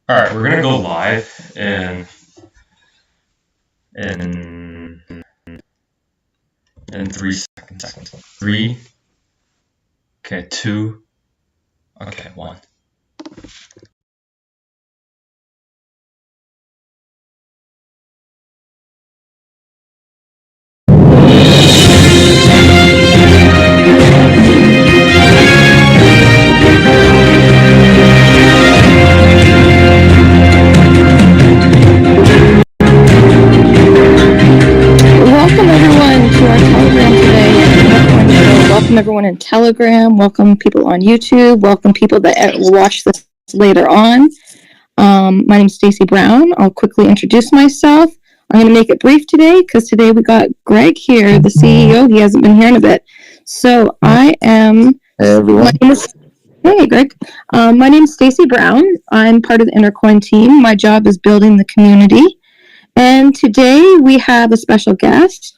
All right, we're gonna go live in 3 seconds. 3. Okay, 2. Okay, 1. Welcome everyone in Telegram. Welcome people on YouTube. Welcome people that will watch this later on. My name is Stacey Brown. I'll quickly introduce myself. I'm going to make it brief today because today we got Greg here, the CEO. He hasn't been here in a bit. So I am... Hey everyone. Hey Greg. My name is Stacey Brown. I'm part of the Intercoin team. My job is building the community. And today we have a special guest.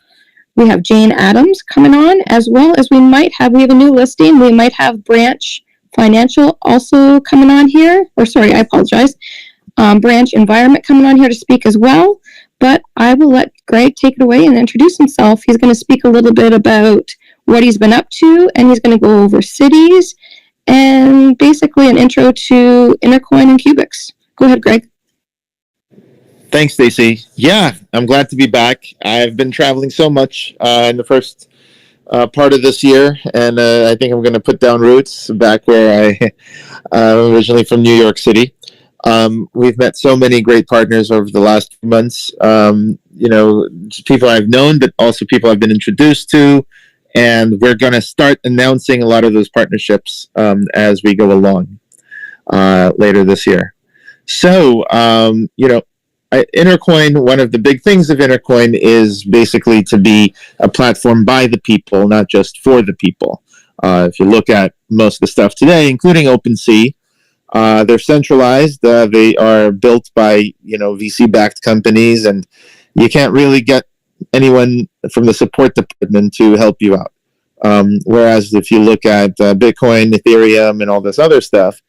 We have Jane Adams coming on, as well as we have a new listing. We might have Branch Financial also coming on here. I apologize. Branch Environment coming on here to speak as well. But I will let Greg take it away and introduce himself. He's going to speak a little bit about what he's been up to, and he's going to go over cities and basically an intro to Intercoin and qbix. Go ahead, Greg. Thanks, Stacey. Yeah, I'm glad to be back. I've been traveling so much in the first part of this year, and I think I'm going to put down roots back where I'm originally from New York City. We've met so many great partners over the last few months. Just people I've known, but also people I've been introduced to, and we're going to start announcing a lot of those partnerships as we go along later this year. So, Intercoin, one of the big things of Intercoin is basically to be a platform by the people, not just for the people. If you look at most of the stuff today, including OpenSea, they're centralized. They are built by VC-backed companies, and you can't really get anyone from the support department to help you out. Whereas if you look at Bitcoin, Ethereum, and all this other stuff,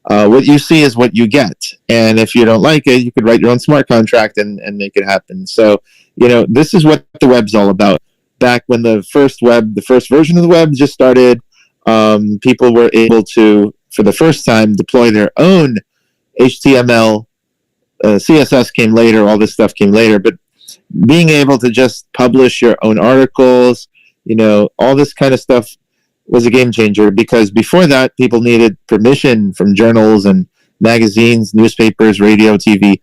what you see is what you get. And if you don't like it, you could write your own smart contract and make it happen. So, this is what the web's all about. Back when the first version of the web just started, people were able to, for the first time, deploy their own HTML. CSS came later, all this stuff came later. But being able to just publish your own articles, all this kind of stuff was a game changer, because before that, people needed permission from journals and magazines, newspapers, radio, TV.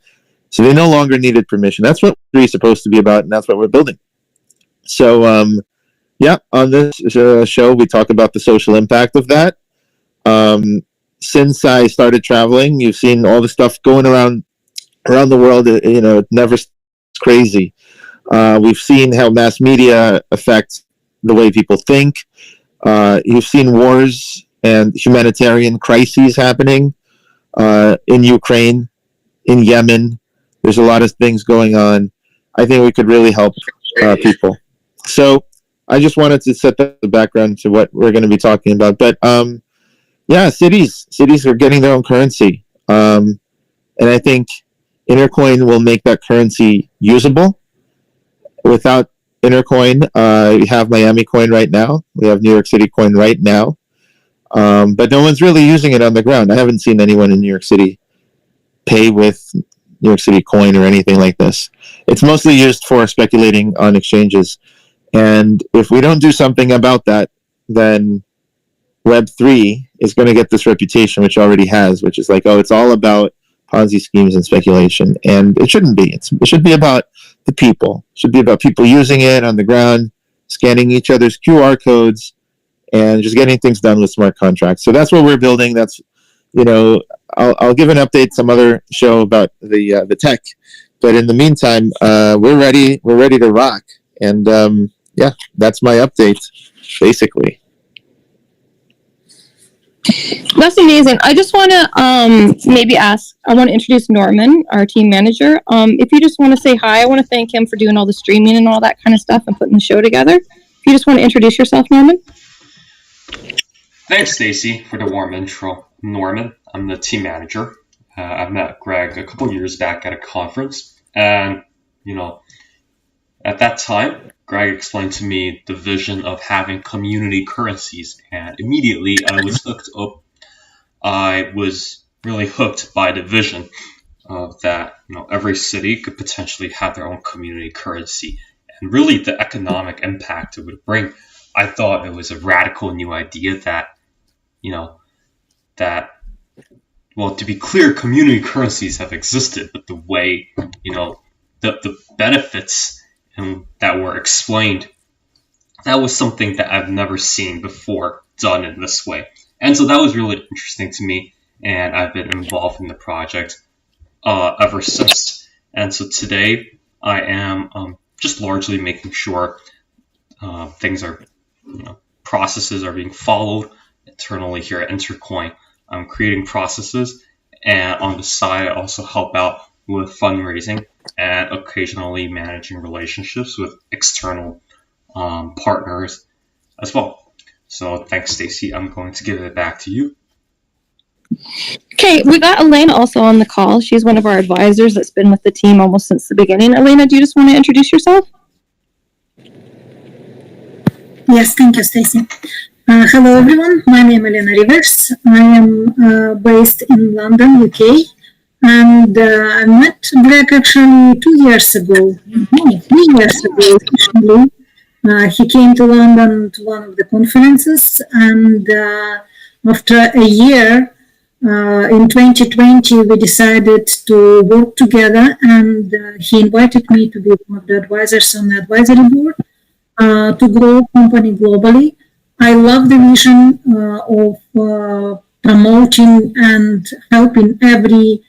So they no longer needed permission. That's what Web3 is supposed to be about, and that's what we're building. So, on this show, we talk about the social impact of that. Since I started traveling, you've seen all the stuff going around the world. It never stops. Crazy. We've seen how mass media affects the way people think. You've seen wars and humanitarian crises happening in Ukraine, in Yemen. There's a lot of things going on. I think we could really help people. So I just wanted to set the background to what we're going to be talking about. But cities are getting their own currency. And I think Intercoin will make that currency usable. Without Intercoin, we have Miami Coin right now. We have New York City Coin right now. But no one's really using it on the ground. I haven't seen anyone in New York City pay with New York City Coin or anything like this. It's mostly used for speculating on exchanges. And if we don't do something about that, then Web3 is going to get this reputation, which it already has, which is like, it's all about Ponzi schemes and speculation. And it shouldn't be. It should be about the people. It should be about people using it on the ground, scanning each other's QR codes, and just getting things done with smart contracts. So that's what we're building. That's, I'll give an update some other show about the tech. But in the meantime, we're ready. We're ready to rock. And that's my update, basically. That's amazing. I just want to I want to introduce Norman, our team manager. If you just want to say hi, I want to thank him for doing all the streaming and all that kind of stuff and putting the show together. If you just want to introduce yourself, Norman. Thanks, Stacey, for the warm intro. Norman, I'm the team manager I met Greg a couple years back at a conference, and at that time, Greg explained to me the vision of having community currencies, and immediately I was hooked up. I was really hooked by the vision of that. Every city could potentially have their own community currency, and really the economic impact it would bring. I thought it was a radical new idea that, well, to be clear, community currencies have existed, but the way, the benefits that were explained, that was something that I've never seen before done in this way. And so that was really interesting to me, and I've been involved in the project ever since. And so today I am just largely making sure things are, processes are being followed internally here at Intercoin. I'm creating processes, and on the side, I also help out with fundraising and occasionally managing relationships with external partners as well. So thanks, Stacey. I'm going to give it back to you. Okay, we got Elena also on the call. She's one of our advisors that's been with the team almost since the beginning. Elena, do you just want to introduce yourself? Yes, thank you, Stacey. Hello, everyone. My name is Elena Rivers. I am based in London, UK, and I met Greg actually 2 years ago. No, 3 years ago, actually. He came to London to one of the conferences, and after a year, in 2020, we decided to work together, and he invited me to be one of the advisors on the advisory board to grow company globally. I love the vision of promoting and helping every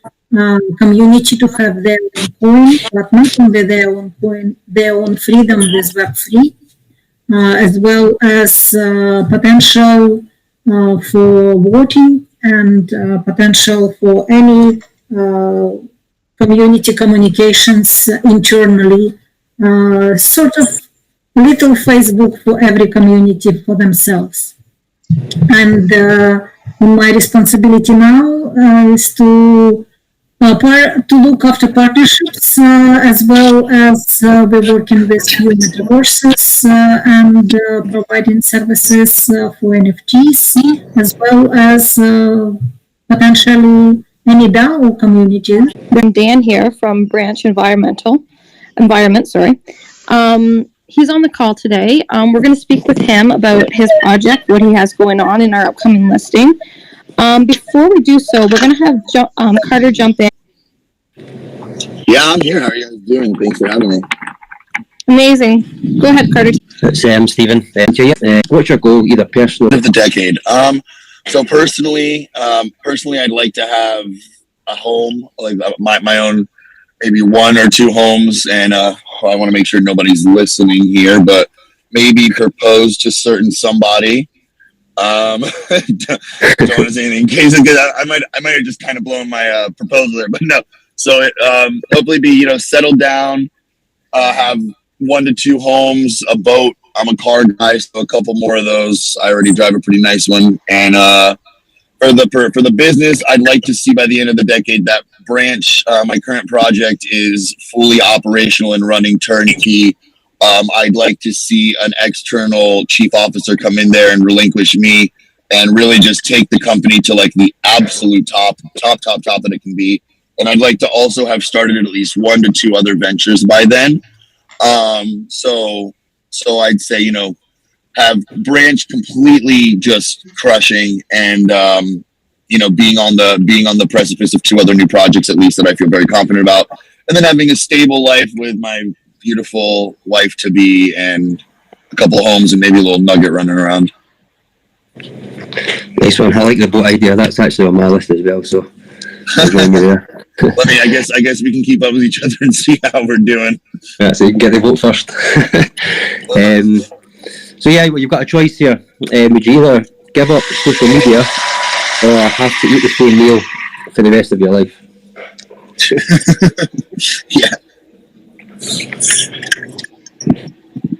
community to have their own coin, but not only their own coin, their own freedom with Web3, as well as potential for voting and potential for any community communications internally, sort of little Facebook for every community for themselves. And my responsibility now is to look after partnerships as well as we're working with few metaverses and providing services for NFTs as well as potentially any DAO community. Then Dan here from Branch Environment. He's on the call today. We're going to speak with him about his project, what he has going on in our upcoming listing. Before we do so, we're going to have Carter jump in. Yeah, I'm here. How are you guys doing? Thanks for having me. Amazing. Go ahead, Carter. It's Stephen. What's your goal, either personally? Of the decade. So personally, I'd like to have a home, like my own, maybe 1 or 2 homes, and I want to make sure nobody's listening here, but maybe propose to certain somebody. Don't want to say anything in case I might have just kind of blown my proposal there, but no. So it hopefully be settled down, have 1 to 2 homes, a boat. I'm a car guy, so a couple more of those. I already drive a pretty nice one, and for the business, I'd like to see by the end of the decade that Branch, my current project, is fully operational and running turnkey. I'd like to see an external chief officer come in there and relinquish me and really just take the company to like the absolute top that it can be. And I'd like to also have started at least 1 to 2 other ventures by then. So I'd say, have Branch completely just crushing and, being on the precipice of 2 other new projects, at least, that I feel very confident about. And then having a stable life with my beautiful wife to be and a couple of homes and maybe a little nugget running around. Nice one. I like the boat idea. That's actually on my list as well. So, there. I guess we can keep up with each other and see how we're doing. Yeah, so you can get the vote first. So yeah, well, you've got a choice here. Would you either give up social media or have to eat the same meal for the rest of your life? Yeah.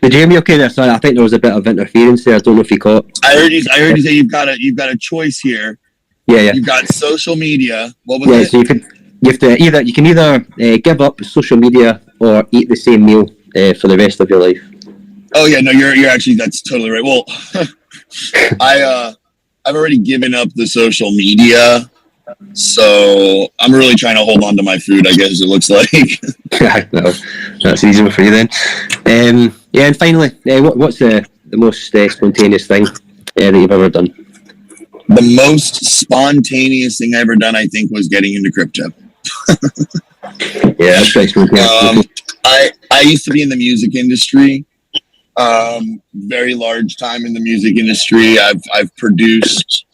Did you hear me okay there? Sorry, I think there was a bit of interference there. I don't know if you caught. I heard you say you've got a choice here. Yeah. You've got social media. What was Yeah, it? so you can either give up social media or eat the same meal for the rest of your life. Oh yeah, no, you're actually, that's totally right. Well, I've already given up the social media, so I'm really trying to hold on to my food, I guess it looks like. No, that's easy for you then. Yeah, and finally, what's the most spontaneous thing that you've ever done? The most spontaneous thing I ever done, I think, was getting into crypto. Yeah, that's pretty spontaneous. I used to be in the music industry. Very large time in the music industry. I've produced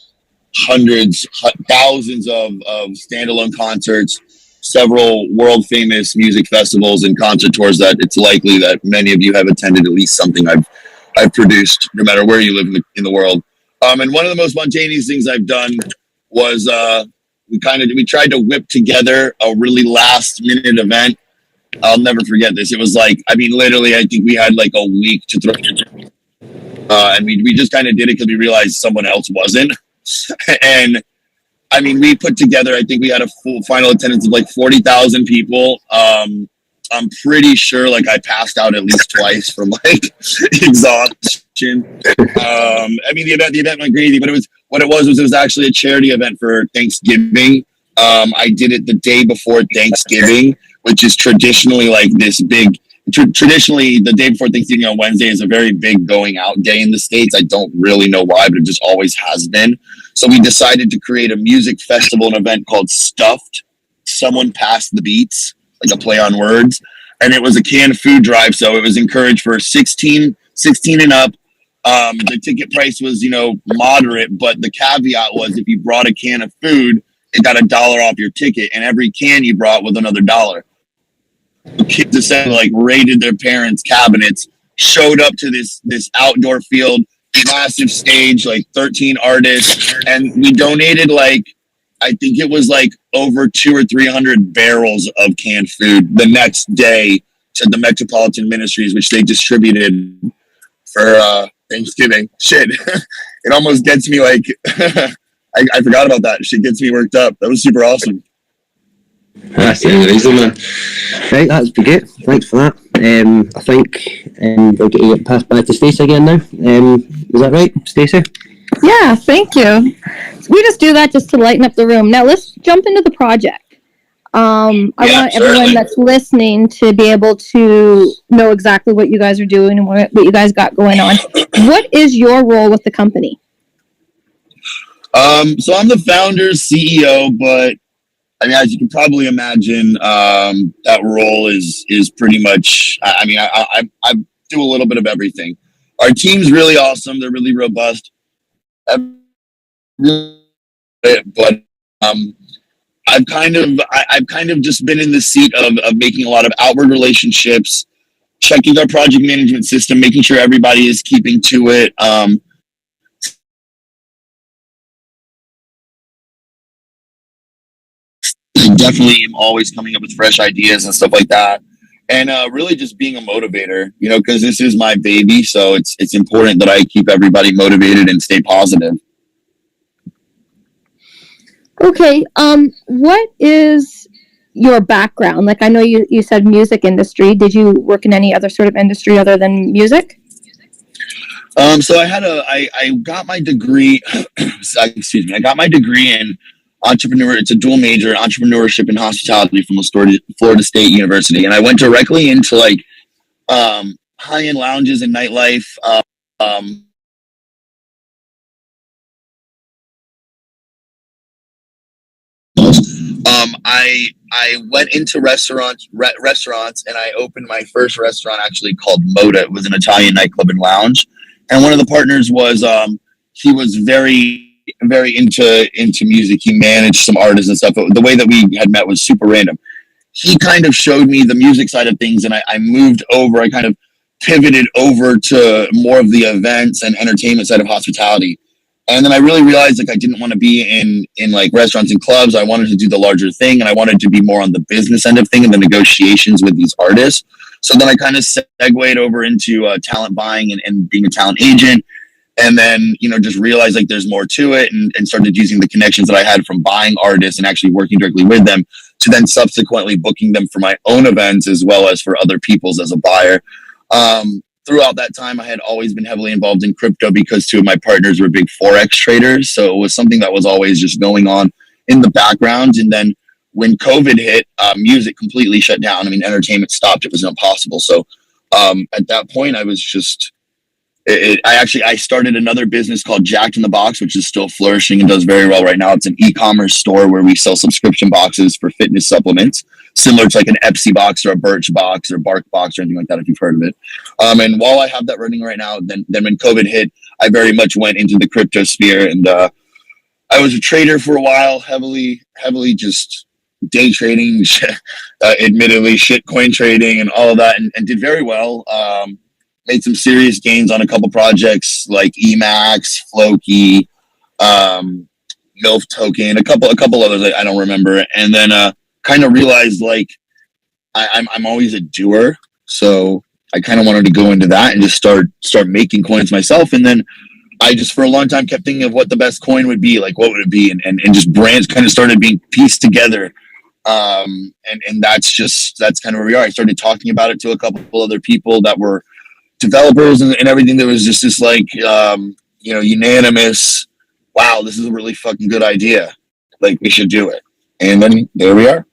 thousands of standalone concerts, several world famous music festivals and concert tours that it's likely that many of you have attended at least something I've produced, no matter where you live in the world. And one of the most spontaneous things I've done was we tried to whip together a really last minute event. I'll never forget this. It was like, I mean, literally, I think we had like a week to throw, and we just kind of did it because we realized someone else wasn't. And I mean, we put together, I think we had a full final attendance of like 40,000 people. I'm pretty sure like I passed out at least twice from like exhaustion. I mean, the event went crazy, but it was actually a charity event for Thanksgiving. I did it the day before Thanksgiving, which is traditionally like this big. Traditionally, the day before Thanksgiving on Wednesday is a very big going out day in the States. I don't really know why, but it just always has been. So we decided to create a music festival and event called Stuffed. Someone passed the beats, like a play on words. And it was a canned food drive. So it was encouraged for 16 and up. The ticket price was, moderate, but the caveat was if you brought a can of food, it got $1 off your ticket. And every can you brought was another $1. The kids essentially like raided their parents' cabinets, showed up to this outdoor field, massive stage, like 13 artists, and we donated like, I think it was like over 200 or 300 barrels of canned food the next day to the Metropolitan Ministries, which they distributed for Thanksgiving. Shit, it almost gets me like, I forgot about that. Shit gets me worked up. That was super awesome. That's the reason, man. Right, that's great. Thanks for that. I think we'll get you passed back to Stacey again now. Is that right, Stacey? Yeah, thank you. We just do that just to lighten up the room. Now let's jump into the project. I want everyone that's listening to be able to know exactly what you guys are doing and what you guys got going on. What is your role with the company? So I'm the founder, CEO, but I mean, as you can probably imagine, that role is pretty much. I mean, I do a little bit of everything. Our team's really awesome. They're really robust. But I've kind of just been in the seat of making a lot of outward relationships, checking our project management system, making sure everybody is keeping to it. I definitely am always coming up with fresh ideas and stuff like that. And really just being a motivator, because this is my baby. So it's important that I keep everybody motivated and stay positive. Okay. What is your background? Like, I know you said music industry. Did you work in any other sort of industry other than music? So I got my degree, excuse me, I got my degree in entrepreneur. It's a dual major, entrepreneurship and hospitality from Florida State University. And I went directly into like high-end lounges and nightlife. I went into restaurants and I opened my first restaurant actually called Moda. It was an Italian nightclub and lounge. And one of the partners was, he was very into music. He managed some artists and stuff. But the way that we had met was super random. He kind of showed me the music side of things, and I moved over. I kind of pivoted over to more of the events and entertainment side of hospitality. And then I really realized like I didn't want to be in like restaurants and clubs. I wanted to do the larger thing, and I wanted to be more on the business end of thing and the negotiations with these artists. So then I kind of segued over into talent buying and being a talent agent. and then, just realized like there's more to it, and started using the connections that I had from buying artists and actually working directly with them to then subsequently booking them for my own events as well as for other people's as a buyer. Throughout that time, I had always been heavily involved in crypto because two of my partners were big Forex traders. So it was something that was always just going on in the background. And then when COVID hit, music completely shut down. I mean, entertainment stopped. It was impossible. So at that point, I was just, I started another business called Jacked in the Box, which is still flourishing and does very well right now. It's an e-commerce store where we sell subscription boxes for fitness supplements, similar to like an Epsi box or a Birch box or Bark box or anything like that, if you've heard of it. And while I have that running right now, then when COVID hit, I very much went into the crypto sphere, and I was a trader for a while, heavily just day trading, admittedly shitcoin trading and all of that, and did very well. Made some serious gains on a couple projects like Emax, Floki, MILF Token, a couple others I don't remember, and then kind of realized like I'm always a doer, so I kind of wanted to go into that and just start making coins myself. And then I just for a long time kept thinking of what the best coin would be, like what would it be, and just brands kind of started being pieced together. And that's kind of where we are. I started talking about it to a couple other people that were developers and everything. That was just this like unanimous, wow, this is a really fucking good idea, like we should do it. And then there we are.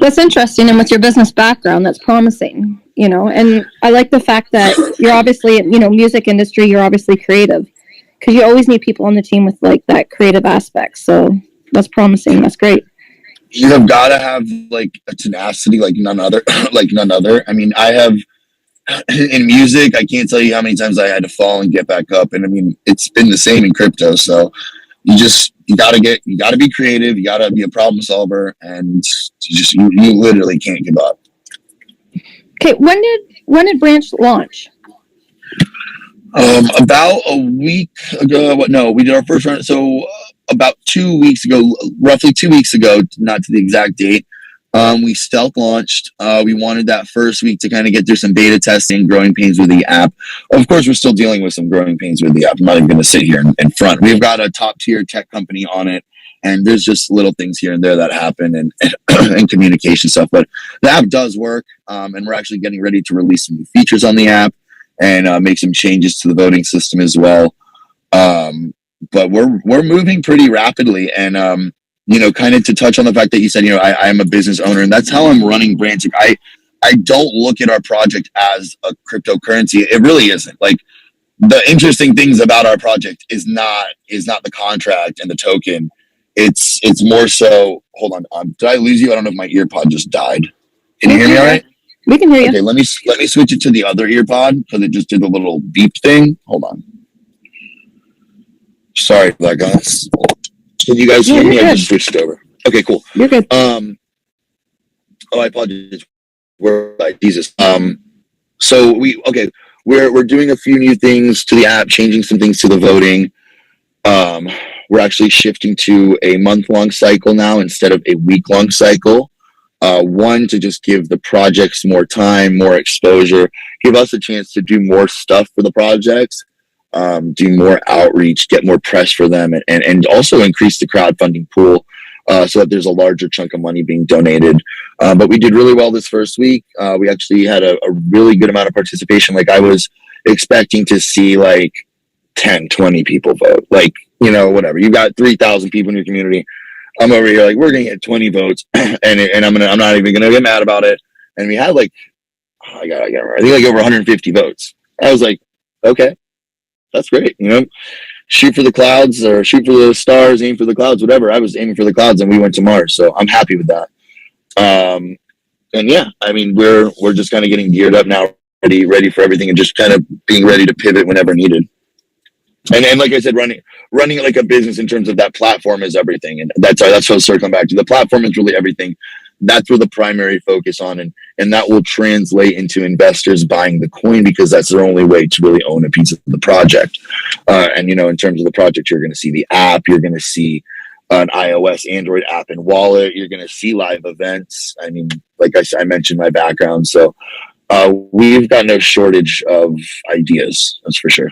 That's interesting, and with your business background, that's promising, and I like the fact that you're obviously, music industry, you're obviously creative, because you always need people on the team with like that creative aspect. So that's promising. That's great. You have got to have like a tenacity like none other. I mean, I have in music, I can't tell you how many times I had to fall and get back up. And I mean, it's been the same in crypto. So you gotta be creative. You gotta be a problem solver, and you literally can't give up. Okay. When did Branch launch? About a week ago. We did our first round. So about 2 weeks ago, roughly 2 weeks ago, not to the exact date, we stealth launched. We wanted that first week to kind of get through some beta testing, growing pains with the app. Of course, we're still dealing with some growing pains with the app. I'm not even going to sit here in front. We've got a top tier tech company on it, and there's just little things here and there that happen and communication stuff. But the app does work, and we're actually getting ready to release some new features on the app and make some changes to the voting system as well. But we're moving pretty rapidly, and kind of to touch on the fact that you said, I am a business owner, and that's how I'm running Branch. I don't look at our project as a cryptocurrency. It really isn't. Like, the interesting things about our project is not the contract and the token. It's more so. Hold on. Did I lose you? I don't know if my ear pod just died. Can you hear me all right? We can hear you. Okay, let me switch it to the other ear pod because it just did a little beep thing. Hold on. Sorry for that, guys. Can you guys hear me? I just switched over. Okay, cool. You're good. I apologize. Jesus. So we're doing a few new things to the app, changing some things to the voting. We're actually shifting to a month-long cycle now instead of a week-long cycle. One, to just give the projects more time, more exposure, give us a chance to do more stuff for the projects. Do more outreach, get more press for them, and also increase the crowdfunding pool so that there's a larger chunk of money being donated. But we did really well this first week. We actually had a really good amount of participation. Like, I was expecting to see like 10, 20 people vote. Like, whatever. You got 3,000 people in your community. I'm over here like, we're going to get 20 votes and I'm not even going to get mad about it. And we had like, I think like over 150 votes. I was like, okay. That's great. Shoot for the clouds or shoot for the stars, aim for the clouds, whatever. I was aiming for the clouds and we went to Mars. So I'm happy with that. And yeah, I mean, we're just kind of getting geared up now, ready for everything, and just kind of being ready to pivot whenever needed. And like I said, running like a business in terms of that platform is everything. And that's what I'm circling back to. The platform is really everything. That's where the primary focus on, and that will translate into investors buying the coin, because that's their only way to really own a piece of the project. And in terms of the project, you're going to see the app, you're going to see an iOS, Android app and wallet, you're going to see live events. I mean, like I mentioned my background, so we've got no shortage of ideas. That's for sure.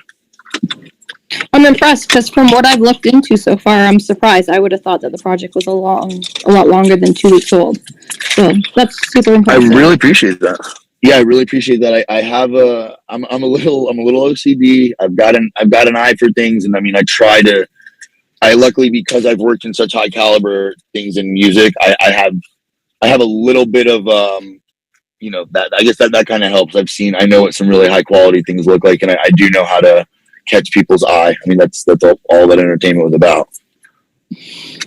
I'm impressed because from what I've looked into so far, I'm surprised. I would have thought that the project was a lot longer than 2 weeks old. So that's super I impressive. really appreciate that. Yeah, I really appreciate that. I have I'm a little OCD. I've got an eye for things, and I mean, I luckily, because I've worked in such high caliber things in music, I have a little bit of that, I guess that kind of helps. I know what some really high quality things look like, and I do know how to catch people's eye. I mean, that's all that entertainment was about.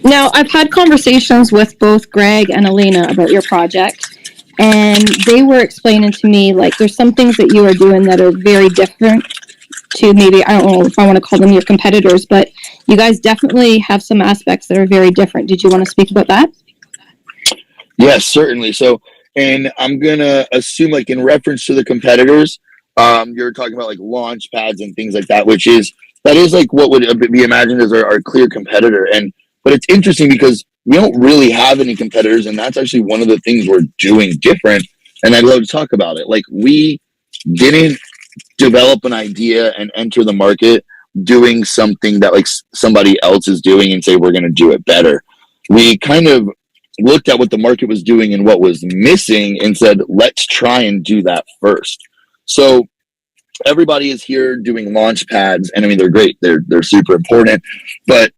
Now, I've had conversations with both Greg and Elena about your project, and they were explaining to me, like, there's some things that you are doing that are very different to maybe, I don't know if I want to call them your competitors, but you guys definitely have some aspects that are very different. Did you want to speak about that? Yes, certainly. So, and I'm going to assume, like, in reference to the competitors, you're talking about like Launchpads and things like that, that is like what would be imagined as our clear competitor. But it's interesting because we don't really have any competitors, and that's actually one of the things we're doing different. And I'd love to talk about it. Like, we didn't develop an idea and enter the market doing something that like somebody else is doing and say we're going to do it better. We kind of looked at what the market was doing and what was missing and said, let's try and do that first. So everybody is here doing Launchpads, and I mean, they're great. They're super important, but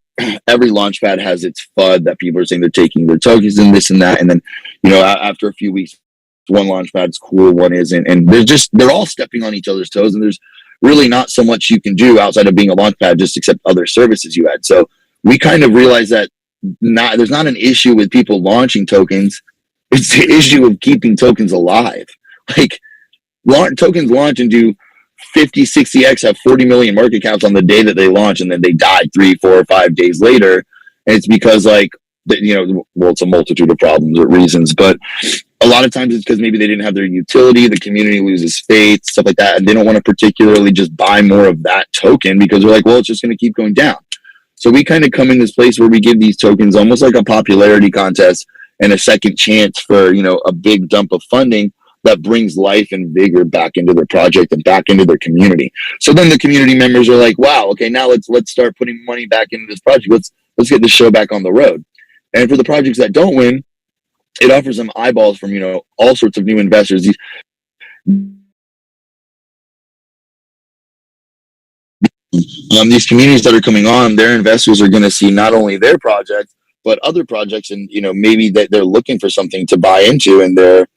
every Launchpad has its FUD that people are saying they're taking their tokens and this and that. And then, after a few weeks, one Launchpad's cool, one isn't. And they're all stepping on each other's toes. And there's really not so much you can do outside of being a Launchpad, just accept other services you add. So we kind of realized that there's not an issue with people launching tokens. It's the issue of keeping tokens alive. Like, tokens launch and do 50, 60x, have 40 million market caps on the day that they launch, and then they die 3, 4, or 5 days later. And it's because, like, it's a multitude of problems or reasons, but a lot of times it's because maybe they didn't have their utility, the community loses faith, stuff like that, and they don't want to particularly just buy more of that token because they're like, well, it's just going to keep going down. So we kind of come in this place where we give these tokens almost like a popularity contest and a second chance for, a big dump of funding that brings life and vigor back into their project and back into their community. So then the community members are like, wow, okay, now let's start putting money back into this project. Let's get this show back on the road. And for the projects that don't win, it offers them eyeballs from, all sorts of new investors. These communities that are coming on, their investors are going to see not only their project, but other projects, and, maybe that they're looking for something to buy into, and they're,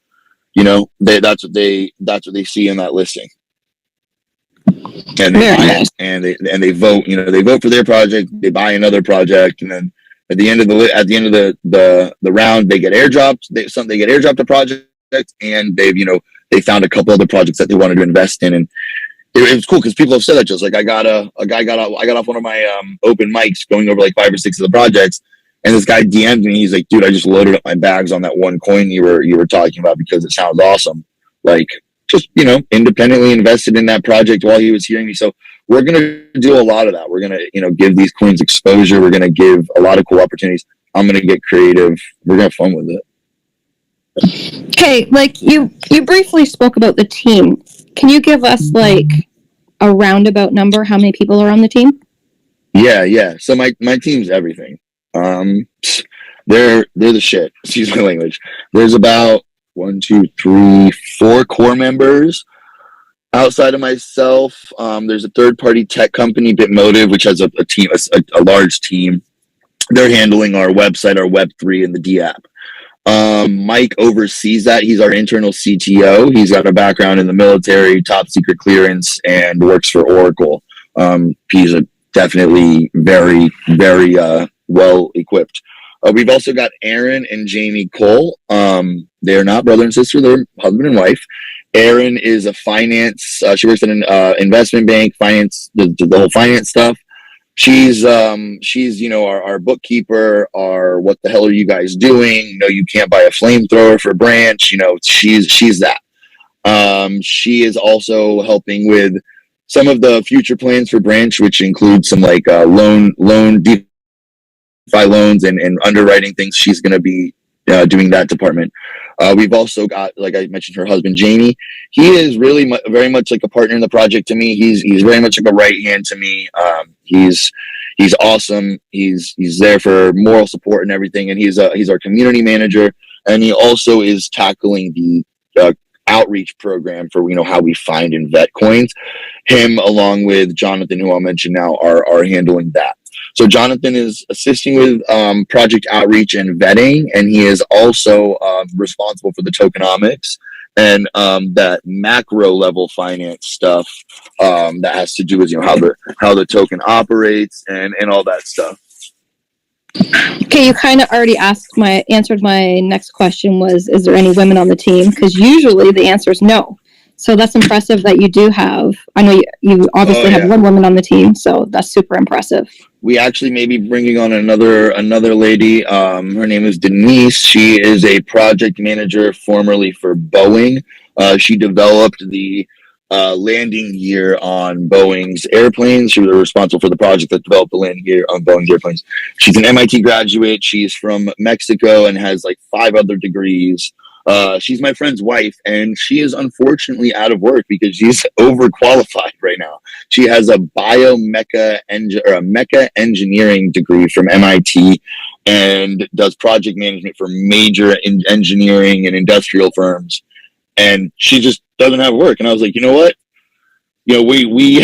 that's what they see in that listing, and they buy it, and they vote. They vote for their project. They buy another project, and then at the end of the round, they get airdropped. They get airdropped a project, and they found a couple other projects that they wanted to invest in, and it was cool because people have said that. Just like I got off one of my open mics going over like 5 or 6 of the projects. And this guy DM'd me. He's like, dude, I just loaded up my bags on that one coin you were talking about because it sounds awesome. Like, just, independently invested in that project while he was hearing me. So we're going to do a lot of that. We're going to, give these coins exposure. We're going to give a lot of cool opportunities. I'm going to get creative. We're going to have fun with it. Okay, like you briefly spoke about the team. Can you give us like a roundabout number? How many people are on the team? Yeah. So my team's everything. They're the shit. Excuse my language. There's about 1, 2, 3, 4 core members outside of myself. There's a third-party tech company, Bitmotive, which has a team, a large team. They're handling our website, our Web3, and the D app. Mike oversees that. He's our internal CTO. He's got a background in the military, top secret clearance, and works for Oracle. He's definitely very, very well equipped. We've also got Aaron and Jamie Cole. They're not brother and sister; they're husband and wife. Aaron is a finance. She works at an investment bank, finance, the whole finance stuff. She's our bookkeeper. Our what the hell are you guys doing? No, you can't buy a flamethrower for Branch. She's that. She is also helping with some of the future plans for Branch, which include some like loan DeFi loans and underwriting things. She's going to be doing that department. We've also got, like I mentioned, her husband Jamie. He is really very much like a partner in the project to me. He's very much like a right hand to me. He's awesome. He's there for moral support and everything, and he's our community manager, and he also is tackling the outreach program for how we find and vet coins. Him along with Jonathan, who I'll mention now, are handling that. So Jonathan is assisting with project outreach and vetting, and he is also responsible for the tokenomics and that macro level finance stuff that has to do with how the token operates and all that stuff. Okay, you kind of already answered my next question was, is there any women on the team? Because usually the answer is no. So that's impressive that you do have. I know you obviously have one woman on the team, so that's super impressive. We actually may be bringing on another lady. Her name is Denise. She is a project manager formerly for Boeing. She developed the landing gear on Boeing's airplanes. She was responsible for the project that developed the landing gear on Boeing's airplanes. She's an MIT graduate. She's from Mexico and has like 5 other degrees. She's my friend's wife, and she is unfortunately out of work because she's overqualified right now. She has a mecha engineering degree from MIT and does project management for major engineering and industrial firms. And she just doesn't have work. And I was like, you know what? We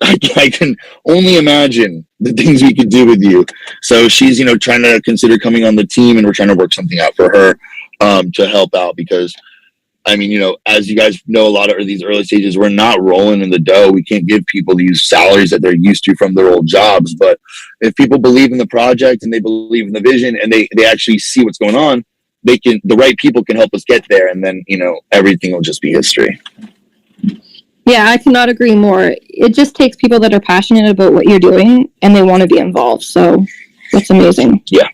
I can only imagine the things we could do with you. So she's, trying to consider coming on the team, and we're trying to work something out for her to help out, because as you guys know, a lot of these early stages, we're not rolling in the dough. We can't give people these salaries that they're used to from their old jobs. But if people believe in the project and they believe in the vision and they actually see what's going on, the right people can help us get there, and then everything will just be history. Yeah, I cannot agree more. It just takes people that are passionate about what you're doing and they want to be involved. So that's amazing. Yeah.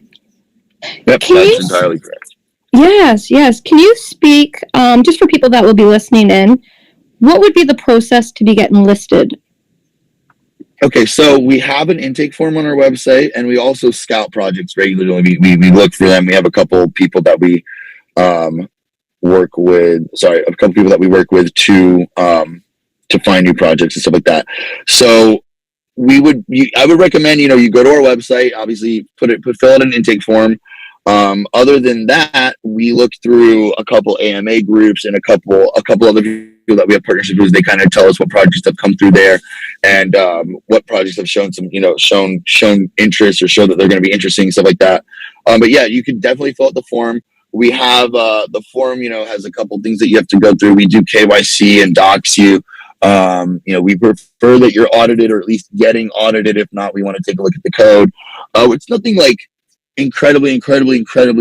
Yep, that's entirely correct. Yes. Can you speak, just for people that will be listening in, what would be the process to be getting listed? Okay, so we have an intake form on our website, and we also scout projects regularly. We look for them. We have a couple people that we work with to find new projects and stuff like that. So I would recommend you go to our website, obviously fill out an intake form. Other than that, we look through a couple AMA groups and a couple other people that we have partnerships with. They kind of tell us what projects have come through there, and what projects have shown some shown interest or show that they're going to be interesting, stuff like that. But yeah, you can definitely fill out the form. We have the form has a couple things that you have to go through. We do KYC and docs you. We prefer that you're audited, or at least getting audited. If not, we want to take a look at the code. It's nothing like incredibly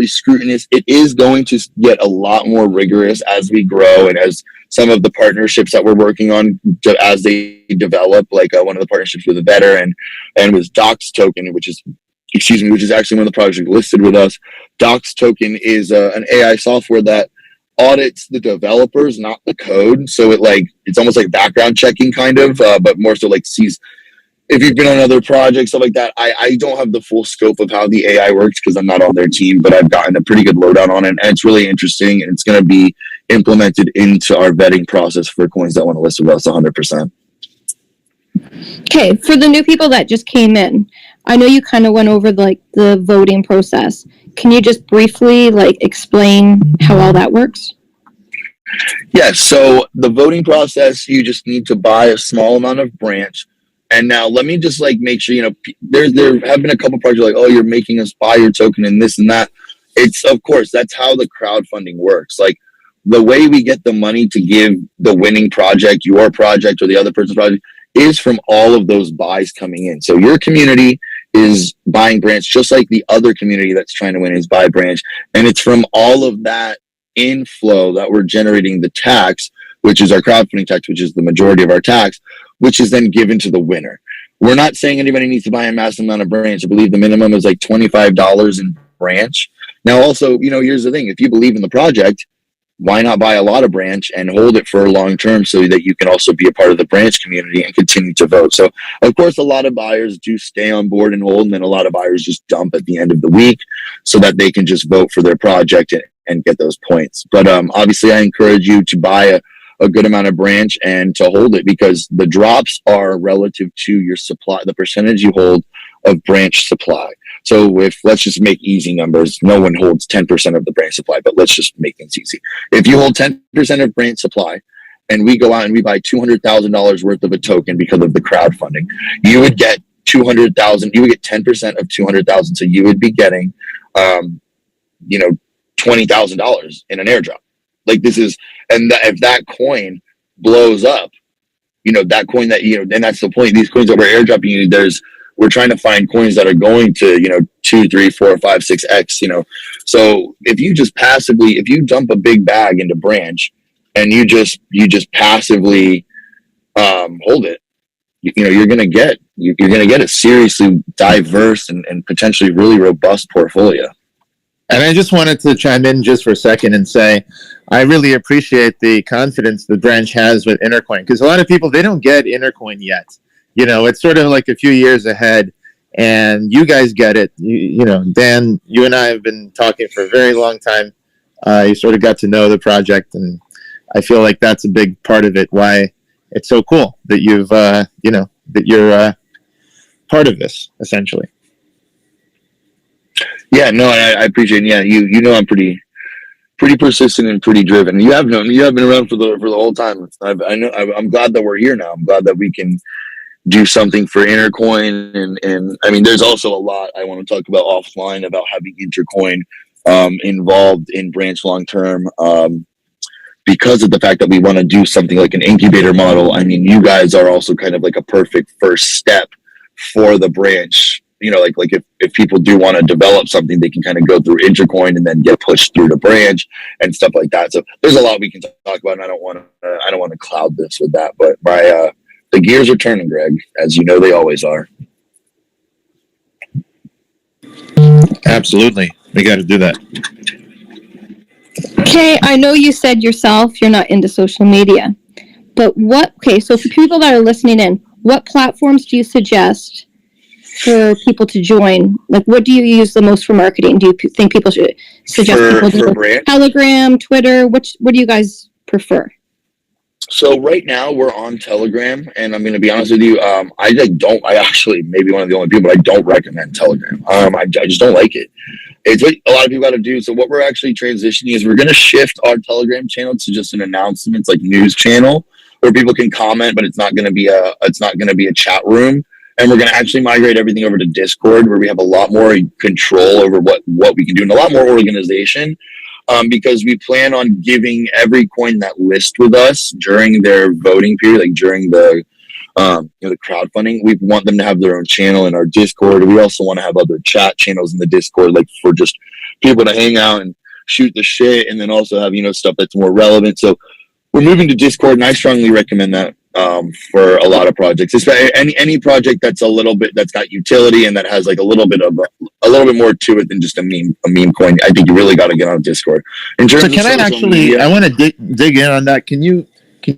scrutinous. It is going to get a lot more rigorous as we grow, and as some of the partnerships that we're working on as they develop, like one of the partnerships with a Better and with Docs Token, which is actually one of the projects listed with us. Docs Token is an AI software that audits the developers, not the code. So it's almost like background checking kind of, but more so like sees if you've been on other projects, stuff like that. I don't have the full scope of how the AI works because I'm not on their team, but I've gotten a pretty good lowdown on it, and it's really interesting, and it's going to be implemented into our vetting process for coins that want to list with us 100%. Okay, for the new people that just came in, I know you kind of went over the voting process. Can you just briefly explain how all that works? Yeah, so the voting process, you just need to buy a small amount of branch. And now let me just make sure, there have been a couple projects like, oh, you're making us buy your token and this and that. It's, of course, that's how the crowdfunding works. The way we get the money to give the winning project, your project or the other person's project, is from all of those buys coming in. So your community is buying branch just like the other community that's trying to win is buy branch. And it's from all of that inflow that we're generating the tax, which is our crowdfunding tax, which is the majority of our tax, which is then given to the winner. We're not saying anybody needs to buy a massive amount of branch. I believe the minimum is $25 in branch. Now, also, here's the thing. If you believe in the project, why not buy a lot of branch and hold it for a long term so that you can also be a part of the branch community and continue to vote? So, of course, a lot of buyers do stay on board and hold, and then a lot of buyers just dump at the end of the week so that they can just vote for their project and get those points. But obviously, I encourage you to buy a a good amount of branch and to hold it, because the drops are relative to your supply, the percentage you hold of branch supply. So if, let's just make easy numbers, no one holds 10% of the branch supply, but let's just make things easy. If you hold 10% of branch supply and we go out and we buy $200,000 worth of a token because of the crowdfunding, you would get 200,000, you would get 10% of 200,000. So you would be getting, you know, $20,000 in an airdrop. Like this is, and if that coin blows up, you know, that coin that, you know, and that's the point, these coins that we're airdropping you, we're trying to find coins that are going to, you know, 2, 3, 4, 5, 6x, you know. So if you just passively, if you dump a big bag into branch and you just passively hold it, you know, you're going to get a seriously diverse and potentially really robust portfolio. And I just wanted to chime in just for a second and say, I really appreciate the confidence the branch has with Intercoin, because a lot of people, they don't get Intercoin yet. You know, it's sort of like a few years ahead, and you guys get it. You know, Dan, you and I have been talking for a very long time. You sort of got to know the project, and I feel like that's a big part of it, why it's so cool that you've, you know, that you're part of this, essentially. Yeah, no, I appreciate it. Yeah, you know, I'm pretty persistent and pretty driven. You have been around for the whole time. I'm glad that we're here now. I'm glad that we can do something for Intercoin, and I mean, there's also a lot I want to talk about offline about having Intercoin involved in branch long term, because of the fact that we want to do something like an incubator model. I mean, you guys are also kind of like a perfect first step for the branch. You know, like if people do want to develop something, they can kind of go through Intercoin and then get pushed through the branch and stuff like that. So there's a lot we can talk about, and I don't want to cloud this with that. But the gears are turning, Greg, as you know they always are. Absolutely, we got to do that. Okay, I know you said yourself you're not into social media, but so for people that are listening in, what platforms do you suggest for people to join? Like, what do you use the most for marketing? Do you think people should suggest people do Telegram, Twitter? What do you guys prefer? So right now we're on Telegram, and I'm going to be honest with you. I actually maybe one of the only people, but I don't recommend Telegram. I just don't like it. It's what a lot of people got to do. So what we're actually transitioning is we're going to shift our Telegram channel to just an announcements, like news channel, where people can comment, but it's not going to be a chat room. And we're going to actually migrate everything over to Discord, where we have a lot more control over what we can do and a lot more organization, because we plan on giving every coin that lists with us during their voting period, like during the the crowdfunding. We want them to have their own channel in our Discord. We also want to have other chat channels in the Discord, like for just people to hang out and shoot the shit, and then also have, you know, stuff that's more relevant. So we're moving to Discord, and I strongly recommend that for a lot of projects, especially any project that's got utility and that has like a little bit more to it than just a meme coin. I think you really got to get on Discord. In terms so I want to dig in on that. Can you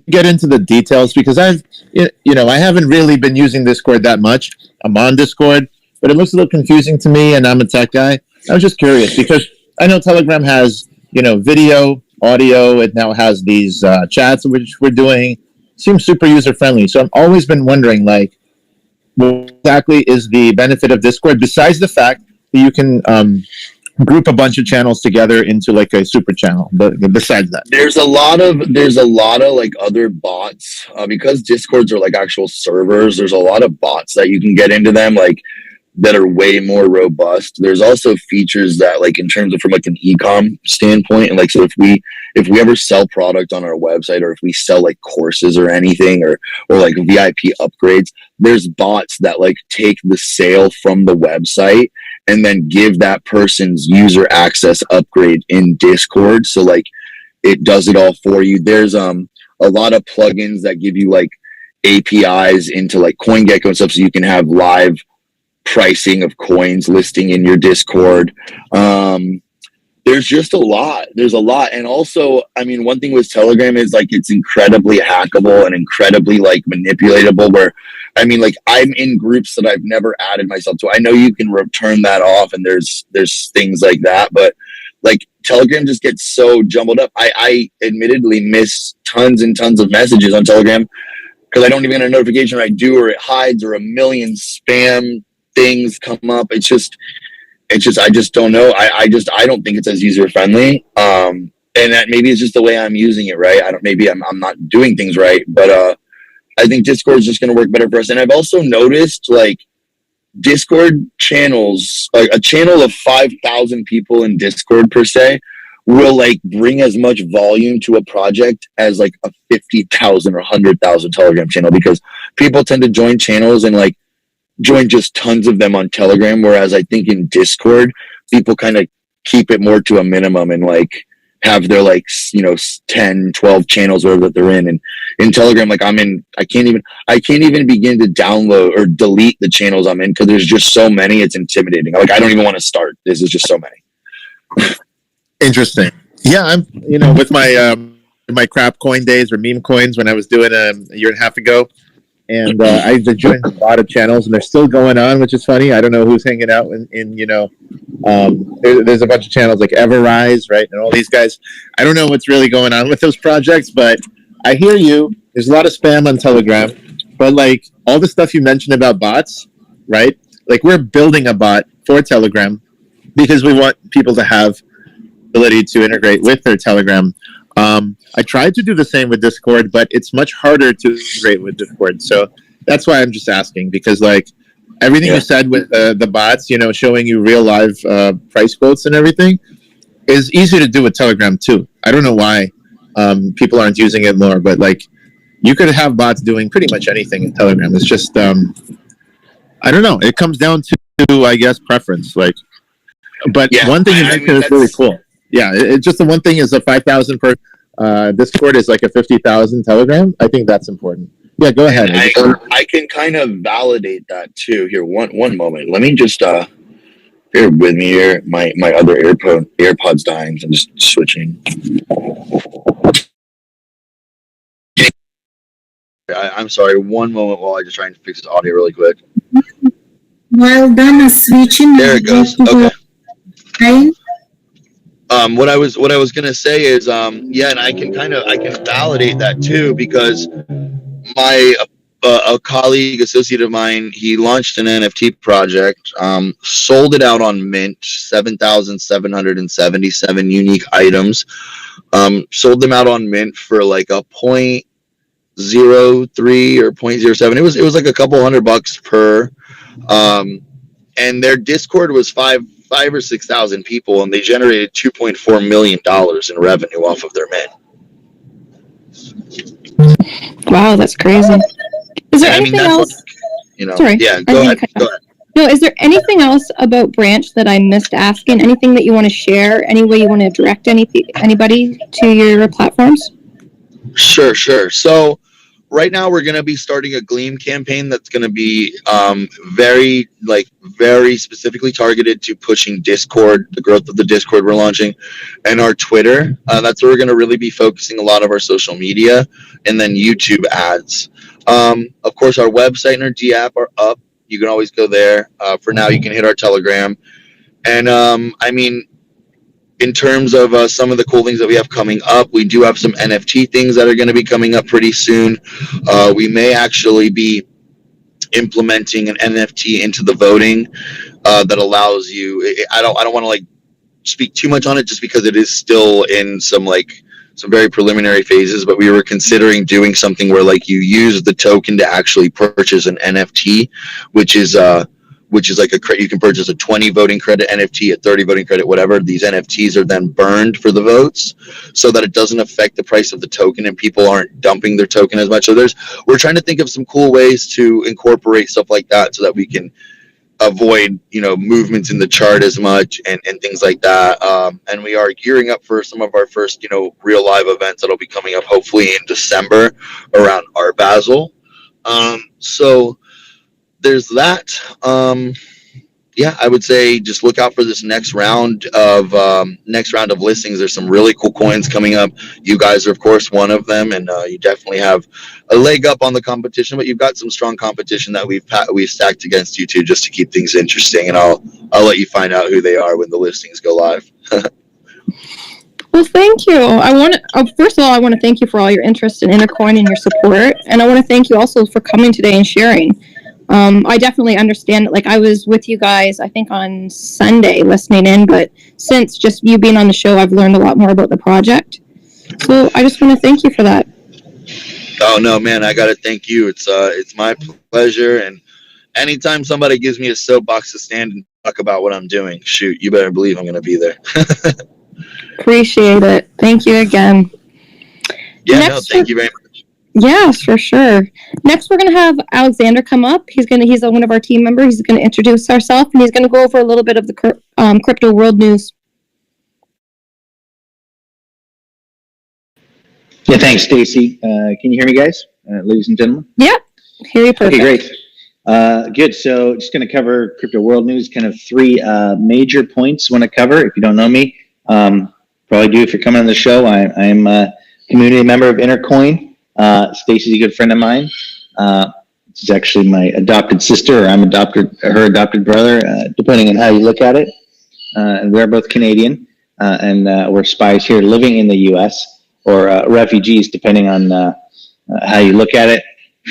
get into the details, because I haven't really been using Discord that much. I'm on Discord, but it looks a little confusing to me, and I'm a tech guy. I was just curious because I know Telegram has, you know, video, audio. It now has these chats, which we're doing. Seems super user friendly. So I've always been wondering, like, what exactly is the benefit of Discord besides the fact that you can group a bunch of channels together into like a super channel? But besides that, there's a lot of like other bots, because Discords are like actual servers. There's a lot of bots that you can get into them, like, that are way more robust. There's also features that, like, in terms of from like an e-com standpoint, and like, so if we ever sell product on our website, or if we sell like courses or anything, or like VIP upgrades, there's bots that like take the sale from the website and then give that person's user access upgrade in Discord. So like, it does it all for you. There's a lot of plugins that give you like APIs into like CoinGecko and stuff, so you can have live pricing of coins listing in your Discord. There's just a lot. There's a lot. And also, I mean, one thing with Telegram is like, it's incredibly hackable and incredibly like manipulatable, where, I mean, like, I'm in groups that I've never added myself to. I know you can turn that off, and there's things like that, but like, Telegram just gets so jumbled up. I admittedly miss tons and tons of messages on Telegram because I don't even get a notification, or I do, or it hides, or a million spam things come up. It's just I just don't know. I don't think it's as user friendly. And that maybe it's just the way I'm using it, right? Maybe I'm not doing things right, but I think Discord is just going to work better for us. And I've also noticed, like, Discord channels, like a channel of 5,000 people in Discord per se, will like bring as much volume to a project as like a 50,000 or 100,000 Telegram channel, because people tend to join channels and like join just tons of them on Telegram, whereas I think in Discord people kind of keep it more to a minimum and like have their like 10, 12 channels or that they're in. And in Telegram, like I can't even begin to download or delete the channels I'm in because there's just so many. It's intimidating. Like I don't even want to start. This is just so many. Interesting. Yeah, I'm with my crap coin days or meme coins when I was doing a year and a half ago, and I joined a lot of channels and they're still going on, which is funny. I don't know who's hanging out in there's a bunch of channels like Everrise, right, and all these guys. I don't know what's really going on with those projects, but I hear you. There's a lot of spam on Telegram, but like all the stuff you mentioned about bots, right? Like we're building a bot for Telegram because we want people to have ability to integrate with their Telegram. I tried to do the same with Discord, but it's much harder to integrate with Discord. So that's why I'm just asking, because like everything you said with the bots, showing you real live price quotes and everything is easy to do with Telegram too. I don't know why people aren't using it more, but like you could have bots doing pretty much anything in Telegram. It's just, I don't know. It comes down to, I guess, preference. Like, but one thing you mentioned is really cool. Yeah, it's just the one thing is a 5,000 per Discord is like a 50,000 Telegram. I think that's important. Yeah, go ahead. I can kind of validate that too. Here, one moment. Let me just bear with me here. My other AirPods dying, so I'm just switching. I'm sorry. One moment while I just try and fix the audio really quick. While Dana switching, there it goes. Okay. Time. What I was gonna say is, and I can validate that too, because my a colleague, associate of mine, he launched an NFT project, sold it out on Mint, 7,777 unique items, sold them out on Mint for like a 0.03 or 0.07. It was like a couple $100 per, and their Discord was five or 6,000 people, and they generated $2.4 million in revenue off of their Mint. Wow, that's crazy. Is there anything else? Sorry. Yeah, go ahead. No, is there anything else about Branch that I missed asking? Anything that you want to share? Any way you want to direct anybody to your platforms? Sure. So right now we're going to be starting a Gleam campaign that's going to be very specifically targeted to pushing Discord, the growth of the Discord we're launching, and our Twitter. That's where we're going to really be focusing a lot of our social media, and then YouTube ads. Of course, our website and our D app are up. You can always go there. For now, you can hit our Telegram. And in terms of some of the cool things that we have coming up, we do have some NFT things that are going to be coming up pretty soon. We may actually be implementing an NFT into the voting that allows you. I don't want to like speak too much on it, just because it is still in some very preliminary phases. But we were considering doing something where like you use the token to actually purchase an NFT, which is like you can purchase a 20 voting credit NFT, a 30 voting credit, whatever. These NFTs are then burned for the votes so that it doesn't affect the price of the token and people aren't dumping their token as much. So we're trying to think of some cool ways to incorporate stuff like that so that we can avoid, movements in the chart as much and things like that. And we are gearing up for some of our first, real live events that'll be coming up hopefully in December around Art Basel. So there's that. I would say just look out for this next round of listings. There's some really cool coins coming up. You guys are of course one of them, and you definitely have a leg up on the competition. But you've got some strong competition that we've stacked against you too, just to keep things interesting. And I'll let you find out who they are when the listings go live. Well, thank you. First of all, I want to thank you for all your interest in Intercoin and your support. And I want to thank you also for coming today and sharing. I definitely understand it. Like, I was with you guys, I think on Sunday listening in, but since just you being on the show, I've learned a lot more about the project. So I just want to thank you for that. Oh no, man! I gotta thank you. It's my pleasure. And anytime somebody gives me a soapbox to stand and talk about what I'm doing, shoot, you better believe I'm gonna be there. Appreciate it. Thank you again. Yeah, no, thank you very much. Yes, for sure. Next, we're going to have Alexander come up. He's one of our team members. He's going to introduce ourselves, and he's going to go over a little bit of the crypto world news. Yeah, thanks, Stacey. Can you hear me, guys, ladies and gentlemen? Yep, hear you perfect. Okay, great. Good. So just going to cover crypto world news, kind of three major points I want to cover. If you don't know me, probably do if you're coming on the show. I'm a community member of Intercoin. Stacey's a good friend of mine. She's actually my adopted sister, or I'm her adopted brother, depending on how you look at it. And we're both Canadian, and we're spies here living in the U.S., or refugees, depending on how you look at it.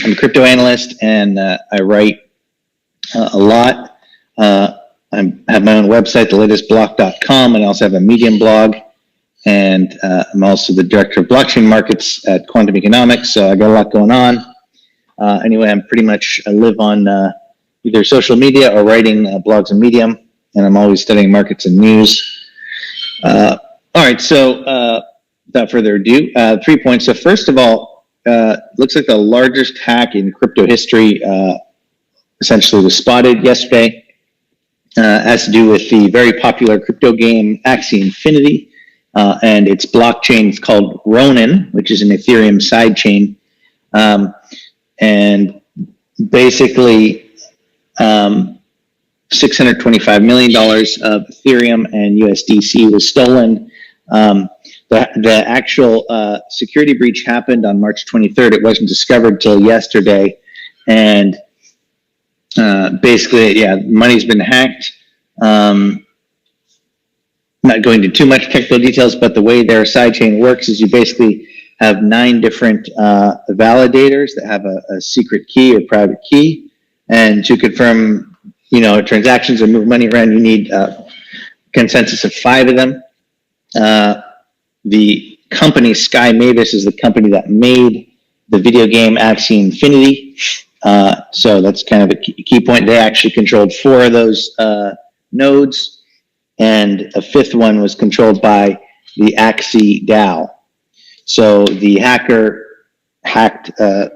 I'm a crypto analyst, and I write a lot. I have my own website, thelatestblock.com, and I also have a Medium blog. And I'm also the director of blockchain markets at Quantum Economics, so I got a lot going on. Anyway, I live on either social media or writing blogs on Medium, and I'm always studying markets and news. All right, so without further ado, 3 points. So first of all, looks like the largest hack in crypto history essentially was spotted yesterday. Has to do with the very popular crypto game Axie Infinity. And its blockchain is called Ronin, which is an Ethereum sidechain. And basically, $625 million of Ethereum and USDC was stolen. The actual security breach happened on March 23rd. It wasn't discovered till yesterday. And basically, yeah, money's been hacked. Not going into too much technical details, but the way their sidechain works is you basically have 9 different validators that have a secret key or private key, and to confirm, transactions or move money around, you need a consensus of 5 of them. The company Sky Mavis is the company that made the video game Axie Infinity, so that's kind of a key point. They actually controlled 4 of those nodes. And a 5th one was controlled by the Axie DAO. So the hacker hacked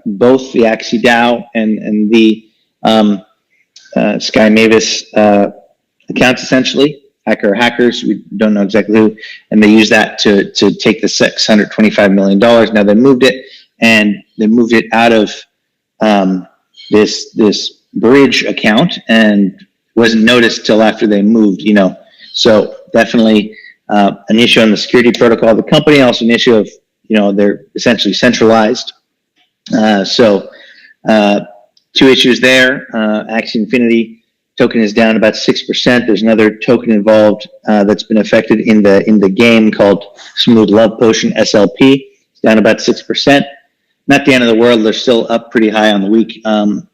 both the Axie DAO and the Sky Mavis accounts, essentially. Hackers, we don't know exactly who, and they used that to take the $625 million. Now they moved it, and they moved it out of this bridge account, and wasn't noticed till after they moved, So definitely an issue on the security protocol of the company, also an issue of, they're essentially centralized. So 2 issues there. Axie Infinity token is down about 6%. There's another token involved that's been affected in the game called Smooth Love Potion, SLP. It's down about 6%. Not the end of the world. They're still up pretty high on the week. The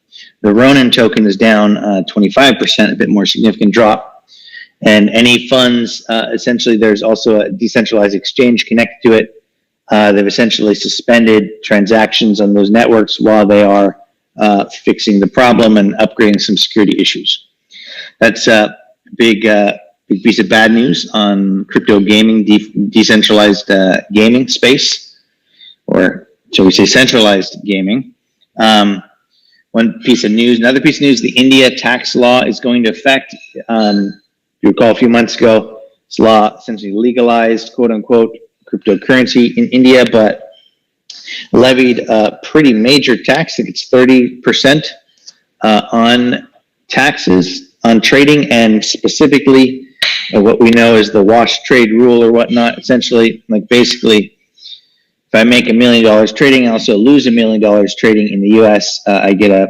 Ronin token is down 25%, a bit more significant drop. And any funds, essentially, there's also a decentralized exchange connected to it. They've essentially suspended transactions on those networks while they are fixing the problem and upgrading some security issues. That's a big piece of bad news on crypto gaming, decentralized gaming space, or shall we say centralized gaming. One piece of news. Another piece of news, the India tax law is going to affect... If you recall, a few months ago, this law essentially legalized, quote unquote, cryptocurrency in India, but levied a pretty major tax. I think it's 30% on taxes on trading, and specifically what we know is the wash trade rule or whatnot. Essentially, like basically, if I make $1 million trading, I also lose $1 million trading in the US, I get to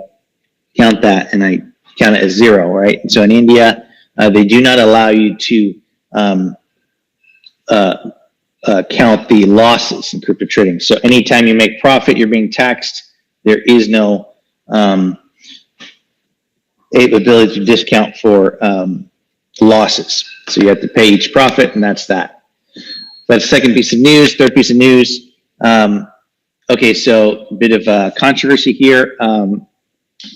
count that, and I count it as 0, right? And so in India, they do not allow you to count the losses in crypto trading. So anytime you make profit, you're being taxed. There is no ability to discount for losses. So you have to pay each profit, and that's that. That's the second piece of news. Third piece of news. Okay, so a bit of controversy here.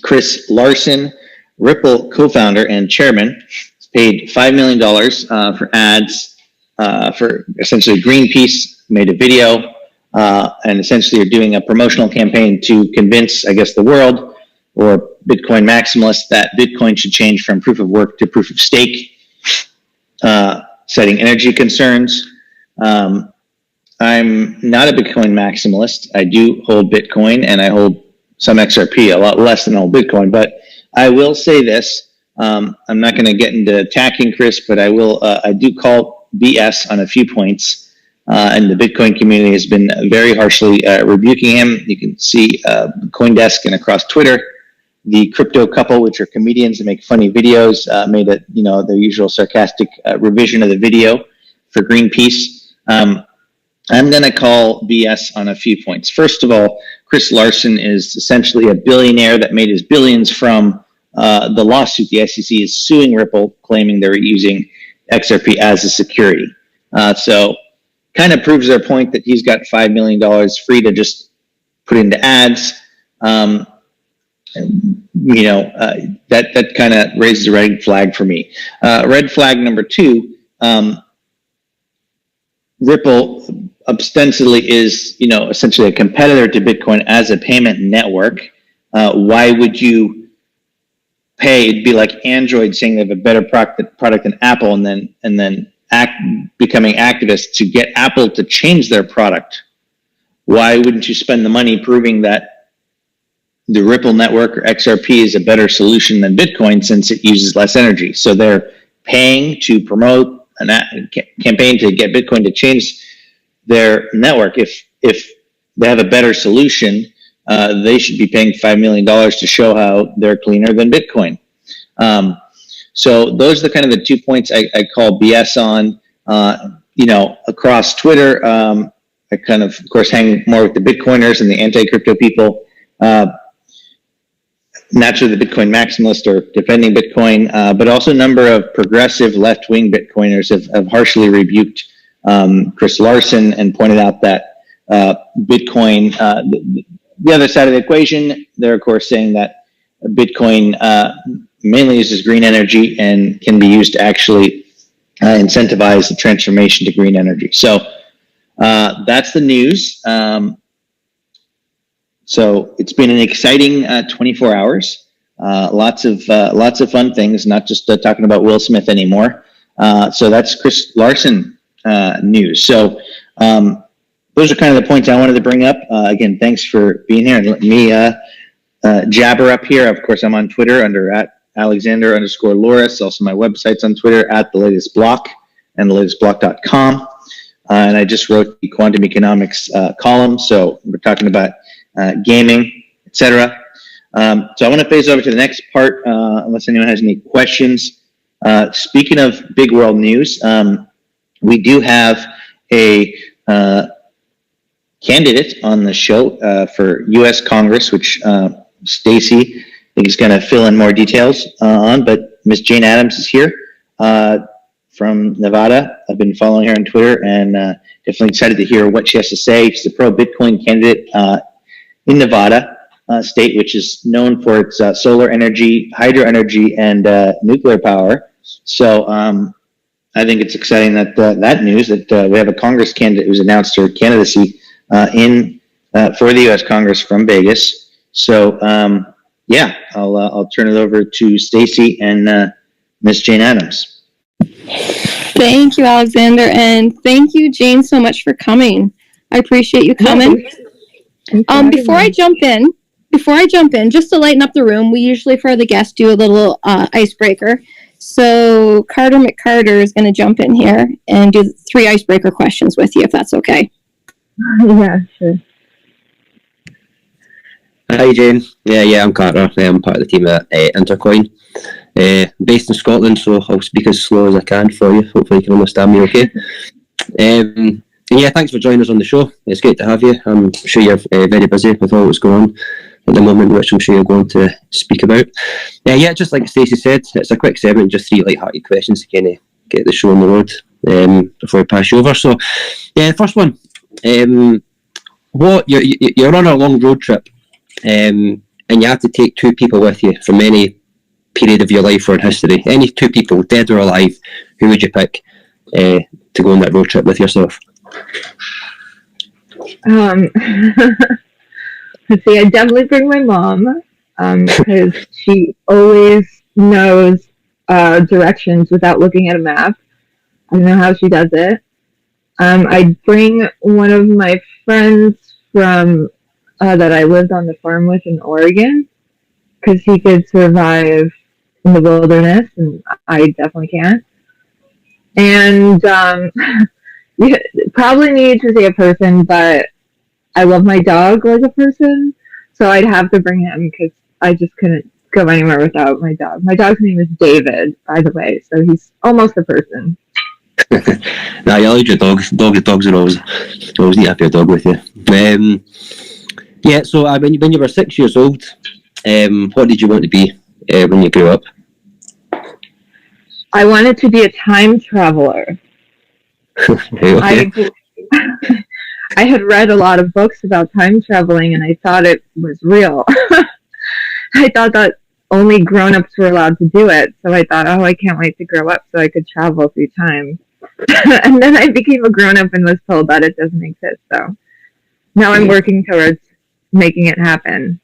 Chris Larsen, Ripple co-founder and chairman, paid $5 million for ads for essentially Greenpeace, made a video, and essentially are doing a promotional campaign to convince, I guess, the world or Bitcoin maximalists that Bitcoin should change from proof of work to proof of stake, citing energy concerns. I'm not a Bitcoin maximalist. I do hold Bitcoin and I hold some XRP, a lot less than I hold Bitcoin. But I will say this. I'm not going to get into attacking Chris, but I will. I do call BS on a few points. And the Bitcoin community has been very harshly rebuking him. You can see CoinDesk and across Twitter. The crypto couple, which are comedians and make funny videos, made a their usual sarcastic revision of the video for Greenpeace. I'm going to call BS on a few points. First of all, Chris Larsen is essentially a billionaire that made his billions from the lawsuit. The SEC is suing Ripple, claiming they're using XRP as a security. So kind of proves their point that he's got $5 million free to just put into ads. That kind of raises a red flag for me. Red flag number two, Ripple ostensibly is, essentially a competitor to Bitcoin as a payment network. Why would you pay? It'd be like Android saying they have a better product than Apple, and then becoming activists to get Apple to change their product. Why wouldn't you spend the money proving that the Ripple network or XRP is a better solution than Bitcoin since it uses less energy? So they're paying to promote a campaign to get Bitcoin to change their network. If they have a better solution, they should be paying $5 million to show how they're cleaner than Bitcoin. So those are the kind of the 2 points I call BS on. Across Twitter, I kind of course, hang more with the Bitcoiners and the anti-crypto people. Naturally, the Bitcoin maximalists are defending Bitcoin, but also a number of progressive left-wing Bitcoiners have harshly rebuked Chris Larsen and pointed out that Bitcoin, the other side of the equation, they're of course saying that Bitcoin mainly uses green energy and can be used to actually incentivize the transformation to green energy. So that's the news. So it's been an exciting 24 hours. Lots of fun things, not just talking about Will Smith anymore. So that's Chris Larsen news. So those are kind of the points I wanted to bring up. Again, thanks for being here and letting me jabber up here. Of course, I'm on Twitter under @Alexander_Loris. Also, my website's on Twitter @TheLatestBlock and TheLatestBlock.com. And I just wrote the quantum economics column. So we're talking about gaming, etc. So I want to phase over to the next part, unless anyone has any questions. Speaking of big world news, we do have a candidate on the show for U.S. Congress, which Stacey, I think, is going to fill in more details on. But Ms. Jane Addams is here from Nevada. I've been following her on Twitter and definitely excited to hear what she has to say. She's a pro-Bitcoin candidate in Nevada state, which is known for its solar energy, hydro energy, and nuclear power. So I think it's exciting that that news that we have a Congress candidate who's announced her candidacy for the U.S. Congress from Vegas. So I'll turn it over to Stacey and Ms. Jane Addams. Thank you, Alexander, and thank you, Jane, so much for coming. I appreciate you coming. Before I jump in, just to lighten up the room, we usually for the guests do a little icebreaker. So Carter McCarter is going to jump in here and do 3 icebreaker questions with you, if that's okay. Yeah, sure. Hi, Jane. Yeah, I'm Carter. I'm part of the team at Intercoin. Based in Scotland, so I'll speak as slow as I can for you. Hopefully you can understand me okay. And yeah, thanks for joining us on the show. It's great to have you. I'm sure you're very busy with all that's going on at the moment, which I'm sure you're going to speak about. Yeah, just like Stacey said, it's a quick segment, just 3 light-hearted questions to kind of get the show on the road before we pass you over. So, yeah, first one. What you're on a long road trip, and you have to take 2 people with you from any period of your life or in history. Any 2 people, dead or alive, who would you pick to go on that road trip with yourself? Let's see, I definitely bring my mom because she always knows directions without looking at a map. I don't know how she does it. I'd bring one of my friends from that I lived on the farm with in Oregon because he could survive in the wilderness, and I definitely can't. And you probably need to see a person, but I love my dog like a person, so I'd have to bring him because I just couldn't go anywhere without my dog. My dog's name is David, by the way, so he's almost a person. Nah, you like your dog. Dogs are always need to have your dog with you. Yeah, so when you were 6 years old, what did you want to be when you grew up? I wanted to be a time traveler. Okay. I had read a lot of books about time traveling, and I thought it was real. I thought that only grown-ups were allowed to do it, so I thought, I can't wait to grow up so I could travel through time. And then I became a grown-up and was told that it doesn't exist, so now I'm working towards making it happen.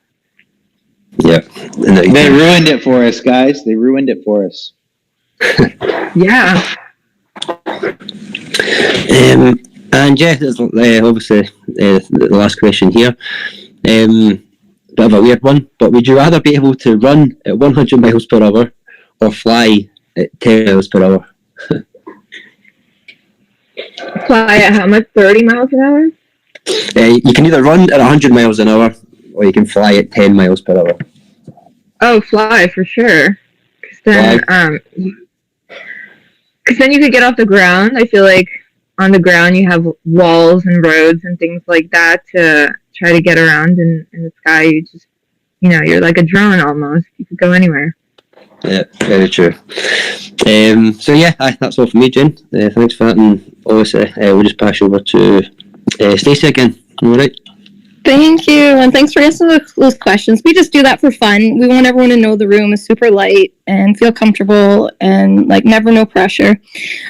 Yeah. They ruined it for us, guys. They ruined it for us. Yeah. And yeah, there's, obviously the last question here. Bit of a weird one, but would you rather be able to run at 100 miles per hour or fly at 10 miles per hour? Fly at how much? 30 miles an hour? You can either run at 100 miles an hour or you can fly at 10 miles per hour. Oh, fly for sure. Because then you could get off the ground. I feel like on the ground you have walls and roads and things like that to try to get around. In the sky, you just, you're like a drone almost. You could go anywhere. Yeah, very true. So yeah, that's all from me, Jen. Thanks for that, and obviously we'll just pass over to Stacey again. All right. Thank you, and thanks for answering those questions. We just do that for fun. We want everyone to know the room is super light and feel comfortable and never no pressure.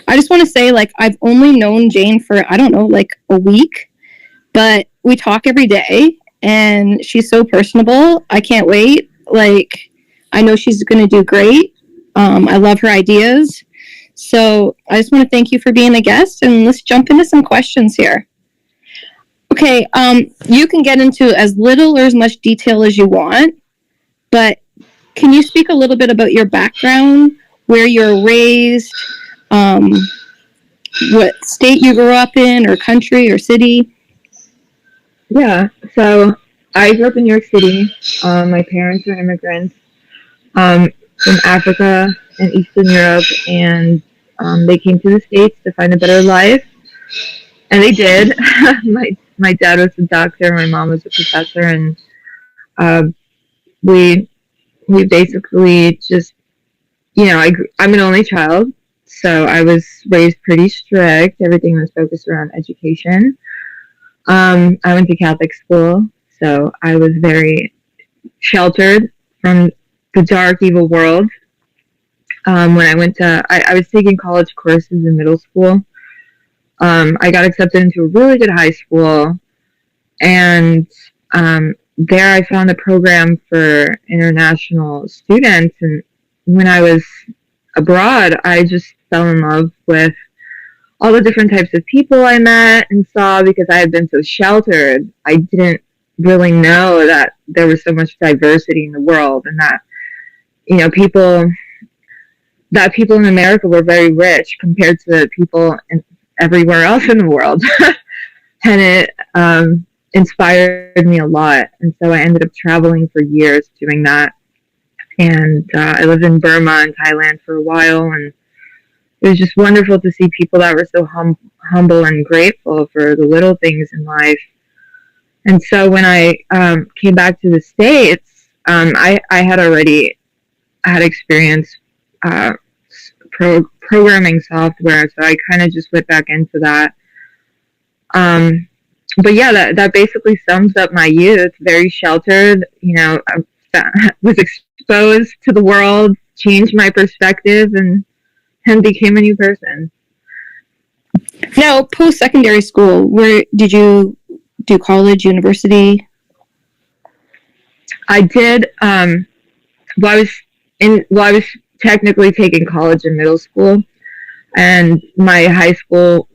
I just want to say I've only known Jane for a week, but we talk every day and she's so personable. I can't wait. I know she's going to do great. I love her ideas. So I just want to thank you for being a guest, and let's jump into some questions here. Okay, you can get into as little or as much detail as you want, but can you speak a little bit about your background, where you're raised, what state you grew up in, or country, or city? Yeah, so I grew up in New York City. My parents are immigrants from Africa and Eastern Europe, and they came to the States to find a better life, and they did. My dad was a doctor, my mom was a professor, and we basically just, I'm an only child, so I was raised pretty strict. Everything was focused around education. I went to Catholic school, so I was very sheltered from the dark, evil world. When I went to, I was taking college courses in middle school. I got accepted into a really good high school, and there I found a program for international students. And when I was abroad, I just fell in love with all the different types of people I met and saw, because I had been so sheltered. I didn't really know that there was so much diversity in the world, and that people in America were very rich compared to the people everywhere else in the world. And it inspired me a lot. And so I ended up traveling for years doing that. And I lived in Burma and Thailand for a while. And it was just wonderful to see people that were so humble and grateful for the little things in life. And so when I came back to the States, I had experience programming software, so I kind of just went back into that. But yeah, that basically sums up my youth. Very sheltered, I was exposed to the world, changed my perspective, and became a new person. Now, post-secondary school, where did you do college, university? I did. I was technically taking college in middle school, and my high school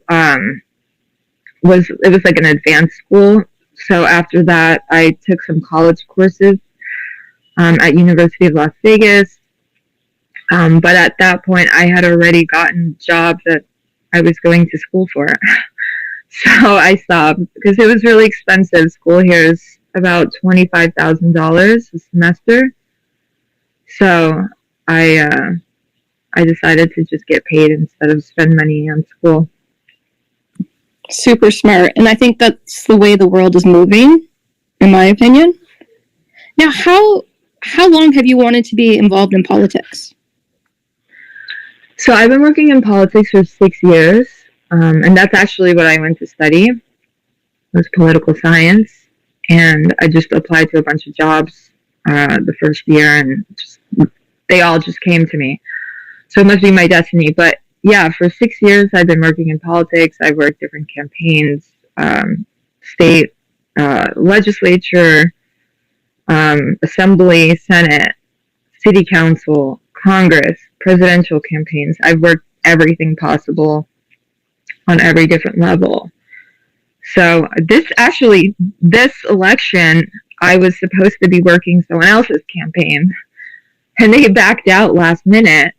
was like an advanced school. So after that, I took some college courses at University of Las Vegas. But at that point, I had already gotten jobs that I was going to school for. So I stopped because it was really expensive. School here is about $25,000 a semester. So I decided to just get paid instead of spend money on school. Super smart. And I think that's the way the world is moving, in my opinion. Now, how long have you wanted to be involved in politics? So I've been working in politics for 6 years, and that's actually what I went to study, was political science. And I just applied to a bunch of jobs the first year, and they all just came to me. So it must be my destiny. But yeah, for 6 years, I've been working in politics. I've worked different campaigns, state, legislature, assembly, senate, city council, Congress, presidential campaigns. I've worked everything possible on every different level. So this election, I was supposed to be working someone else's campaign, and they backed out last minute,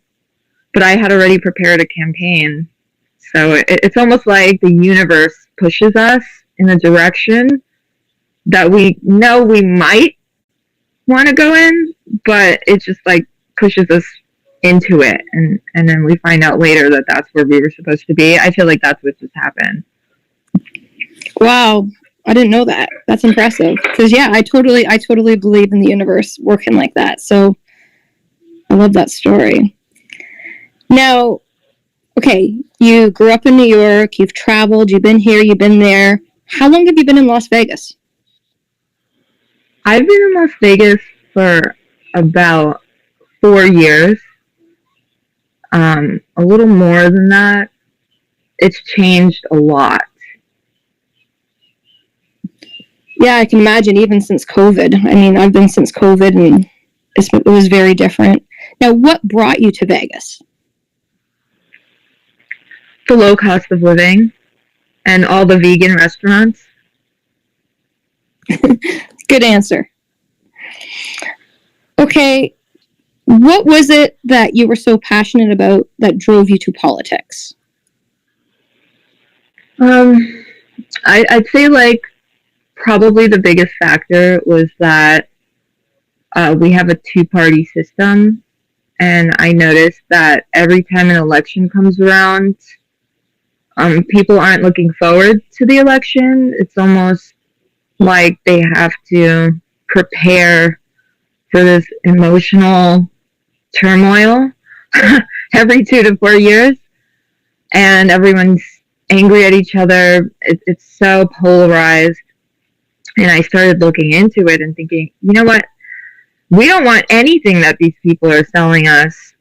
but I had already prepared a campaign. So it's almost like the universe pushes us in a direction that we know we might want to go in, but it just like pushes us into it, and then we find out later that that's where we were supposed to be. I feel like that's what just happened. Wow, I didn't know that. That's impressive. Because yeah, I totally believe in the universe working like that. So I love that story. Now, okay, you grew up in New York, you've traveled, you've been here, you've been there. How long have you been in Las Vegas? I've been in Las Vegas for about 4 years. A little more than that. It's changed a lot. Yeah, I can imagine, even since COVID. I mean, I've been since COVID, and it was very different. Now, what brought you to Vegas? The low cost of living and all the vegan restaurants. Good answer. Okay, what was it that you were so passionate about that drove you to politics? I'd say like probably the biggest factor was that we have a two-party system, and I noticed that every time an election comes around, people aren't looking forward to the election. It's almost like they have to prepare for this emotional turmoil every 2 to 4 years, and everyone's angry at each other. It's so polarized. And I started looking into it and thinking, you know what? We don't want anything that these people are selling us.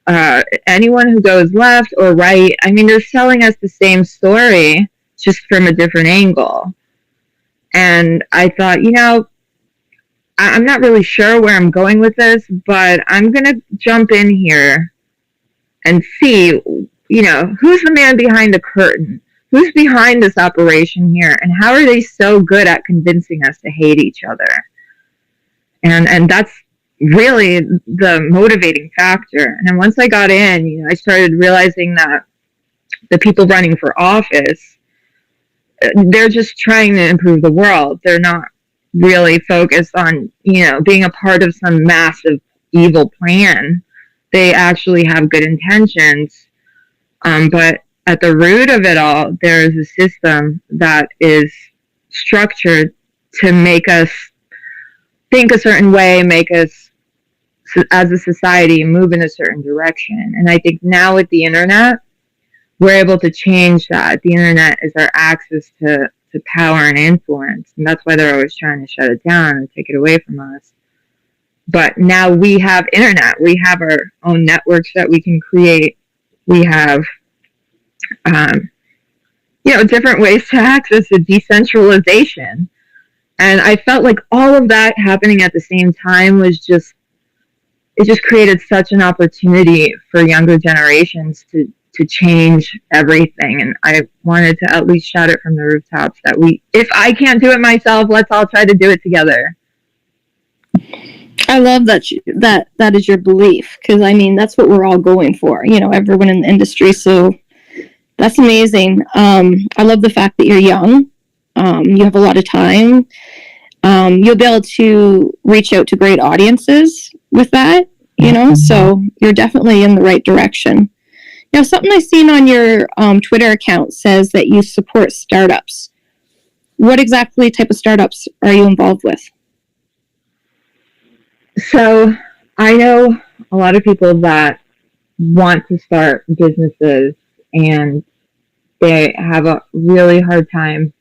Anyone who goes left or right, I mean, they're selling us the same story, just from a different angle. And I thought, I'm not really sure where I'm going with this, but I'm going to jump in here and see, who's the man behind the curtain? Who's behind this operation here, and how are they so good at convincing us to hate each other? And that's really the motivating factor. And then once I got in, I started realizing that the people running for office, they're just trying to improve the world. They're not really focused on, being a part of some massive evil plan. They actually have good intentions. But at the root of it all, there is a system that is structured to make us think a certain way, make us, as a society, move in a certain direction. And I think now with the internet, we're able to change that. The internet is our access to power and influence. And that's why they're always trying to shut it down and take it away from us. But now we have internet. We have our own networks that we can create. We have, different ways to access it, decentralization. And I felt like all of that happening at the same time was it just created such an opportunity for younger generations to change everything. And I wanted to at least shout it from the rooftops that if I can't do it myself, let's all try to do it together. I love that is your belief, because I mean that's what we're all going for, everyone in the industry. So that's amazing. I love the fact that you're young. You have a lot of time. You'll be able to reach out to great audiences with that, so you're definitely in the right direction. Now, something I've seen on your Twitter account says that you support startups. What exactly type of startups are you involved with? So I know a lot of people that want to start businesses and they have a really hard time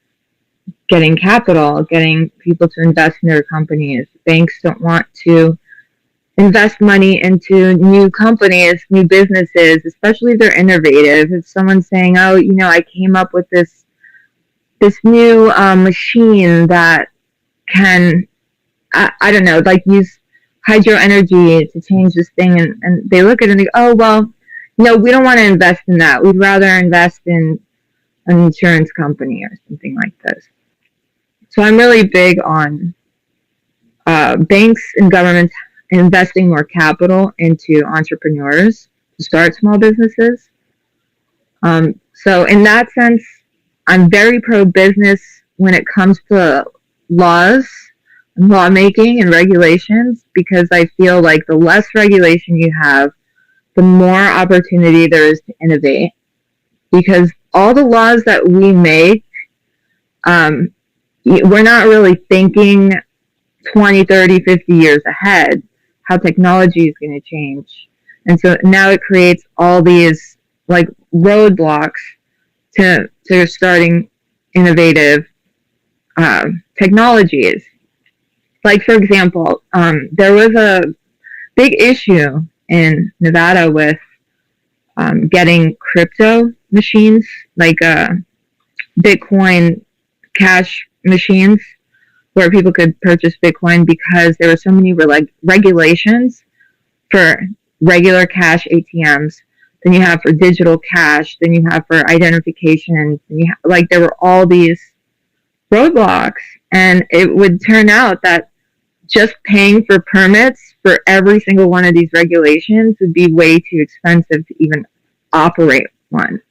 getting capital, getting people to invest in their companies. Banks don't want to invest money into new companies, new businesses, especially if they're innovative. If someone's saying, oh, I came up with this new machine that can, I don't know, like use hydro energy to change this thing, and they look at it and they go, oh, well, no, we don't want to invest in that. We'd rather invest in an insurance company or something like this. So I'm really big on banks and governments investing more capital into entrepreneurs to start small businesses. So in that sense, I'm very pro-business when it comes to laws, lawmaking and regulations, because I feel like the less regulation you have, the more opportunity there is to innovate. Because all the laws that we make, we're not really thinking 20, 30, 50 years ahead how technology is going to change. And so now it creates all these like roadblocks to starting innovative technologies. Like, for example, there was a big issue in Nevada with getting crypto machines, like Bitcoin cash machines, where people could purchase Bitcoin, because there were so many regulations for regular cash ATMs. Then you have for digital cash. Then you have for identification. And there were all these roadblocks, and it would turn out that just paying for permits for every single one of these regulations would be way too expensive to even operate one.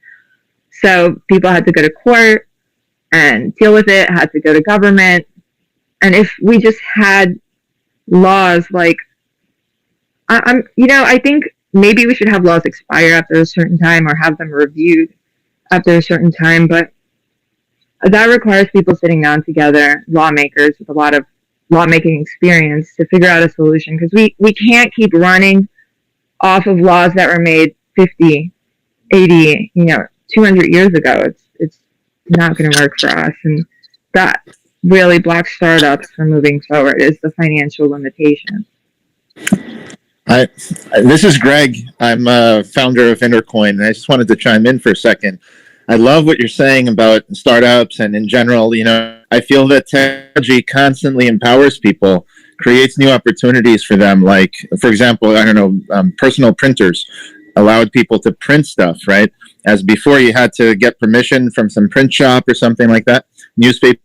So people had to go to court and deal with it, had to go to government. And if we just had laws like, I think maybe we should have laws expire after a certain time or have them reviewed after a certain time. But that requires people sitting down together, lawmakers with a lot of lawmaking experience, to figure out a solution. Because we can't keep running off of laws that were made 50, 80, 200 years ago. It's not going to work for us. And that really blocks startups from moving forward, is the financial limitation. This is Greg. I'm a founder of Intercoin, and I just wanted to chime in for a second. I love what you're saying about startups, and in general, I feel that technology constantly empowers people, creates new opportunities for them. Like, for example, personal printers allowed people to print stuff, right? As before, you had to get permission from some print shop or something like that, newspaper.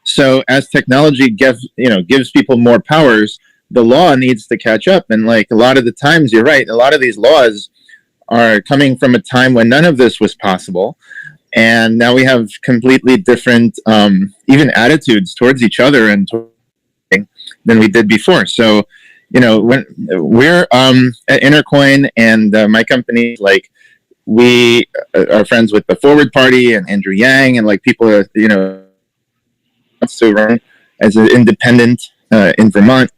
So as technology gives people more powers, the law needs to catch up. And like a lot of the times, you're right, a lot of these laws are coming from a time when none of this was possible. And now we have completely different even attitudes towards each other and than we did before. So, when we're at Intercoin and my company, like, we are friends with the Forward Party and Andrew Yang, and like people are, to run as an independent in Vermont.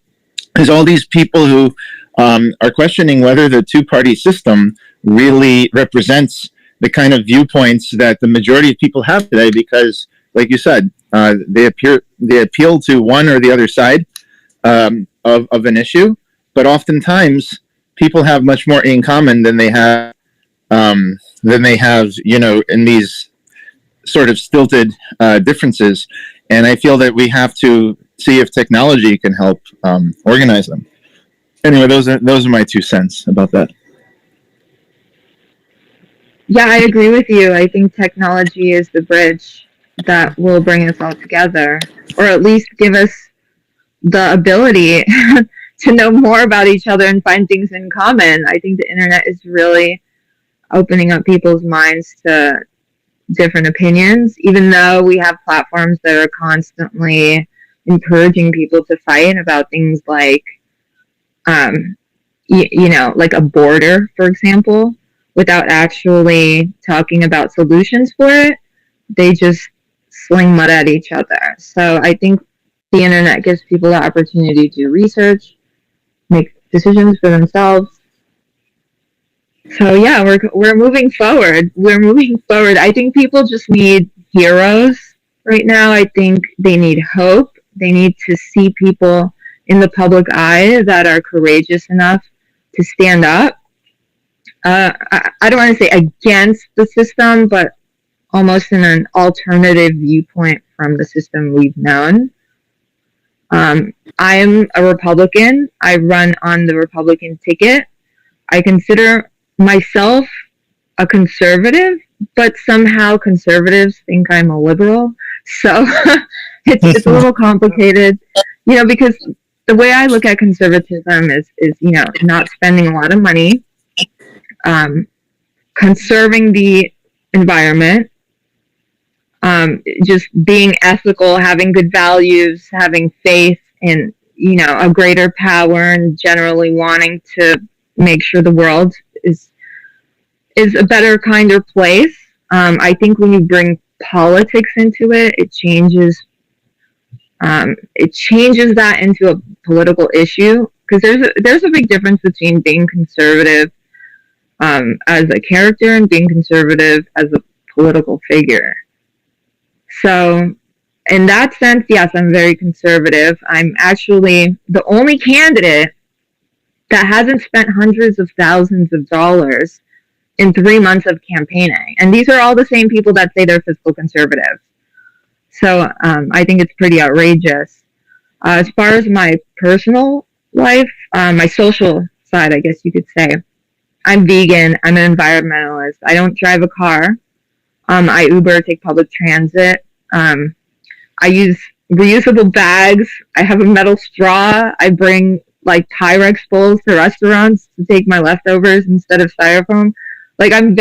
There's all these people who are questioning whether the two-party system really represents the kind of viewpoints that the majority of people have today, because, like you said, they appeal to one or the other side of an issue, but oftentimes people have much more in common than they have, in these sort of stilted differences. And I feel that we have to see if technology can help organize them. Anyway, those are my 2 cents about that. Yeah, I agree with you. I think technology is the bridge that will bring us all together, or at least give us the ability to know more about each other and find things in common. I think the internet is really opening up people's minds to different opinions, even though we have platforms that are constantly encouraging people to fight about things like, like a border, for example, without actually talking about solutions for it. They just sling mud at each other. So I think the internet gives people the opportunity to do research, make decisions for themselves. So yeah, we're moving forward. I think people just need heroes right now. I think they need hope. They need to see people in the public eye that are courageous enough to stand up. I don't want to say against the system, but almost in an alternative viewpoint from the system we've known. I'm a Republican. I run on the Republican ticket. I consider myself a conservative, but somehow conservatives think I'm a liberal. So it's a little complicated, because the way I look at conservatism is not spending a lot of money, conserving the environment, just being ethical, having good values, having faith in, a greater power, and generally wanting to make sure the world is a better, kinder place. I think when you bring politics into it, it changes that into a political issue, because there's a big difference between being conservative as a character and being conservative as a political figure. So in that sense, yes, I'm very conservative. I'm actually the only candidate that hasn't spent hundreds of thousands of dollars in 3 months of campaigning. And these are all the same people that say they're fiscal conservatives. So I think it's pretty outrageous. As far as my personal life, my social side, I guess you could say, I'm vegan. I'm an environmentalist. I don't drive a car. I Uber, take public transit. I use reusable bags. I have a metal straw. I bring like Pyrex bowls to restaurants to take my leftovers instead of styrofoam. Like I'm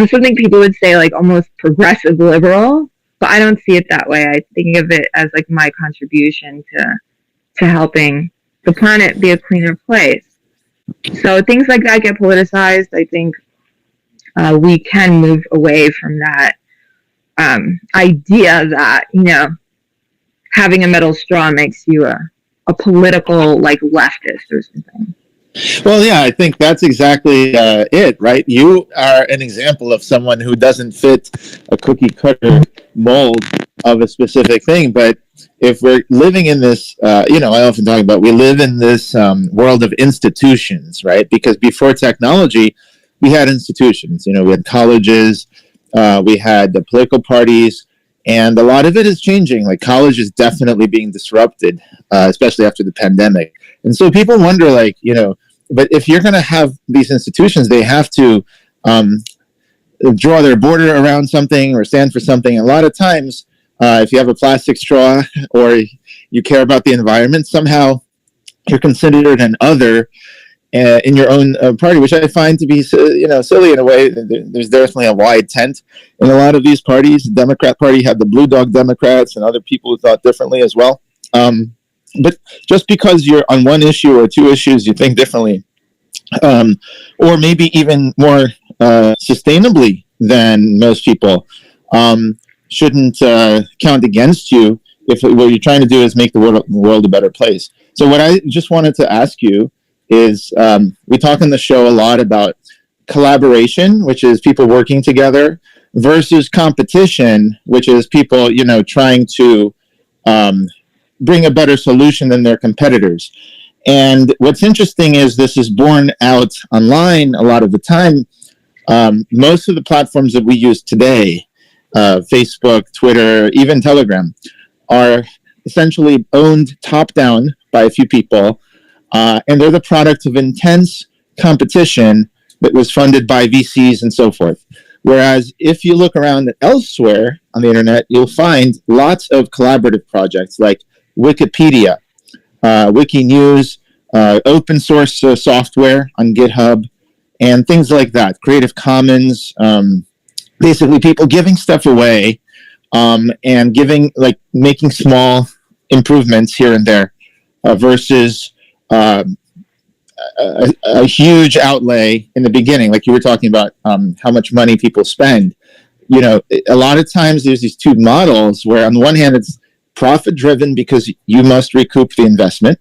something people would say like almost progressive liberal, but I don't see it that way. I think of it as like my contribution to helping the planet be a cleaner place. So things like that get politicized. I think we can move away from that idea that, having a metal straw makes you a political like leftist or something. Well, yeah, I think that's exactly it, right? You are an example of someone who doesn't fit a cookie cutter mold of a specific thing. But if we're living in this, I often talk about, we live in this world of institutions, right? Because before technology, we had institutions. We had colleges, we had the political parties, and a lot of it is changing. Like college is definitely being disrupted, especially after the pandemic. And so people wonder, but if you're going to have these institutions, they have to draw their border around something or stand for something. A lot of times, if you have a plastic straw or you care about the environment, somehow you're considered an other in your own party, which I find to be, silly in a way. There's definitely a wide tent in a lot of these parties. The Democrat Party had the Blue Dog Democrats and other people who thought differently as well. But just because you're on one issue or two issues, you think differently, or maybe even more sustainably than most people shouldn't count against you if what you're trying to do is make the world a better place. So what I just wanted to ask you is, we talk on the show a lot about collaboration, which is people working together, versus competition, which is people, trying to bring a better solution than their competitors. And what's interesting is this is borne out online a lot of the time. Most of the platforms that we use today, Facebook, Twitter, even Telegram, are essentially owned top-down by a few people, and they're the product of intense competition that was funded by VCs and so forth. Whereas if you look around elsewhere on the internet, you'll find lots of collaborative projects like Wikipedia, Wikinews, open source software on GitHub, and things like that. Creative Commons, basically people giving stuff away, and making small improvements here and there, versus a huge outlay in the beginning, like you were talking about, how much money people spend. A lot of times there's these two models where on the one hand it's profit driven because you must recoup the investment,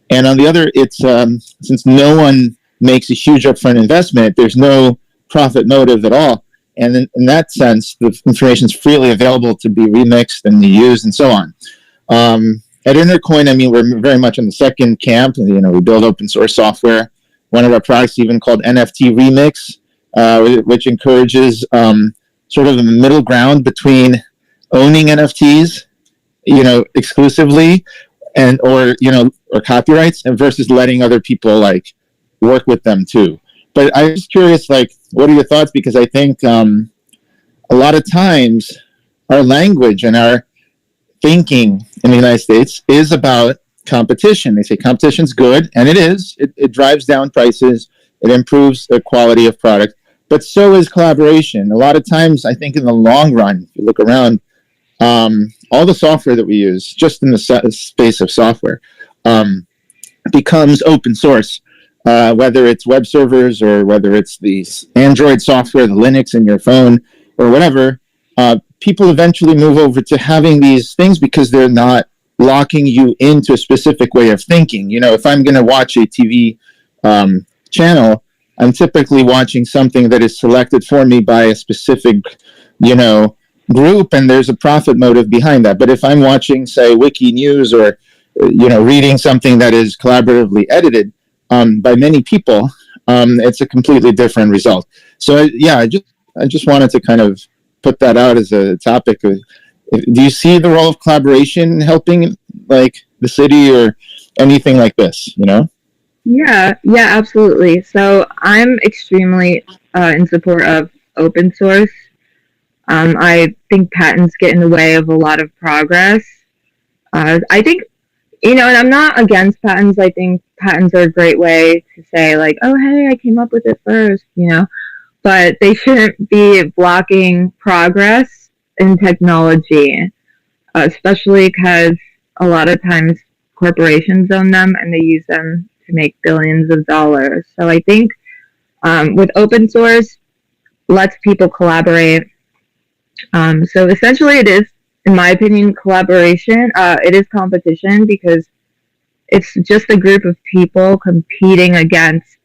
and on the other it's since no one makes a huge upfront investment, there's no profit motive at all, and in that sense the information is freely available to be remixed and used and so on. At Intercoin, we're very much in the second camp. We build open source software. One of our products even called NFT Remix, which encourages sort of the middle ground between owning NFTs, exclusively, or copyrights, and versus letting other people work with them too. But I was curious, what are your thoughts? Because I think a lot of times our language and our thinking in the United States is about competition. They say competition's good, and it is. It drives down prices. It improves the quality of product. But so is collaboration. A lot of times, I think in the long run, if you look around, all the software that we use, just in the space of software, becomes open source. Whether it's web servers or whether it's the Android software, the Linux in your phone, or whatever, people eventually move over to having these things because they're not locking you into a specific way of thinking. If I'm going to watch a TV channel, I'm typically watching something that is selected for me by a specific, group, and there's a profit motive behind that. But if I'm watching, say, Wikinews, or, reading something that is collaboratively edited by many people, it's a completely different result. So, I just wanted to kind of put that out as a topic. Do you see the role of collaboration helping the city or anything like this, Yeah, absolutely. So I'm extremely in support of open source. I think patents get in the way of a lot of progress. I think, and I'm not against patents. I think patents are a great way to say oh, hey, I came up with it first, but they shouldn't be blocking progress in technology, especially because a lot of times corporations own them and they use them to make billions of dollars. So I think with open source, lets people collaborate. So essentially it is, in my opinion, collaboration. It is competition because it's just a group of people competing against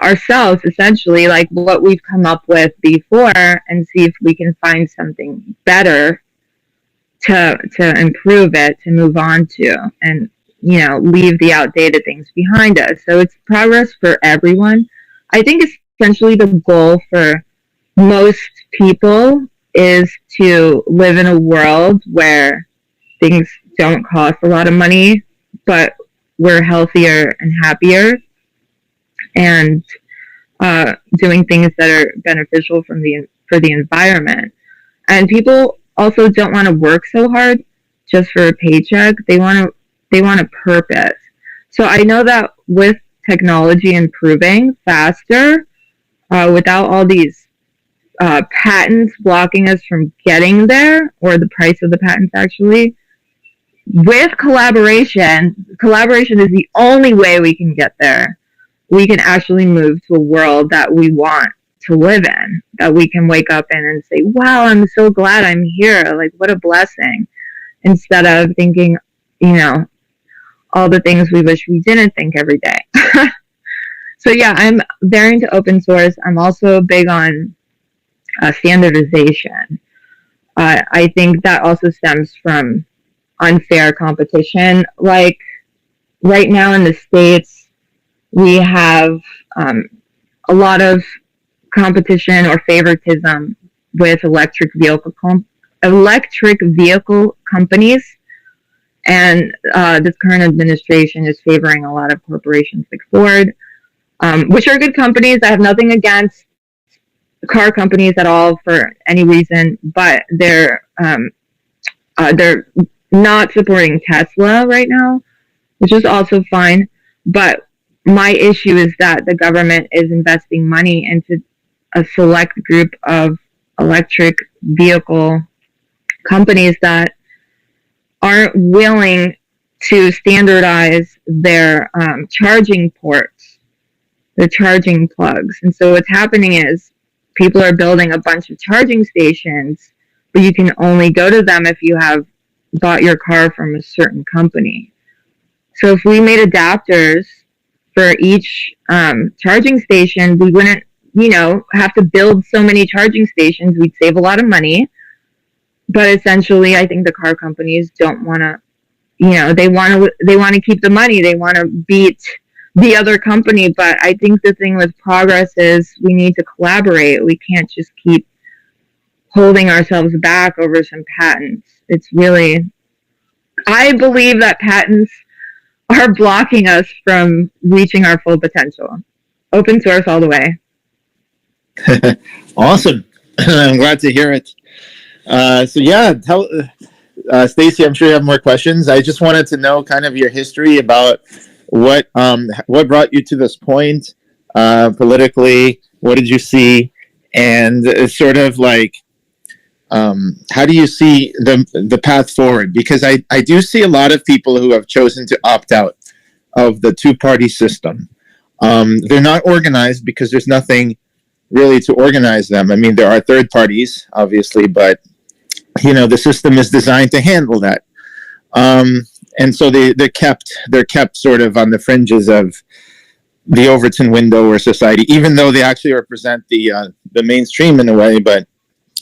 ourselves, essentially, what we've come up with before, and see if we can find something better to improve it, to move on to, and leave the outdated things behind us. So it's progress for everyone. I think essentially the goal for most people is to live in a world where things don't cost a lot of money, but we're healthier and happier, and doing things that are beneficial for the environment. And people also don't want to work so hard just for a paycheck. They want a purpose. So I know that with technology improving faster, without all these patents blocking us from getting there, or the price of the patents actually, with collaboration is the only way we can get there. we can actually move to a world that we want to live in, that we can wake up in and say, wow, I'm so glad I'm here. Like, what a blessing. Instead of thinking, you know, all the things we wish we didn't think every day. So yeah, I'm very into open source. I'm also big on standardization. I think that also stems from unfair competition. Like right now in the States, we have a lot of competition or favoritism with electric vehicle companies, and this current administration is favoring a lot of corporations like Ford, which are good companies. I have nothing against car companies at all for any reason, but they're not supporting Tesla right now, which is also fine. But my issue is that the government is investing money into a select group of electric vehicle companies that aren't willing to standardize their charging ports, their charging plugs. And so what's happening is people are building a bunch of charging stations, but you can only go to them if you have bought your car from a certain company. So if we made adapters for each charging station, we wouldn't, have to build so many charging stations. We'd save a lot of money. But essentially, I think the car companies don't want to, they want to keep the money. They want to beat the other company. But I think the thing with progress is we need to collaborate. We can't just keep holding ourselves back over some patents. It's really, I believe that patents are blocking us from reaching our full potential. Open source all the way. Awesome. I'm glad to hear it. Stacey, I'm sure you have more questions. I just wanted to know kind of your history about what brought you to this point politically. What did you see? And sort of like, how do you see the path forward? Because I do see a lot of people who have chosen to opt out of the two-party system. They're not organized because there's nothing really to organize them. I mean, there are third parties, obviously, but the system is designed to handle that. And so they're kept sort of on the fringes of the Overton window or society, even though they actually represent the mainstream in a way. But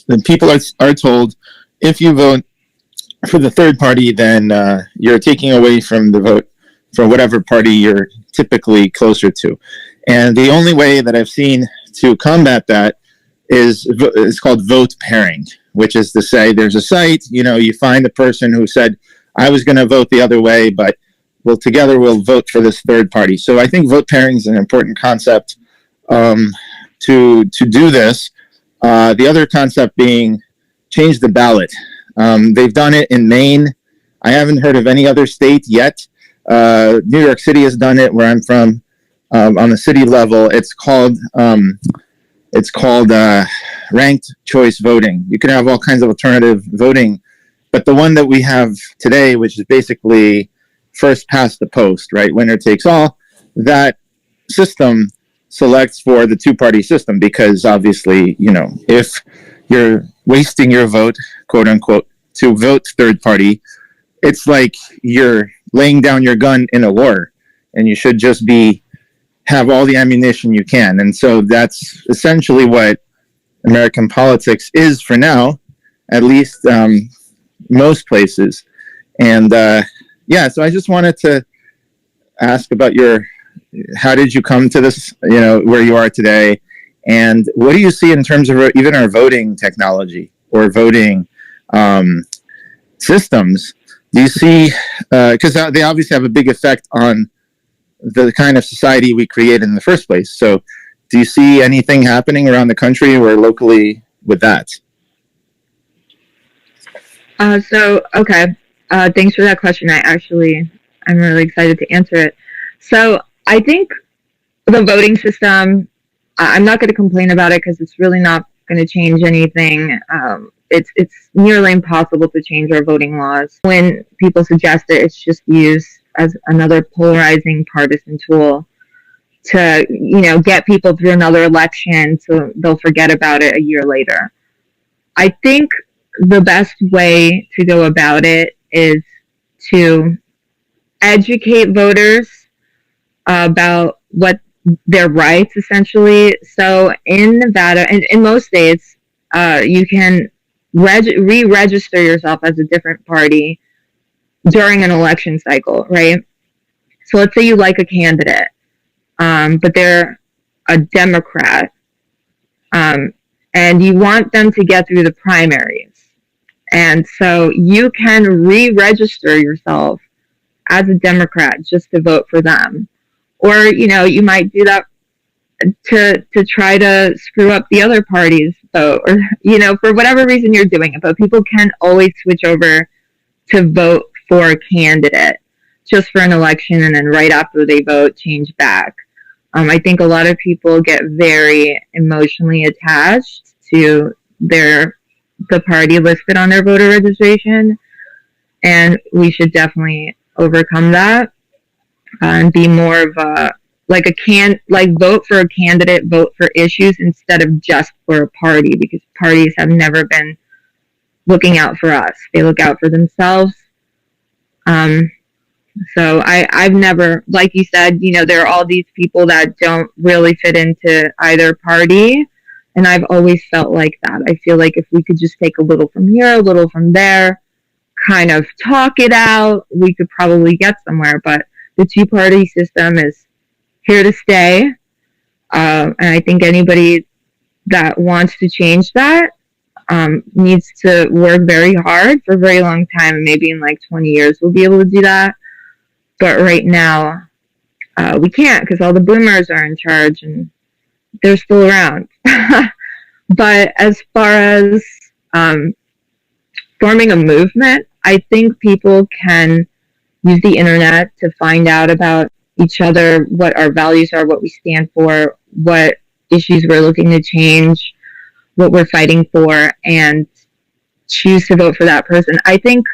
the people are told, if you vote for the third party, then you're taking away from the vote for whatever party you're typically closer to. And the only way that I've seen to combat that is called vote pairing, which is to say there's a site, you find a person who said, I was going to vote the other way, but together we'll vote for this third party. So I think vote pairing is an important concept to do this. The other concept being change the ballot. They've done it in Maine. I haven't heard of any other state yet. New York City has done it where I'm from. On the city level, it's called ranked choice voting. You can have all kinds of alternative voting, but the one that we have today, which is basically first past the post, right? Winner takes all. That system selects for the two-party system because obviously, if you're wasting your vote, quote unquote, to vote third party, it's like you're laying down your gun in a war, and you should just have all the ammunition you can. And so that's essentially what American politics is for now, at least most places. And so I just wanted to ask about how did you come to this, where you are today? And what do you see in terms of even our voting technology or voting systems? Do you see, because they obviously have a big effect on the kind of society we create in the first place. So do you see anything happening around the country or locally with that? Thanks for that question. I'm really excited to answer it. So I think the voting system, I'm not going to complain about it because it's really not going to change anything. It's nearly impossible to change our voting laws. When people suggest it, it's just used as another polarizing partisan tool. to get people through another election so they'll forget about it a year later. I think the best way to go about it is to educate voters about what their rights, essentially. So in Nevada and in most states, you can re-register yourself as a different party during an election cycle, right? So let's say you like a candidate, but they're a Democrat, and you want them to get through the primaries. And so you can re-register yourself as a Democrat just to vote for them. Or, you might do that to try to screw up the other party's vote, or, for whatever reason you're doing it. But people can always switch over to vote for a candidate just for an election, and then right after they vote, change back. I think a lot of people get very emotionally attached to the party listed on their voter registration, and we should definitely overcome that and be more of a vote for a candidate, vote for issues instead of just for a party, because parties have never been looking out for us. They look out for themselves. So I've never, like you said, there are all these people that don't really fit into either party. And I've always felt like that. I feel like if we could just take a little from here, a little from there, kind of talk it out, we could probably get somewhere. But the two-party system is here to stay. And I think anybody that wants to change that needs to work very hard for a very long time. And maybe in like 20 years, we'll be able to do that. But right now, we can't, because all the boomers are in charge and they're still around. But as far as forming a movement, I think people can use the internet to find out about each other, what our values are, what we stand for, what issues we're looking to change, what we're fighting for, and choose to vote for that person. I think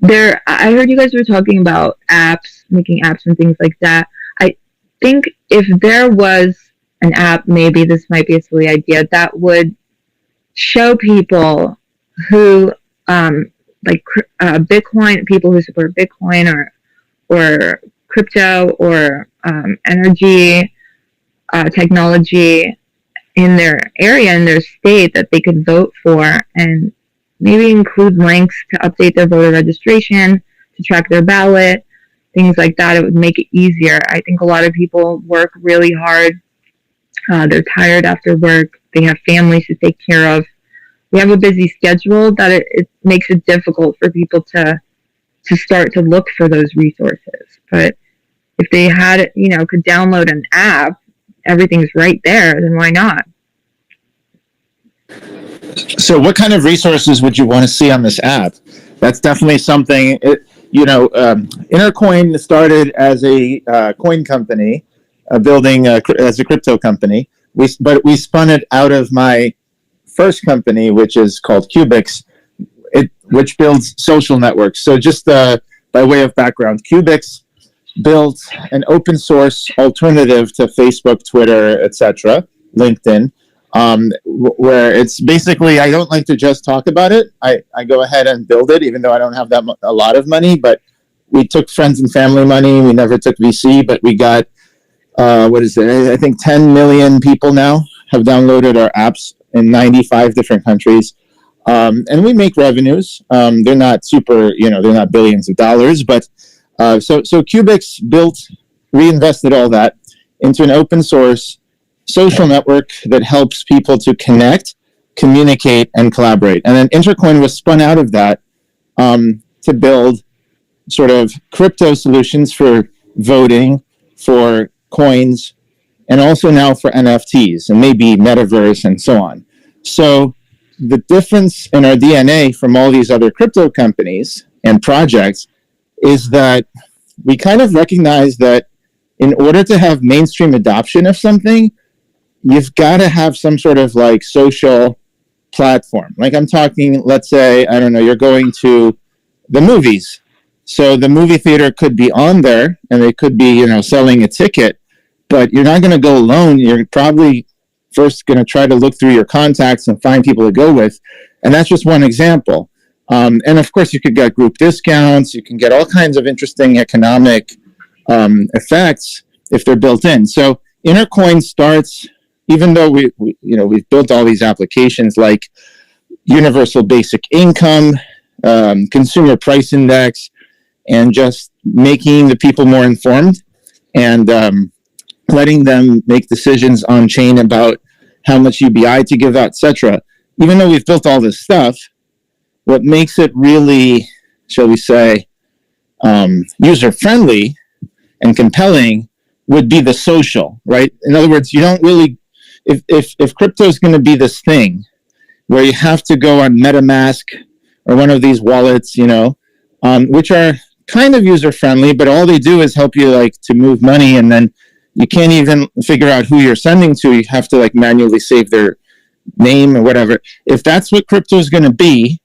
I heard you guys were talking about apps, making apps and things like that. I think if there was an app, maybe this might be a silly idea, that would show people who, Bitcoin, people who support Bitcoin or crypto or energy, technology in their area, in their state, that they could vote for, and maybe include links to update their voter registration, to track their ballot, things like that. It would make it easier. I think a lot of people work really hard. They're tired after work. They have families to take care of. We have a busy schedule that it makes it difficult for people to start to look for those resources. But if they had, could download an app, everything's right there, then why not? So what kind of resources would you want to see on this app? That's definitely something, Intercoin started as a coin company, building as a crypto company. But we spun it out of my first company, which is called qbix, which builds social networks. So just by way of background, qbix built an open source alternative to Facebook, Twitter, etc., LinkedIn, where it's basically, I don't like to just talk about it. I go ahead and build it, even though I don't have a lot of money, but we took friends and family money. We never took VC, but we got, I think 10 million people now have downloaded our apps in 95 different countries. And we make revenues. They're not super, they're not billions of dollars, but so qbix reinvested all that into an open source social network that helps people to connect, communicate, and collaborate. And then Intercoin was spun out of that to build sort of crypto solutions for voting, for coins, and also now for NFTs and maybe metaverse and so on. So the difference in our DNA from all these other crypto companies and projects is that we kind of recognize that in order to have mainstream adoption of something, you've got to have some sort of like social platform. Like I'm talking, let's say, I don't know, you're going to the movies. So the movie theater could be on there and they could be, selling a ticket, but you're not going to go alone. You're probably first going to try to look through your contacts and find people to go with. And that's just one example. And of course, you could get group discounts. You can get all kinds of interesting economic effects if they're built in. So Intercoin starts, even though we've built all these applications like universal basic income, consumer price index, and just making the people more informed and letting them make decisions on chain about how much UBI to give out, etc. Even though we've built all this stuff, what makes it really, shall we say, user-friendly and compelling would be the social, right? In other words, you don't really, if crypto is going to be this thing where you have to go on MetaMask or one of these wallets, which are kind of user-friendly, but all they do is help you like to move money, and then you can't even figure out who you're sending to. You have to like manually save their name or whatever. If that's what crypto is going to be,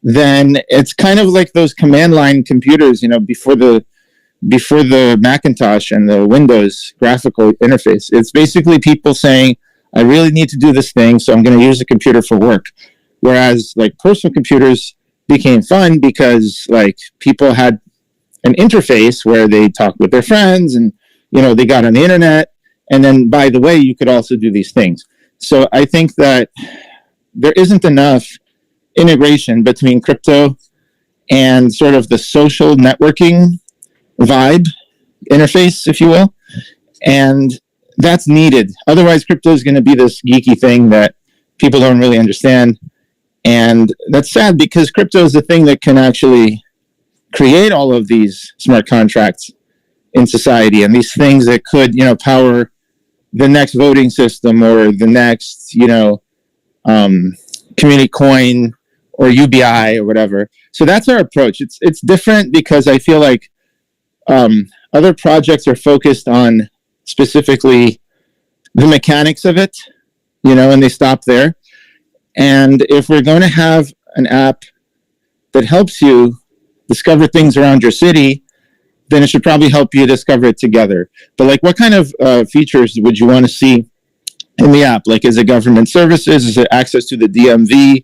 then it's kind of like those command line computers, before the Macintosh and the Windows graphical interface. It's basically people saying, I really need to do this thing, so I'm going to use a computer for work. Whereas like personal computers became fun because like people had an interface where they talked with their friends and, they got on the internet. And then, by the way, you could also do these things. So I think that there isn't enough integration between crypto and sort of the social networking vibe interface, if you will. And that's needed. Otherwise, crypto is going to be this geeky thing that people don't really understand. And that's sad because crypto is the thing that can actually create all of these smart contracts in society and these things that could, power the next voting system or the next, community coin or UBI or whatever. So that's our approach. It's different because I feel like other projects are focused on specifically the mechanics of it, and they stop there. And if we're going to have an app that helps you discover things around your city, then it should probably help you discover it together. But like, what kind of features would you want to see in the app? Like, is it government services? Is it access to the DMV?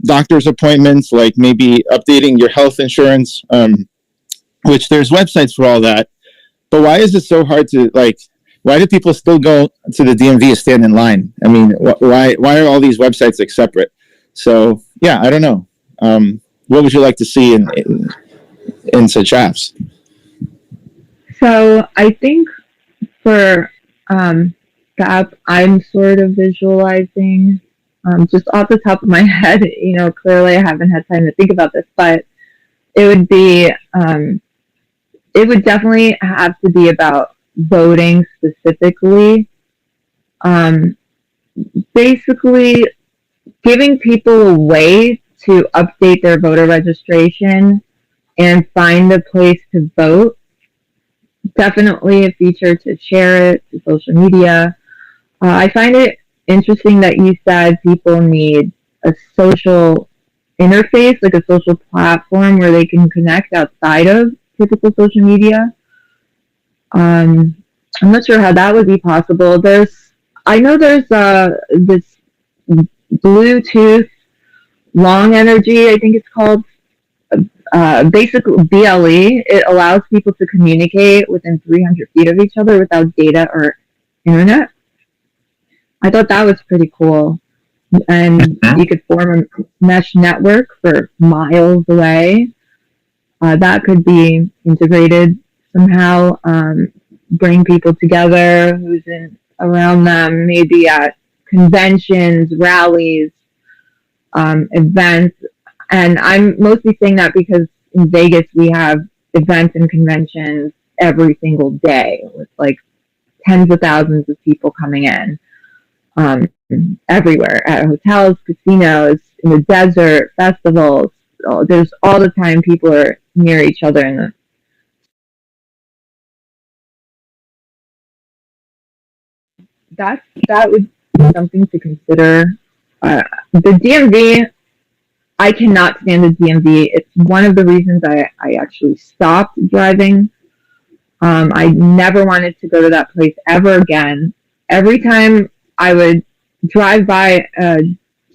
Doctor's appointments, like maybe updating your health insurance, which there's websites for all that. But why is it so hard to why do people still go to the DMV and stand in line? I mean, why are all these websites like separate? So yeah, I don't know. What would you like to see in such apps? So I think for the app I'm sort of visualizing, just off the top of my head, clearly I haven't had time to think about this, but it would be, it would definitely have to be about voting specifically. Basically giving people a way to update their voter registration and find a place to vote. Definitely a feature to share it to social media. I find it interesting that you said people need a social interface, like a social platform where they can connect outside of typical social media. I'm not sure how that would be possible. I know there's this Bluetooth long energy, I think it's called, basically BLE. It allows people to communicate within 300 feet of each other without data or internet. I thought that was pretty cool. And you could form a mesh network for miles away. That could be integrated somehow, bring people together who's around them, maybe at conventions, rallies, events. And I'm mostly saying that because in Vegas we have events and conventions every single day with like tens of thousands of people coming in, everywhere, at hotels, casinos, in the desert, festivals. There's all the time people are near each other. That would be something to consider. The DMV, I cannot stand the DMV. It's one of the reasons I actually stopped driving. I never wanted to go to that place ever again. Every time I would drive by a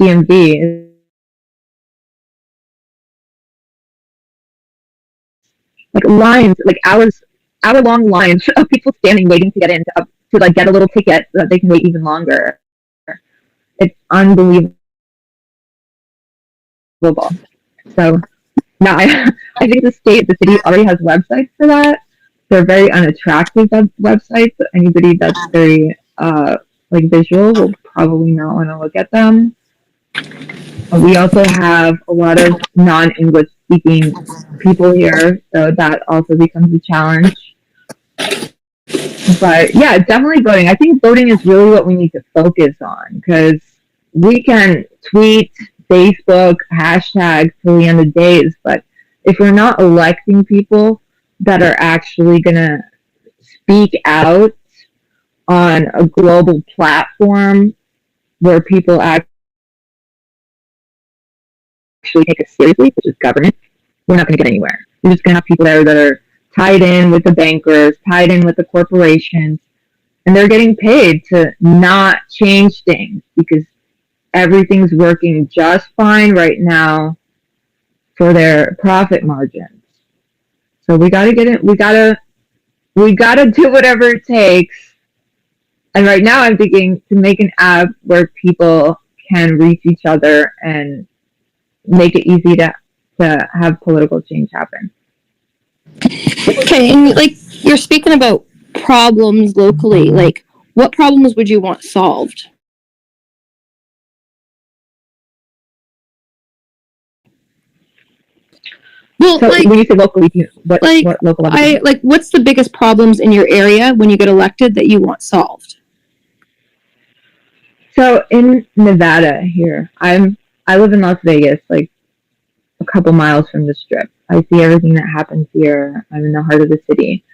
DMV, like lines, like hour-long lines of people standing waiting to get in to like get a little ticket so that they can wait even longer. It's unbelievable. So yeah, I think the city already has websites for that. They're very unattractive websites. Anybody that's very like visual will probably not want to look at them. We also have a lot of non-English speaking people here, so that also becomes a challenge. But yeah, definitely voting. I think voting is really what we need to focus on, because we can tweet, Facebook, hashtag till the end of days, but if we're not electing people that are actually going to speak out on a global platform where people actually take us seriously, which is government, we're not going to get anywhere. We're just going to have people there that are tied in with the bankers, tied in with the corporations, and they're getting paid to not change things because everything's working just fine right now for their profit margins. So we got to get it. We got to do whatever it takes. And right now I'm thinking to make an app where people can reach each other and make it easy to have political change happen. Okay, and like you're speaking about problems locally, like what problems would you want solved? Well, so like when you say locally, what local? What's the biggest problems in your area when you get elected that you want solved? So in Nevada here, I live in Las Vegas, like a couple miles from the Strip. I see everything that happens here. I'm in the heart of the city.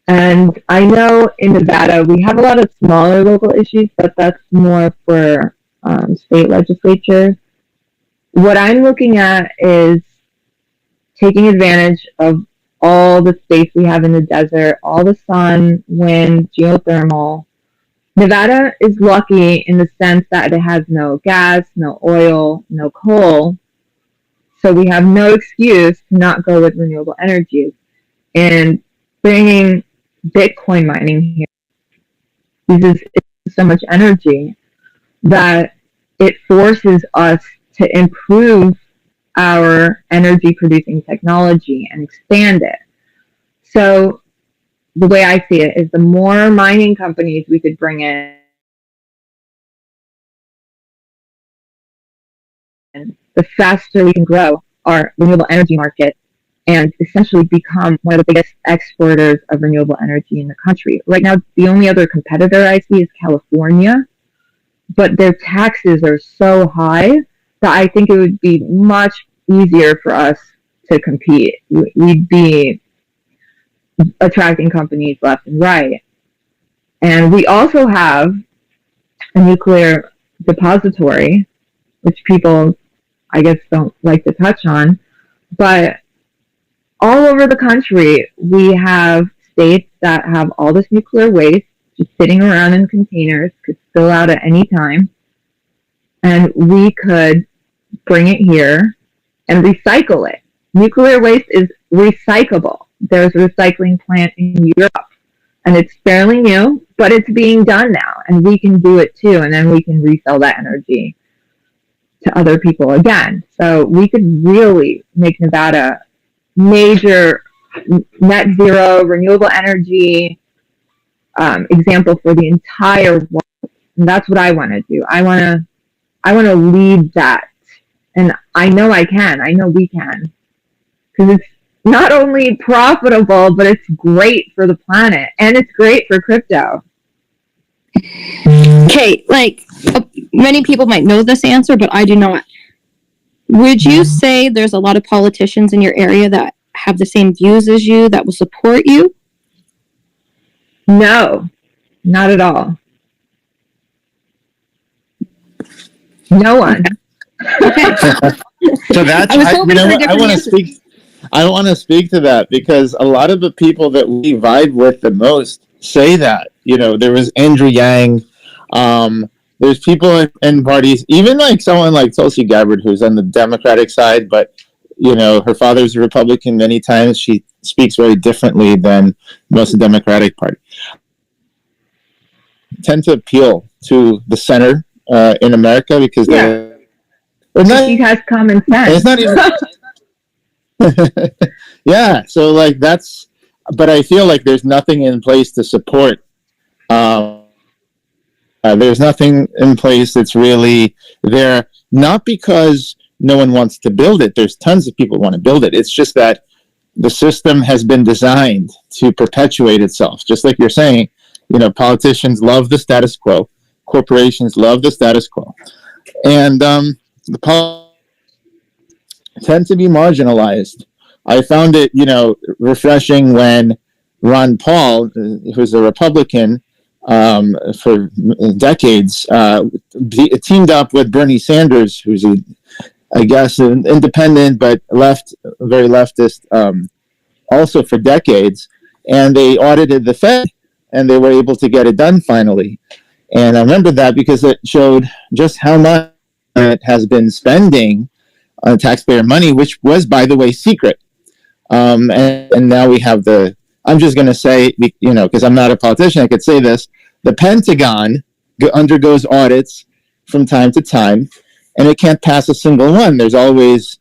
And I know in Nevada, we have a lot of smaller local issues, but that's more for state legislature. What I'm looking at is taking advantage of all the space we have in the desert, all the sun, wind, geothermal. Nevada is lucky in the sense that it has no gas, no oil, no coal. So we have no excuse to not go with renewable energies. And bringing Bitcoin mining here uses so much energy that it forces us to improve our energy producing technology and expand it. So the way I see it is the more mining companies we could bring in, the faster we can grow our renewable energy market and essentially become one of the biggest exporters of renewable energy in the country. Right now, the only other competitor I see is California, but their taxes are so high that I think it would be much easier for us to compete. We'd be attracting companies left and right. And we also have a nuclear depository, which people, I guess, don't like to touch on. But all over the country, we have states that have all this nuclear waste just sitting around in containers, could spill out at any time. And we could bring it here and recycle it. Nuclear waste is recyclable. There's a recycling plant in Europe, and it's fairly new, but it's being done now, and we can do it too, and then we can resell that energy to other people again. So we could really make Nevada major net zero renewable energy example for the entire world, and that's what I want to do. I want to lead that, and I know I can. I know we can, because it's not only profitable, but it's great for the planet, and it's great for crypto. Okay, like many people might know this answer, but I do not. Would you say there's a lot of politicians in your area that have the same views as you, that will support you? No, not at all. No one. Okay. So that's, I want to speak. I want to speak to that because a lot of the people that we vibe with the most say that. There was Andrew Yang. There's people in parties, even like someone like Tulsi Gabbard, who's on the Democratic side, but her father's a Republican. Many times she speaks very differently than most of the Democratic Party. Tend to appeal to the center in America because they're not. She has common sense. It's not even. Yeah, so like that's, but I feel like there's nothing in place to support. There's nothing in place that's really there, not because no one wants to build it. There's tons of people who want to build it. It's just that the system has been designed to perpetuate itself. Just like you're saying, politicians love the status quo, corporations love the status quo, and the tend to be marginalized. I found it, refreshing when Ron Paul, who's a Republican for decades, teamed up with Bernie Sanders, who's I guess an independent but very leftist, also for decades, and they audited the Fed, and they were able to get it done finally. And I remember that because it showed just how much it has been spending on taxpayer money, which was, by the way, secret. And now we have I'm just going to say, because I'm not a politician, I could say this, the Pentagon undergoes audits from time to time, and it can't pass a single one. There's always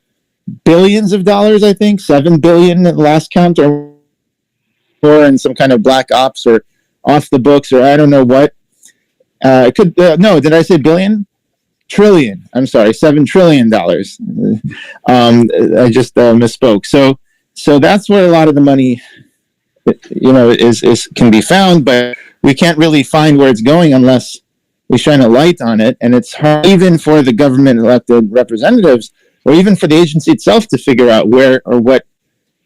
billions of dollars, I think, 7 billion at last count, or in some kind of black ops or off the books, or I don't know what. No, did I say billion? Trillion. I'm sorry, $7 trillion. I just misspoke. So that's where a lot of the money, is can be found, but we can't really find where it's going unless we shine a light on it. And it's hard even for the government elected representatives, or even for the agency itself, to figure out where or what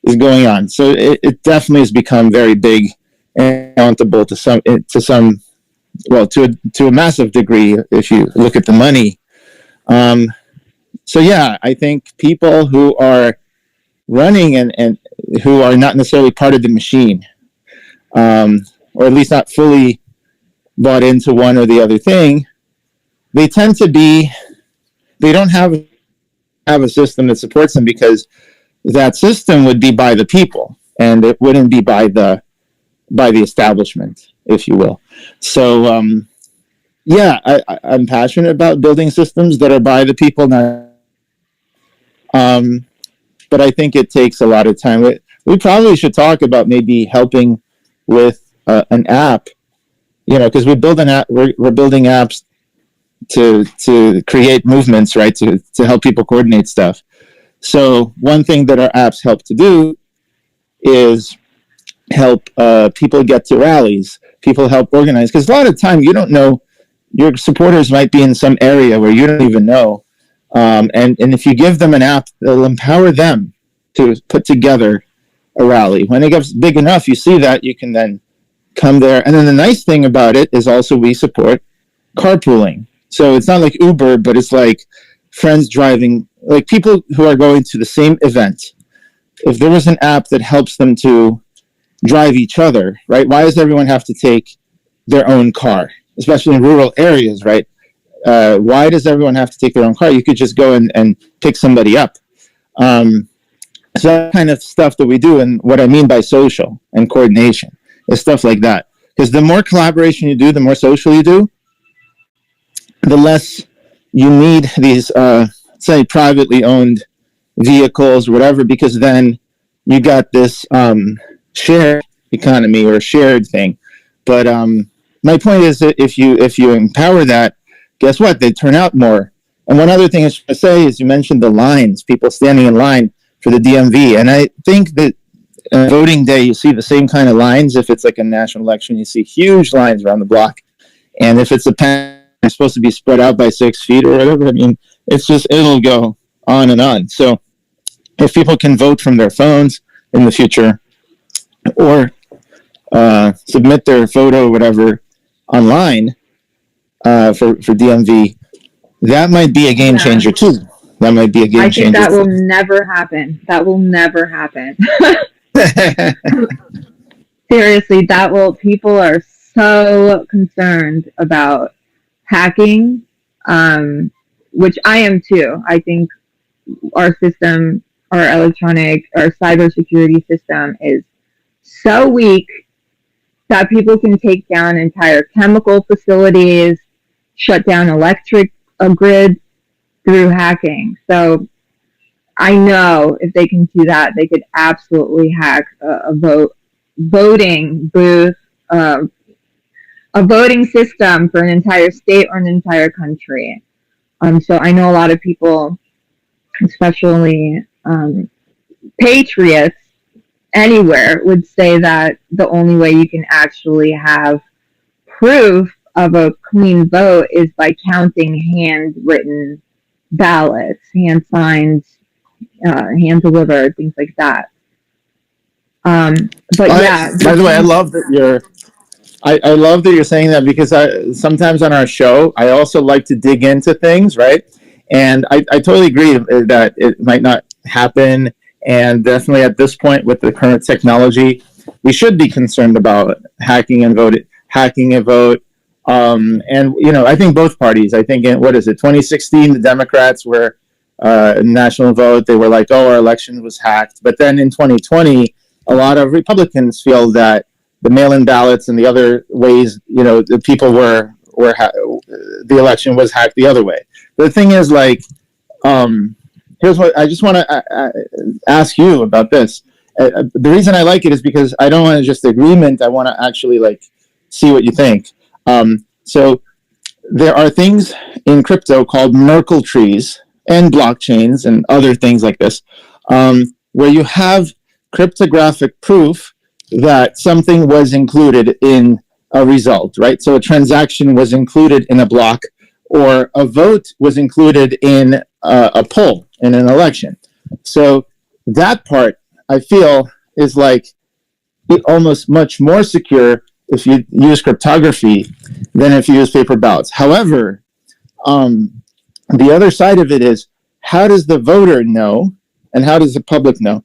is going on. So it definitely has become very big and accountable to a massive degree if you look at the money. So yeah, I think people who are running and who are not necessarily part of the machine, or at least not fully bought into one or the other thing, they tend to they don't have a system that supports them, because that system would be by the people and it wouldn't be by the establishment, if you will. So yeah, I'm passionate about building systems that are by the people, but I think it takes a lot of time. We probably should talk about maybe helping with an app, because we build an app. We're building apps to create movements, right? To help people coordinate stuff. So one thing that our apps help to do is help people get to rallies. People help organize, because a lot of time you don't know. Your supporters might be in some area where you don't even know. And if you give them an app, they'll empower them to put together a rally. When it gets big enough, you see that, you can then come there. And then the nice thing about it is also we support carpooling. So it's not like Uber, but it's like friends driving, like people who are going to the same event. If there was an app that helps them to drive each other, right? Why does everyone have to take their own car, especially in rural areas, right? Why does everyone have to take their own car? You could just go and pick somebody up. So that kind of stuff that we do, and what I mean by social and coordination is stuff like that. Because the more collaboration you do, the more social you do, the less you need these, say, privately owned vehicles or whatever, because then you got this shared economy or shared thing. But my point is that if you empower that, guess what? They turn out more. And one other thing I should say is, you mentioned the lines, people standing in line for the DMV. And I think that voting day, you see the same kind of lines. If it's like a national election, you see huge lines around the block. And if it's it's supposed to be spread out by 6 feet or whatever, I mean, it'll go on and on. So if people can vote from their phones in the future, or submit their photo or whatever online for DMV, that might be a game changer too. That might be a game I changer. think that will never happen. That will never happen. Seriously, people are so concerned about hacking, which I am too. I think our system, our cybersecurity system is so weak that people can take down entire chemical facilities, shut down electric grids through hacking. So I know if they can do that, they could absolutely hack a voting booth, a voting system for an entire state or an entire country. So I know a lot of people, especially patriots anywhere, would say that the only way you can actually have proof of a clean vote is by counting handwritten ballots, hand signed, hand delivered, things like that. But yeah. By the way, I love that you're saying that, because sometimes on our show, I also like to dig into things, right? And I totally agree that it might not happen. And definitely at this point with the current technology, we should be concerned about hacking a vote. And, I think both parties, I think in, 2016, the Democrats were national vote. They were like, oh, our election was hacked. But then in 2020, a lot of Republicans feel that the mail-in ballots and the other ways, the people the election was hacked the other way. The thing is, here's what I just want to ask you about this. The reason I like it is because I don't want to just agreement. I want to actually see what you think. So there are things in crypto called Merkle trees and blockchains and other things like this, where you have cryptographic proof that something was included in a result, right? So a transaction was included in a block, or a vote was included in a poll in an election. So that part, I feel, is almost much more secure if you use cryptography than if you use paper ballots. However, the other side of it is, how does the voter know, and how does the public know,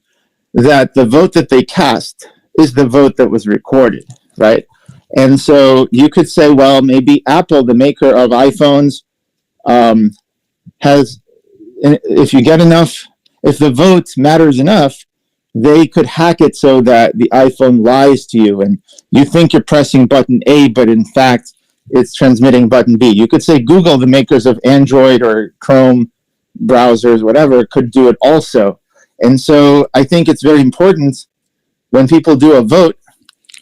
that the vote that they cast is the vote that was recorded, right? And so you could say, well, maybe Apple, the maker of iPhones, has, if the vote matters enough, they could hack it so that the iPhone lies to you and you think you're pressing button A, but in fact, it's transmitting button B. You could say Google, the makers of Android or Chrome browsers, whatever, could do it also. And so I think it's very important when people do a vote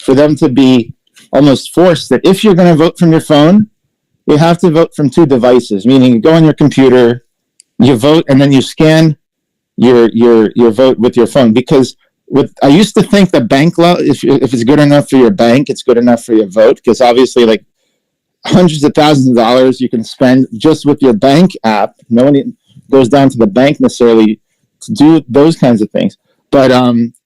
for them to be almost forced that if you're going to vote from your phone, you have to vote from two devices, meaning you go on your computer, you vote, and then you scan your vote with your phone. Because I used to think that bank law, if it's good enough for your bank, it's good enough for your vote, because obviously hundreds of thousands of dollars you can spend just with your bank app. No one goes down to the bank necessarily to do those kinds of things. But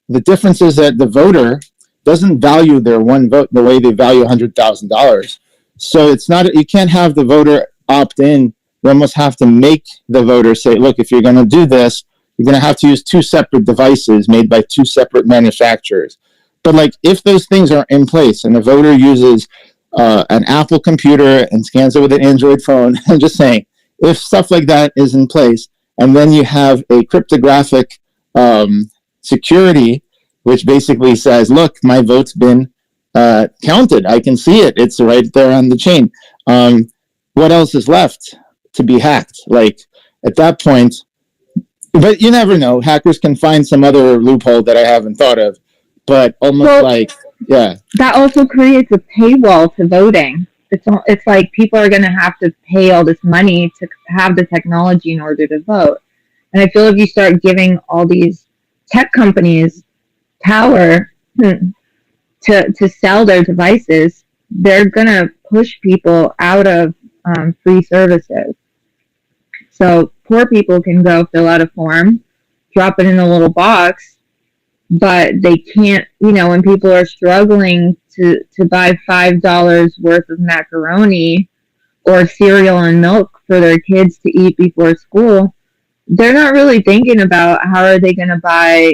the difference is that the voter doesn't value their one vote the way they value $100,000. So it's not, you can't have the voter opt in. You almost have to make the voter say, look, if you're going to do this, you're going to have to use two separate devices made by two separate manufacturers. But if those things are in place and the voter uses an Apple computer and scans it with an Android phone, I'm just saying, if stuff like that is in place, and then you have a cryptographic security, which basically says, look, my vote's been counted. I can see it. It's right there on the chain. What else is left to be hacked? At that point, but you never know. Hackers can find some other loophole that I haven't thought of. But almost yeah. That also creates a paywall to voting. It's like people are going to have to pay all this money to have the technology in order to vote. And I feel if you start giving all these tech companies power to sell their devices, they're going to push people out of free services. So poor people can go fill out a form, drop it in a little box, but they can't, when people are struggling to buy $5 worth of macaroni or cereal and milk for their kids to eat before school, they're not really thinking about how are they going to buy,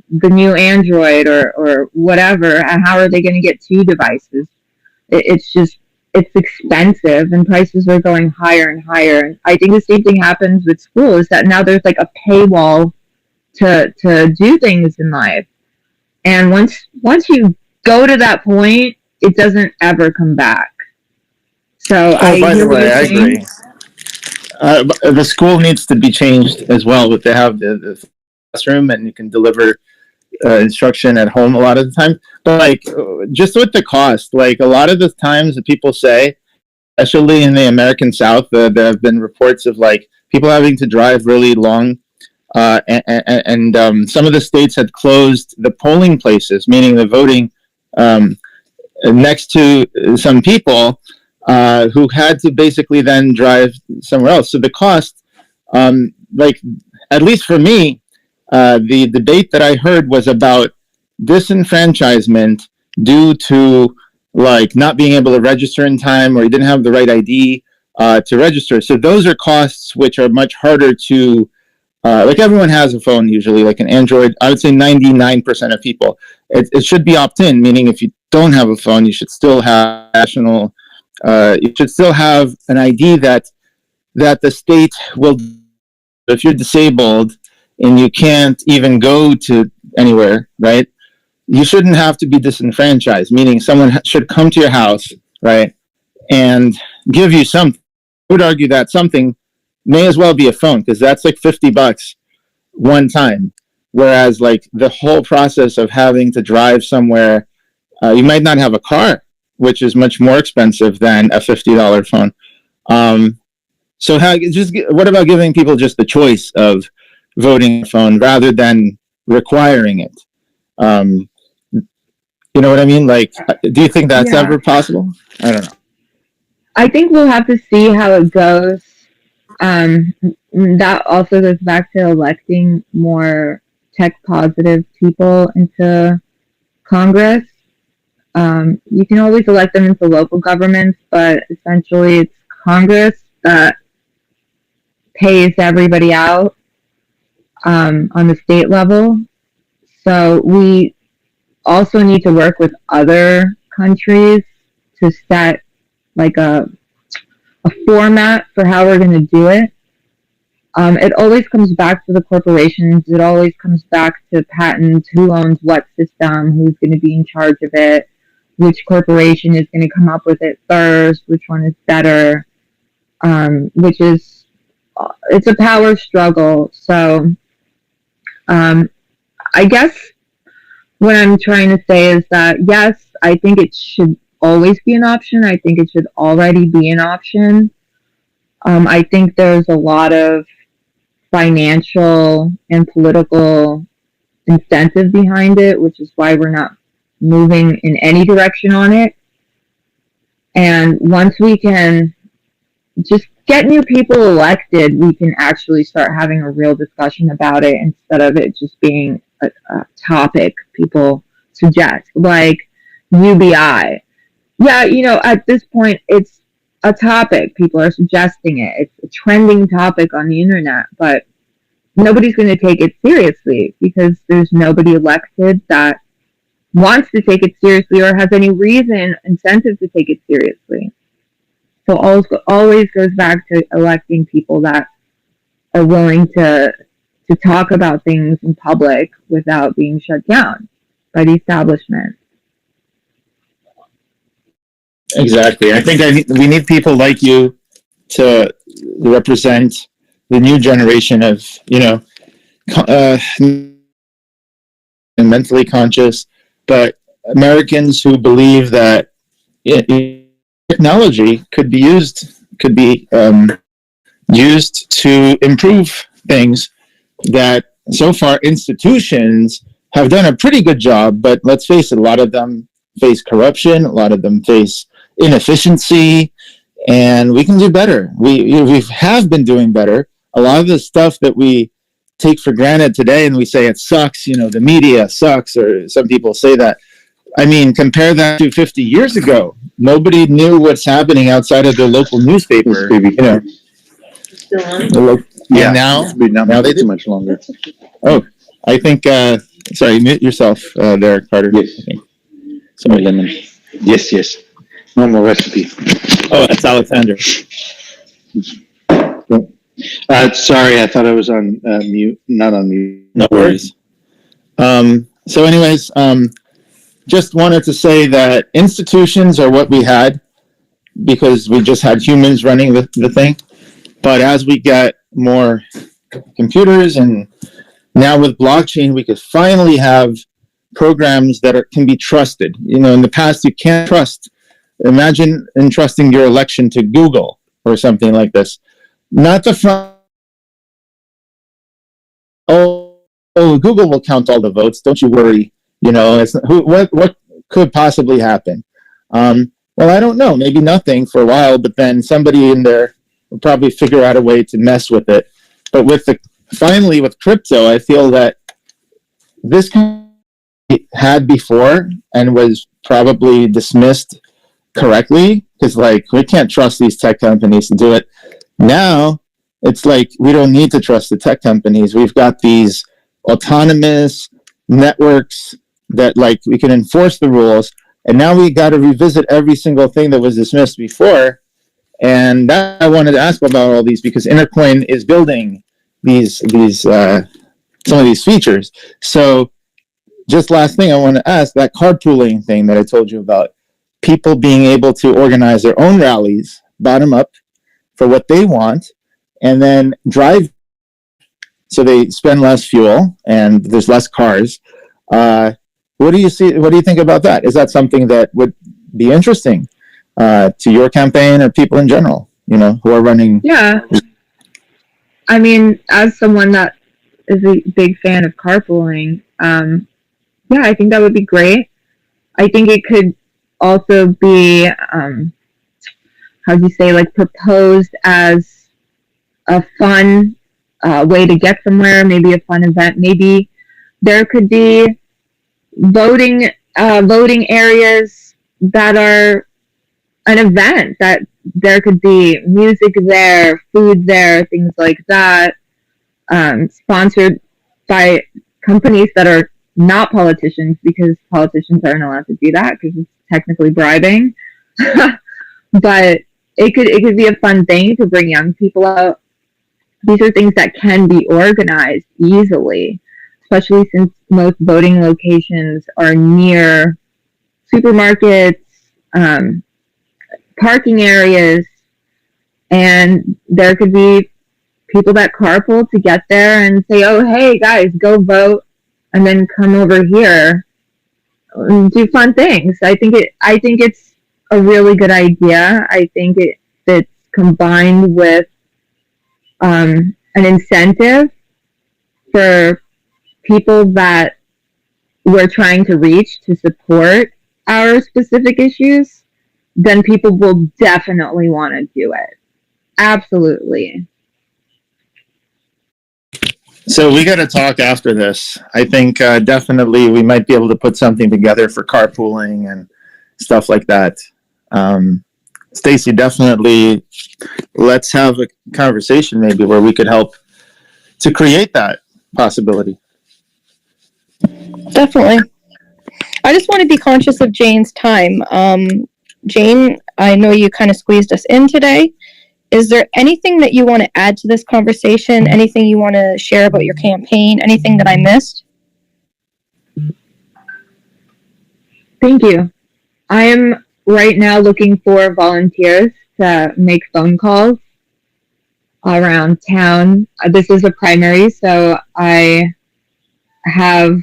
the new Android or whatever, and how are they going to get two devices. It's expensive, and prices are going higher and higher. And I think the same thing happens with school, is that now there's like a paywall to do things in life. And once you go to that point, it doesn't ever come back. So by the way, I agree. The school needs to be changed as well, but they have the classroom and you can deliver instruction at home a lot of the time. But like, just with the cost, like a lot of the times that people say, especially in the American South, there have been reports of like people having to drive really long. And some of the states had closed the polling places, meaning the voting next to some people who had to basically then drive somewhere else. So the cost, like at least for me, the debate that I heard was about disenfranchisement due to like not being able to register in time, or you didn't have the right ID to register. So those are costs which are much harder to, like everyone has a phone usually, like an Android. I would say 99% of people. It should be opt-in, meaning if you don't have a phone, you should still have national, you should still have an ID that the state will, if you're disabled and you can't even go to anywhere, right? You shouldn't have to be disenfranchised, meaning someone should come to your house, right, and give you something. I would argue that something may as well be a phone, because that's like $50 one time. Whereas like the whole process of having to drive somewhere, you might not have a car, which is much more expensive than a $50 phone. So what about giving people just the choice of voting a phone rather than requiring it? You know what I mean? Like, do you think that's ever possible? I don't know. I think we'll have to see how it goes. That also goes back to electing more tech positive people into Congress. You can always elect them into local governments, but essentially it's Congress that pays everybody out on the state level. So we also need to work with other countries to set like a format for how we're going to do it. It always comes back to the corporations. It always comes back to patents, who owns what system, who's going to be in charge of it, which corporation is going to come up with it first, which one is better, it's a power struggle. So I guess what I'm trying to say is that, yes, I think it should always be an option. I think it should already be an option. I think there's a lot of financial and political incentive behind it, which is why we're not moving in any direction on it. And once we can just get new people elected, we can actually start having a real discussion about it, instead of it just being a topic people suggest, like UBI. Yeah, at this point, it's a topic. People are suggesting it. It's a trending topic on the internet, but nobody's going to take it seriously because there's nobody elected that wants to take it seriously or has any incentive to take it seriously. So always goes back to electing people that are willing to talk about things in public without being shut down by the establishment. Exactly. I think we need people like you to represent the new generation of, mentally conscious, but Americans who believe that technology could be used to improve things, that so far institutions have done a pretty good job, but let's face it, a lot of them face corruption, a lot of them face inefficiency, and we can do better. We have been doing better. A lot of the stuff that we take for granted today and we say it sucks, the media sucks, or some people say that. I mean, compare that to 50 years ago. Nobody knew what's happening outside of the local newspaper. Yeah. And now they too do. much longer. Oh, I think. Sorry, mute yourself there, Carter. Yes. Sorry, lemon. Yes. Normal recipe. Oh, that's Alexander. Sorry, I thought I was on mute. Not on mute. No worries. So, anyways, just wanted to say that institutions are what we had because we just had humans running the thing. But as we get more computers and now with blockchain, we could finally have programs that can be trusted. You know, in the past, you can't trust. Imagine entrusting your election to Google or something like this. Not the front. Oh, Google will count all the votes. Don't you worry. You know, what could possibly happen? Well, I don't know. Maybe nothing for a while, but then somebody in there will probably figure out a way to mess with it. But finally with crypto, I feel that this had before and was probably dismissed correctly because we can't trust these tech companies to do it. Now it's like we don't need to trust the tech companies. We've got these autonomous networks that we can enforce the rules, and now we got to revisit every single thing that was dismissed before. And that I wanted to ask about all these because Intercoin is building these some of these features. So just last thing I want to ask, that carpooling thing that I told you about, people being able to organize their own rallies bottom up for what they want and then drive so they spend less fuel and there's less cars. What do you think about that? Is that something that would be interesting to your campaign or people in general, who are running? Yeah. I mean, as someone that is a big fan of carpooling, yeah, I think that would be great. I think it could also be, proposed as a fun way to get somewhere, maybe a fun event. Maybe there could be voting areas that are an event, that there could be music there, food there, things like that, sponsored by companies that are not politicians, because politicians aren't allowed to do that because it's technically bribing. But it could be a fun thing to bring young people out. These are things that can be organized easily, especially since most voting locations are near supermarkets, parking areas, and there could be people that carpool to get there and say, oh, hey, guys, go vote, and then come over here and do fun things. I think it's a really good idea. I think it fits combined with an incentive for people that we're trying to reach to support our specific issues, then people will definitely want to do it. Absolutely. So we got to talk after this. I think definitely we might be able to put something together for carpooling and stuff like that. Stacey, definitely let's have a conversation maybe where we could help to create that possibility. Definitely. I just want to be conscious of Jane's time. Jane, I know you kind of squeezed us in today. Is there anything that you want to add to this conversation? Anything you want to share about your campaign? Anything that I missed? Thank you. I am right now looking for volunteers to make phone calls around town. This is a primary, so I have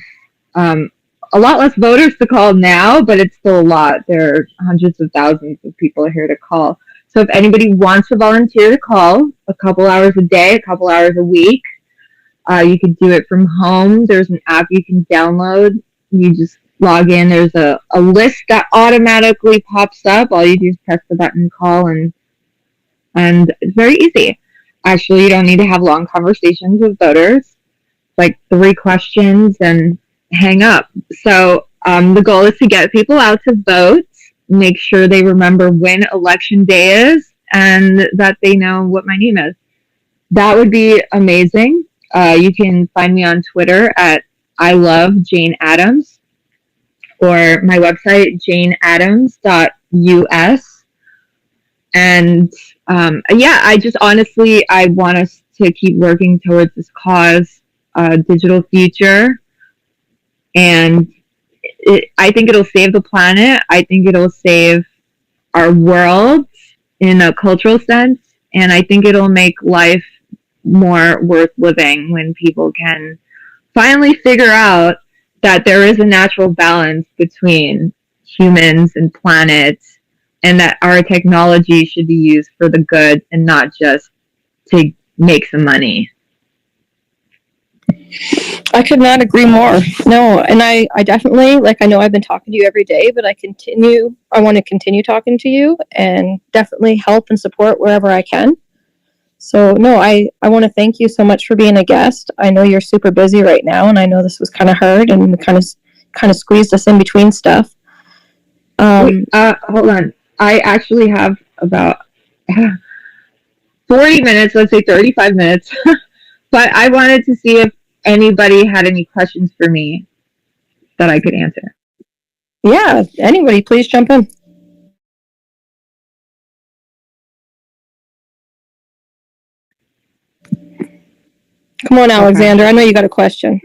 a lot less voters to call now, but it's still a lot. There are hundreds of thousands of people here to call. So if anybody wants to volunteer to call a couple hours a day, a couple hours a week, you can do it from home. There's an app you can download. You just log in. There's a list that automatically pops up. All you do is press the button call, and it's very easy. Actually, you don't need to have long conversations with voters, like 3 questions and hang up. So the goal is to get people out to vote, make sure they remember when election day is, and that they know what my name is. that would be amazing. You can find me on Twitter at I love Jane Adams, or my website janeadams.us. And I just honestly, I want us to keep working towards this cause, digital future. And I think it'll save the planet. I think it'll save our world in a cultural sense. And I think it'll make life more worth living when people can finally figure out that there is a natural balance between humans and planets, and that our technology should be used for the good and not just to make some money. I could not agree more. No, and I definitely, like, I know I've been talking to you every day, but I want to continue talking to you and definitely help and support wherever I can. So, no, I want to thank you so much for being a guest. I know you're super busy right now, and I know this was kind of hard and kind of squeezed us in between stuff. Wait, hold on. I actually have about 40 minutes, let's say 35 minutes, but I wanted to see if anybody had any questions for me that I could answer. Yeah, anybody, please jump in. Come on, Alexander. I know you got a question.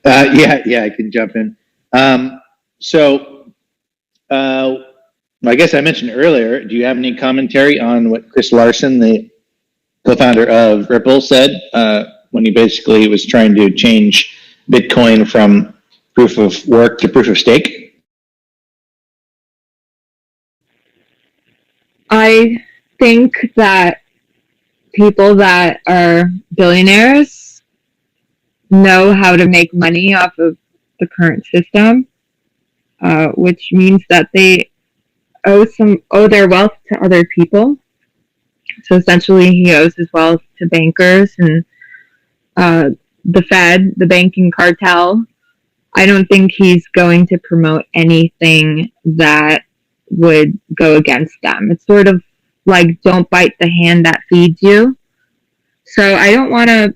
Yeah, I can jump in. I guess I mentioned earlier, do you have any commentary on what Chris Larson, the co-founder of Ripple, said when he basically was trying to change Bitcoin from proof of work to proof of stake? I think that people that are billionaires know how to make money off of the current system, which means that they owe their wealth to other people. So essentially, he owes his wealth to bankers and the Fed, the banking cartel. I don't think he's going to promote anything that would go against them. It's sort of like, don't bite the hand that feeds you. So I don't want to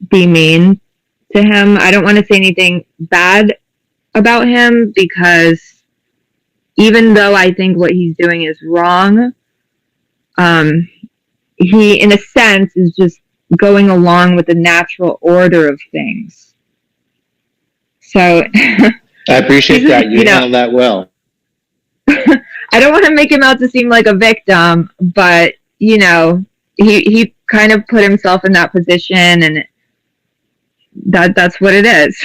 be mean to him. I don't want to say anything bad about him, because even though I think what he's doing is wrong, he, in a sense, is just going along with the natural order of things. So I appreciate that. You handled that well. I don't want to make him out to seem like a victim, but, he kind of put himself in that position, and that's what it is.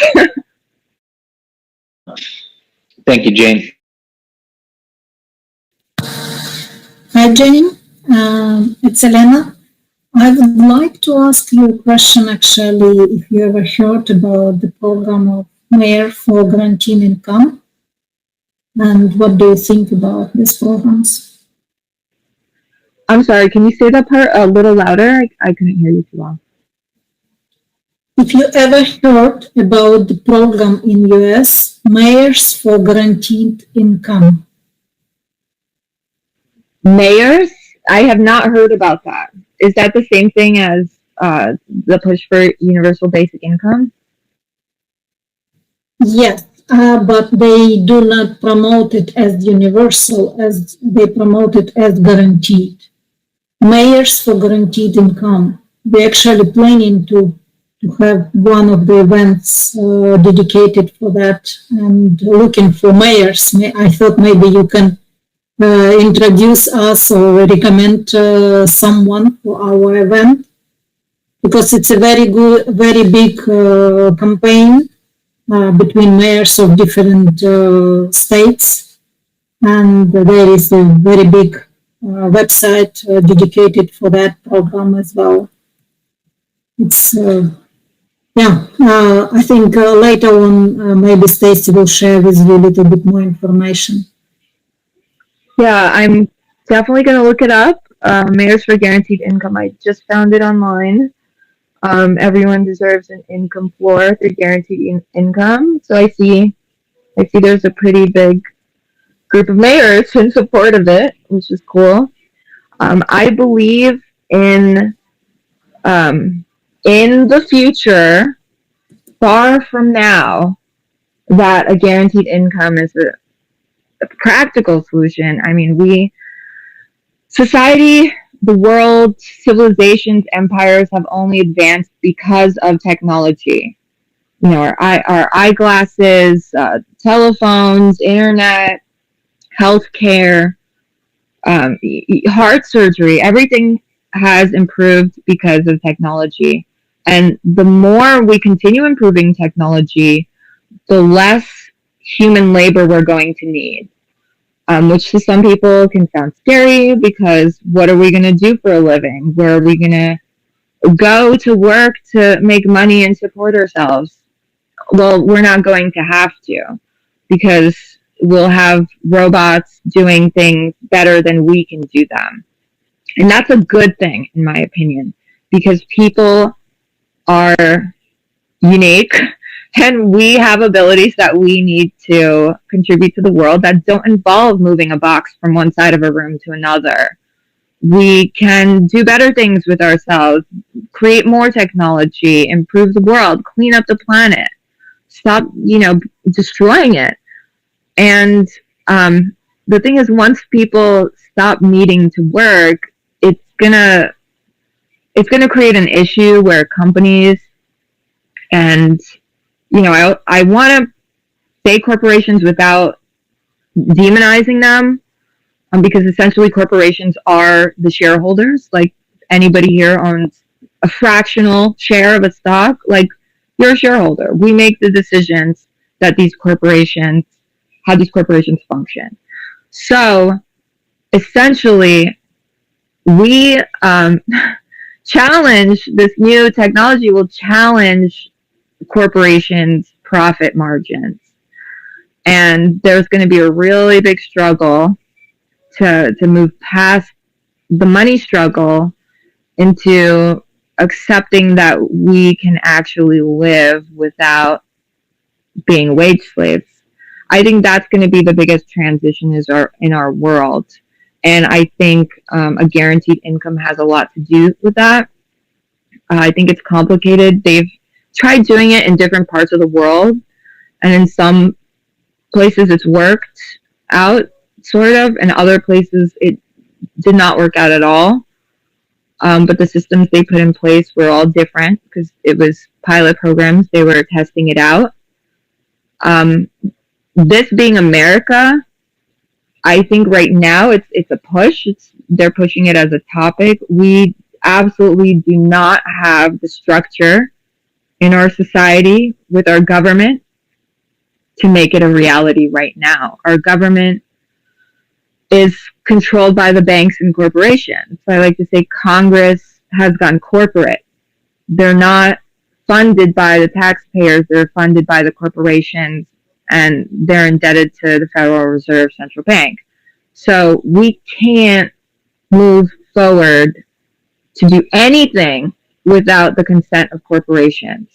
Thank you, Jane. Hi, Jane. It's Elena. I would like to ask you a question, actually, if you ever heard about the program of Mayor for Guaranteed Income, and what do you think about these programs? I'm sorry, can you say that part a little louder? I couldn't hear you too well. If you ever heard about the program in US, Mayors for Guaranteed Income. Mayors? I have not heard about that. Is that the same thing as the push for universal basic income? Yes, but they do not promote it as universal, as they promote it as guaranteed. Mayors for Guaranteed Income. We're actually planning to have one of the events dedicated for that, and looking for mayors. I thought maybe you can introduce us or recommend someone for our event, because it's a very big campaign between mayors of different states, and there is a very big website dedicated for that program as well. It's I think later on maybe Stacey will share with you a little bit more information. Yeah, I'm definitely going to look it up. Mayors for Guaranteed Income. I just found it online. Everyone deserves an income floor through guaranteed income. So I see there's a pretty big group of mayors in support of it, which is cool. I believe in in the future, far from now, that a guaranteed income is a practical solution. I mean, society, the world, civilizations, empires have only advanced because of technology. You know, our eyeglasses, telephones, internet, healthcare, heart surgery, everything has improved because of technology. And the more we continue improving technology, the less human labor we're going to need. Which to some people can sound scary, because what are we going to do for a living? Where are we going to go to work to make money and support ourselves? Well, we're not going to have to, because we'll have robots doing things better than we can do them. And that's a good thing, in my opinion, because people are unique. And we have abilities that we need to contribute to the world that don't involve moving a box from one side of a room to another. We can do better things with ourselves, create more technology, improve the world, clean up the planet, stop, destroying it. And the thing is, once people stop needing to work, it's gonna create an issue where companies and I want to say corporations without demonizing them, because essentially corporations are the shareholders. Like, anybody here owns a fractional share of a stock, like, you're a shareholder. We make the decisions that how these corporations function. So essentially, we challenge this new technology will challenge corporations' profit margins, and there's going to be a really big struggle to move past the money struggle into accepting that we can actually live without being wage slaves. I think that's going to be the biggest transition in our world, and I think a guaranteed income has a lot to do with that. I think it's complicated. They've tried doing it in different parts of the world, and in some places it's worked out, sort of, and other places it did not work out at all. But the systems they put in place were all different, because it was pilot programs. They were testing it out. This being America, I think right now it's a push. They're pushing it as a topic. We absolutely do not have the structure in our society with our government to make it a reality right now. Our government is controlled by the banks and corporations. So I like to say Congress has gone corporate. They're not funded by the taxpayers, they're funded by the corporations, and they're indebted to the Federal Reserve Central Bank. So we can't move forward to do anything without the consent of corporations.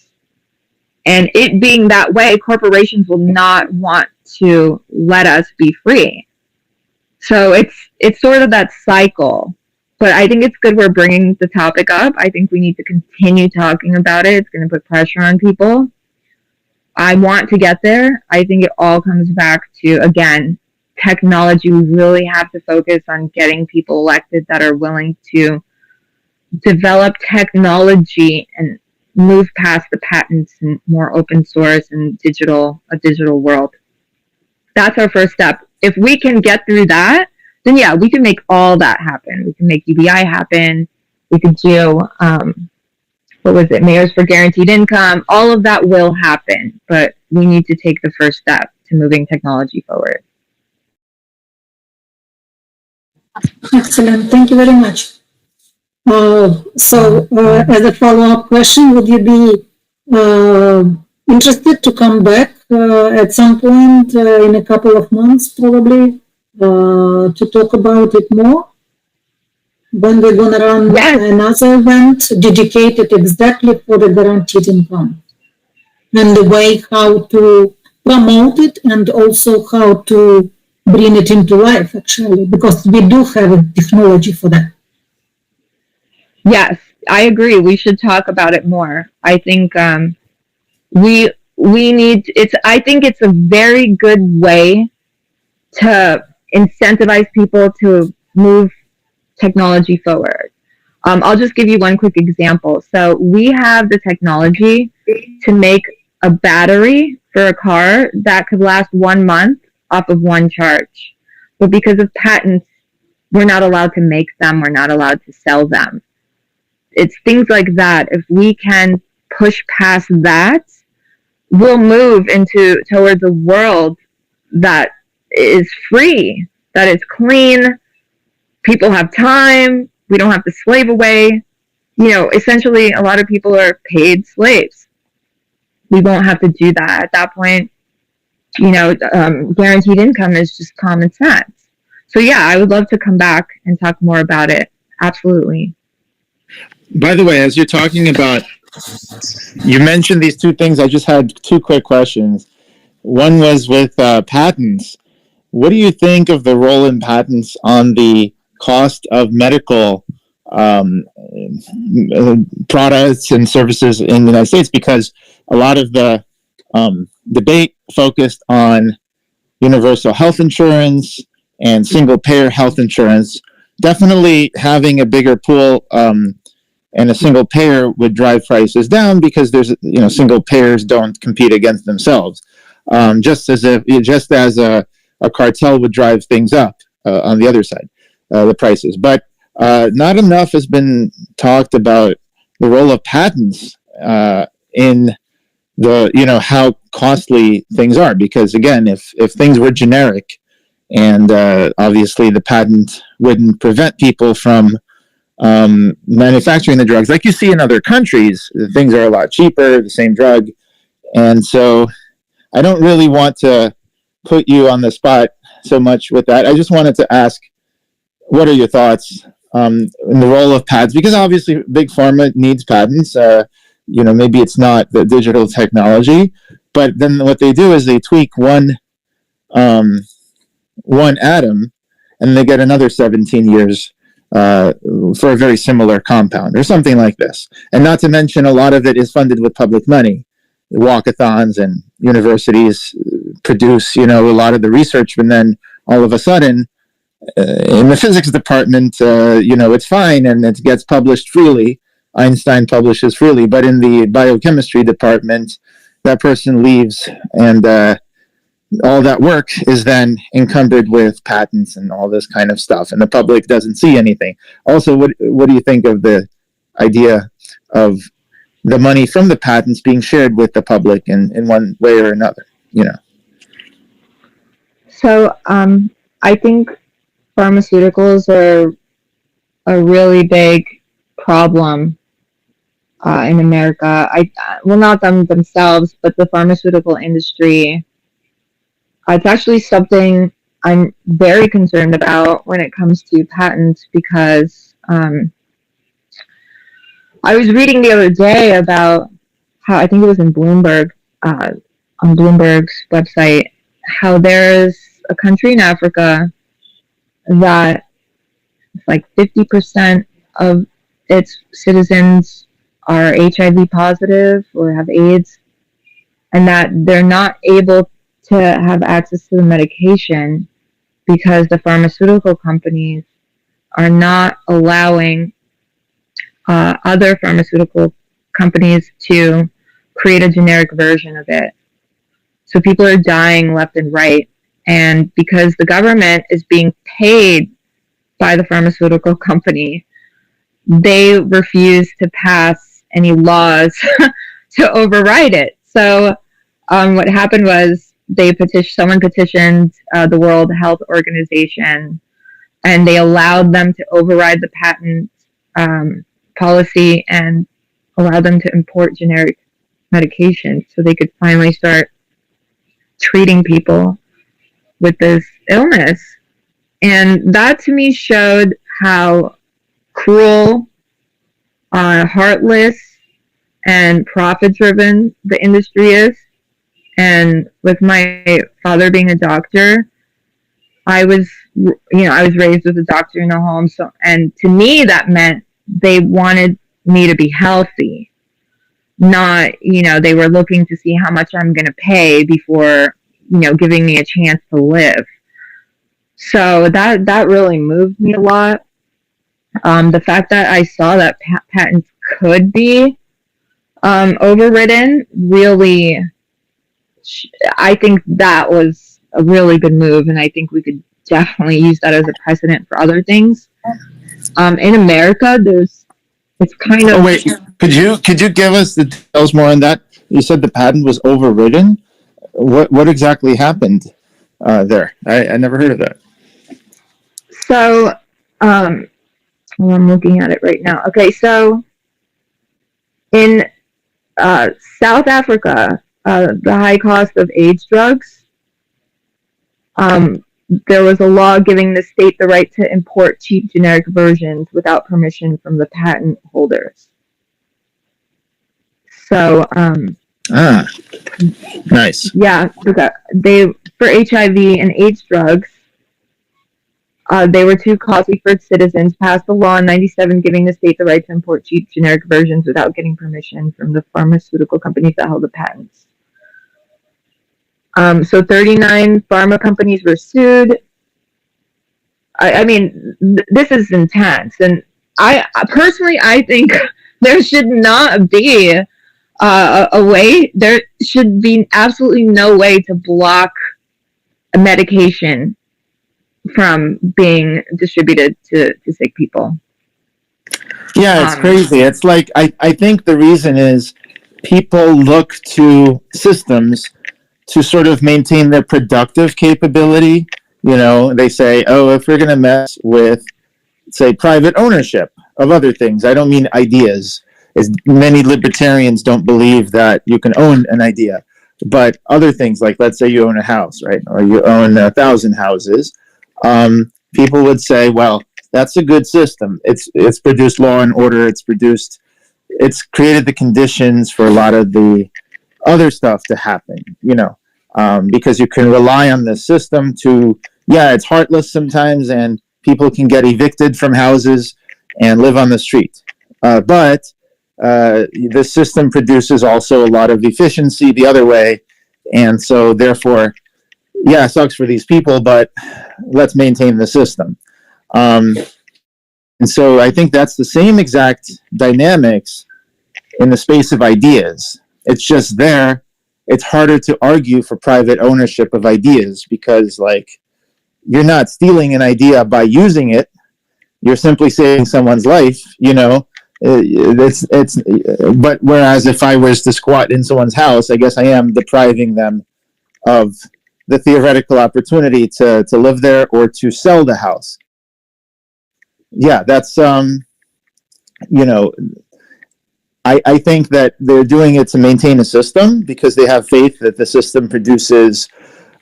And it being that way, corporations will not want to let us be free. So it's sort of that cycle. But I think it's good we're bringing the topic up. I think we need to continue talking about it. It's going to put pressure on people. I want to get there. I think it all comes back to, again, technology. We really have to focus on getting people elected that are willing to develop technology and move past the patents and more open source and a digital world. That's our first step. If we can get through that, then yeah, we can make all that happen. We can make UBI happen. We could do, Mayors for Guaranteed Income. All of that will happen, but we need to take the first step to moving technology forward. Excellent. Thank you very much. So, as a follow-up question, would you be interested to come back at some point in a couple of months, probably, to talk about it more? When we're going to run another event dedicated exactly for the guaranteed income, and the way how to promote it, and also how to bring it into life, actually, because we do have a technology for that. Yes, I agree. We should talk about it more. I think we need. I think it's a very good way to incentivize people to move technology forward. I'll just give you one quick example. So we have the technology to make a battery for a car that could last 1 month off of one charge. But because of patents, we're not allowed to make them. We're not allowed to sell them. It's things like that. If we can push past that, we'll move towards a world that is free, that is clean. People have time. We don't have to slave away. Essentially, a lot of people are paid slaves. We won't have to do that. At that point, guaranteed income is just common sense. So yeah, I would love to come back and talk more about it. Absolutely. By the way, as you're talking about, you mentioned these two things. I just had two quick questions. One was with patents. What do you think of the role in patents on the cost of medical products and services in the United States? Because a lot of the debate focused on universal health insurance and single-payer health insurance. Definitely having a bigger pool and a single payer would drive prices down because there's single payers don't compete against themselves. Just as a cartel would drive things up on the other side, the prices. But not enough has been talked about the role of patents in the how costly things are. Because again, if things were generic, and obviously the patent wouldn't prevent people from manufacturing the drugs like you see in other countries. Things are a lot cheaper, the same drug. And so I don't really want to put you on the spot so much with that. I just wanted to ask, what are your thoughts in the role of patents? Because obviously big pharma needs patents. Maybe it's not the digital technology, but then what they do is they tweak one atom and they get another 17 years for a very similar compound or something like this. And not to mention, a lot of it is funded with public money. Walkathons and universities produce, a lot of the research, and then all of a sudden, in the physics department, it's fine and it gets published freely. Einstein publishes freely, but in the biochemistry department, that person leaves, and all that work is then encumbered with patents and all this kind of stuff, and the public doesn't see anything. Also, what do you think of the idea of the money from the patents being shared with the public in one way or another? So I think pharmaceuticals are a really big problem in America. Not them themselves, but the pharmaceutical industry. It's actually something I'm very concerned about when it comes to patents, because I was reading the other day about how, I think it was in Bloomberg, on Bloomberg's website, how there's a country in Africa that like 50% of its citizens are HIV positive or have AIDS, and that they're not able to have access to the medication because the pharmaceutical companies are not allowing other pharmaceutical companies to create a generic version of it. So people are dying left and right. And because the government is being paid by the pharmaceutical company, they refuse to pass any laws to override it. So what happened was someone petitioned the World Health Organization, and they allowed them to override the patent policy and allow them to import generic medication so they could finally start treating people with this illness. And that to me showed how cruel, heartless, and profit-driven the industry is. And with my father being a doctor, I was raised with a doctor in the home. So, and to me, that meant they wanted me to be healthy, not, they were looking to see how much I'm going to pay before, giving me a chance to live. So that really moved me a lot. The fact that I saw that patents could be overridden, really, I think that was a really good move, and I think we could definitely use that as a precedent for other things. In America, it's kind of... Oh, wait, could you give us the details more on that? You said the patent was overridden. What exactly happened there? I never heard of that. So, I'm looking at it right now. Okay, so in South Africa, the high cost of AIDS drugs, there was a law giving the state the right to import cheap generic versions without permission from the patent holders. So, nice. Yeah, for HIV and AIDS drugs, they were too costly for its citizens, passed a law in 1997 giving the state the right to import cheap generic versions without getting permission from the pharmaceutical companies that held the patents. So 39 pharma companies were sued. I mean, this is intense. And I personally think there should not be a way, there should be absolutely no way to block a medication from being distributed to sick people. Yeah, it's crazy. It's like, I think the reason is people look to systems to sort of maintain their productive capability. They say, oh, if we're going to mess with, say, private ownership of other things, I don't mean ideas, as many libertarians don't believe that you can own an idea, but other things, like let's say you own a house, right? Or you own 1,000 houses. People would say, well, that's a good system. It's produced law and order. It's created the conditions for a lot of the other stuff to happen, because you can rely on the system to, it's heartless sometimes, and people can get evicted from houses and live on the street. But the system produces also a lot of efficiency the other way. And so therefore, it sucks for these people, but let's maintain the system. And so I think that's the same exact dynamics in the space of ideas. It's just it's harder to argue for private ownership of ideas because, you're not stealing an idea by using it. You're simply saving someone's life, But whereas if I was to squat in someone's house, I guess I am depriving them of the theoretical opportunity to live there or to sell the house. Yeah, that's, I think that they're doing it to maintain a system because they have faith that the system produces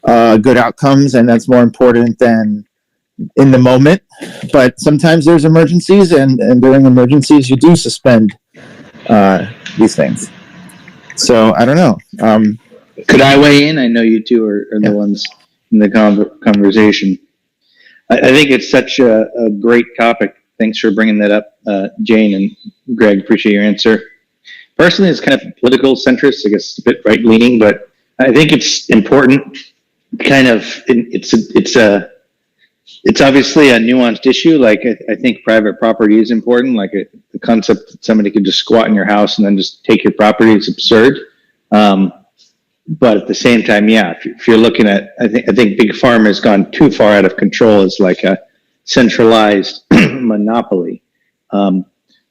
good outcomes, and that's more important than in the moment. But sometimes there's emergencies, and during emergencies, you do suspend these things. So I don't know. Could I weigh in? I know you two are the ones in the conversation. I think it's such a great topic. Thanks for bringing that up, Jane and Greg. Appreciate your answer. Personally, it's kind of political centrist, I guess a bit right-leaning, but I think it's important. It's obviously a nuanced issue. I think private property is important. The concept that somebody could just squat in your house and then just take your property is absurd. But at the same time, if you're looking at, I think big pharma has gone too far out of control as a centralized monopoly. I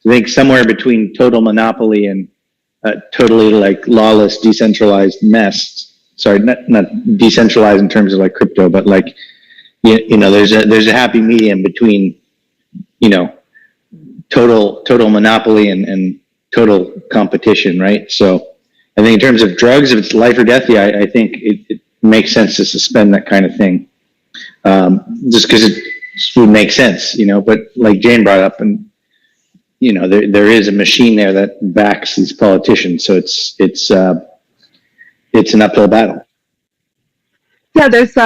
think somewhere between total monopoly and totally lawless, decentralized mess. Sorry, not decentralized in terms of crypto, but there's a happy medium between, total monopoly and total competition, right? So I think in terms of drugs, if it's life or death, I think it makes sense to suspend that kind of thing. Just because it would make sense, but like Jane brought up, and there is a machine there that backs these politicians, so it's an uphill battle. Yeah, there's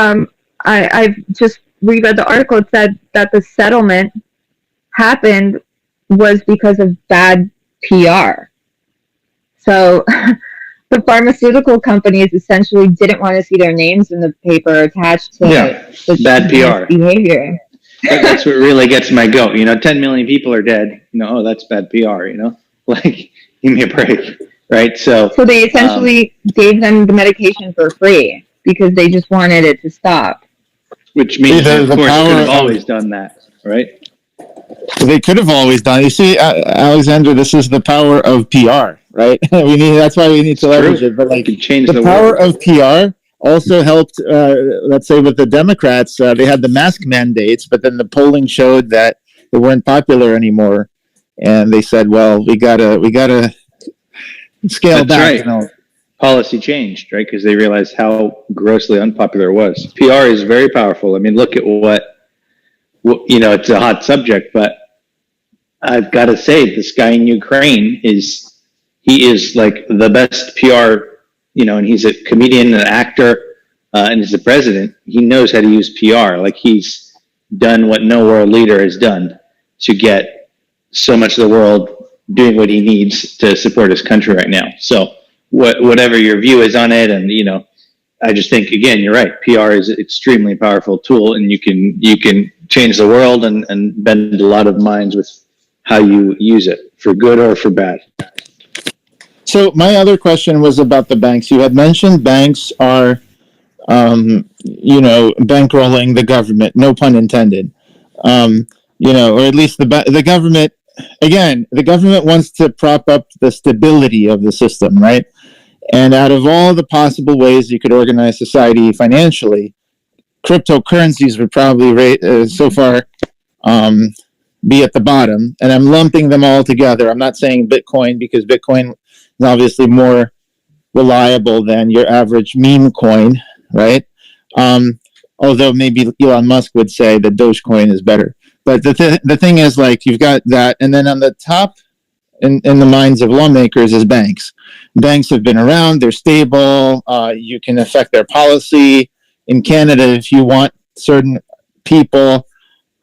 I've just reread the article. It said that the settlement happened was because of bad PR. So the pharmaceutical companies essentially didn't want to see their names in the paper attached to bad PR behavior. That's what really gets my goat. 10 million people are dead. Oh, that's bad PR. Like, give me a break, right? So they essentially gave them the medication for free because they just wanted it to stop. Which means, the of course, power could have of- always done that, right? They could have always done. You see, Alexander, this is the power of PR, right? That's why we need to leverage it. But like, Can change the the power world. of PR also helped. Let's say with the Democrats, they had the mask mandates, but then the polling showed that they weren't popular anymore, and they said, "Well, we gotta scale That's back." right. Policy changed, right? Because they realized how grossly unpopular it was. PR is very powerful. I mean, look at what it's a hot subject, but I've got to say, this guy in Ukraine is like the best PR, and he's a comedian, an actor, and he's the president. He knows how to use PR. Like, he's done what no world leader has done to get so much of the world doing what he needs to support his country right now. So whatever your view is on it, and I just think, again, you're right. PR is an extremely powerful tool, and you can change the world and bend a lot of minds with how you use it, for good or for bad. So my other question was about the banks. You had mentioned banks are, bankrolling the government. No pun intended. Or at least the government. Again, the government wants to prop up the stability of the system, right? And out of all the possible ways you could organize society financially, cryptocurrencies would probably so far be at the bottom. And I'm lumping them all together. I'm not saying Bitcoin, because Bitcoin is obviously more reliable than your average meme coin, right? Although maybe Elon Musk would say that Dogecoin is better. But the thing is, like, you've got that, and then on the top in the minds of lawmakers is banks. Banks have been around, they're stable, you can affect their policy. In Canada, if you want certain people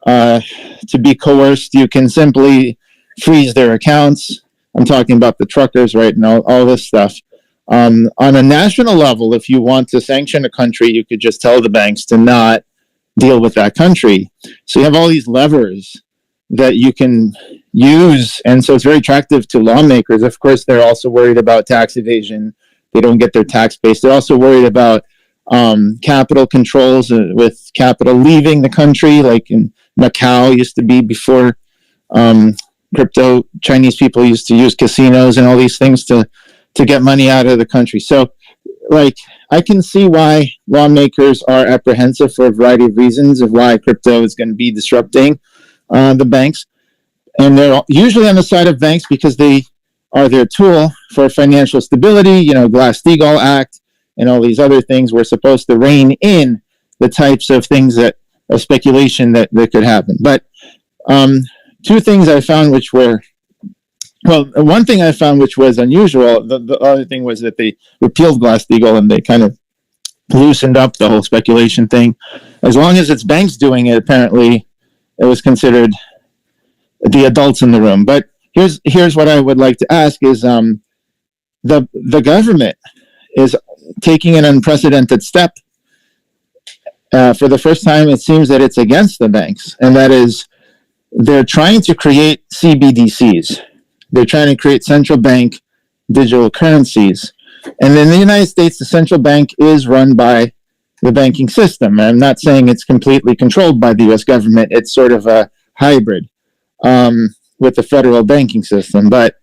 to be coerced, you can simply freeze their accounts. I'm talking about the truckers, right, and all this stuff. On a national level, if you want to sanction a country, you could just tell the banks to not deal with that country. So you have all these levers that you can use, and so it's very attractive to lawmakers. Of course, they're also worried about tax evasion. They don't get their tax base. They're also worried about capital controls, with capital leaving the country, like in Macau used to be before crypto. Chinese people used to use casinos and all these things to get money out of the country. So, like, I can see why lawmakers are apprehensive for a variety of reasons of why crypto is going to be disrupting the banks. And they're usually on the side of banks because they are their tool for financial stability. Glass-Steagall Act and all these other things were supposed to rein in the types of things of speculation that could happen. But two things I found which were, one thing I found which was unusual. The other thing was that they repealed Glass-Steagall and they kind of loosened up the whole speculation thing. As long as it's banks doing it, apparently it was considered the adults in the room. But here's what I would like to ask is, the government is taking an unprecedented step. For the first time, it seems that it's against the banks, and that is, they're trying to create CBDCs. They're trying to create central bank digital currencies. And in the United States, the central bank is run by the banking system. I'm not saying it's completely controlled by the U.S. government. It's sort of a hybrid with the federal banking system, but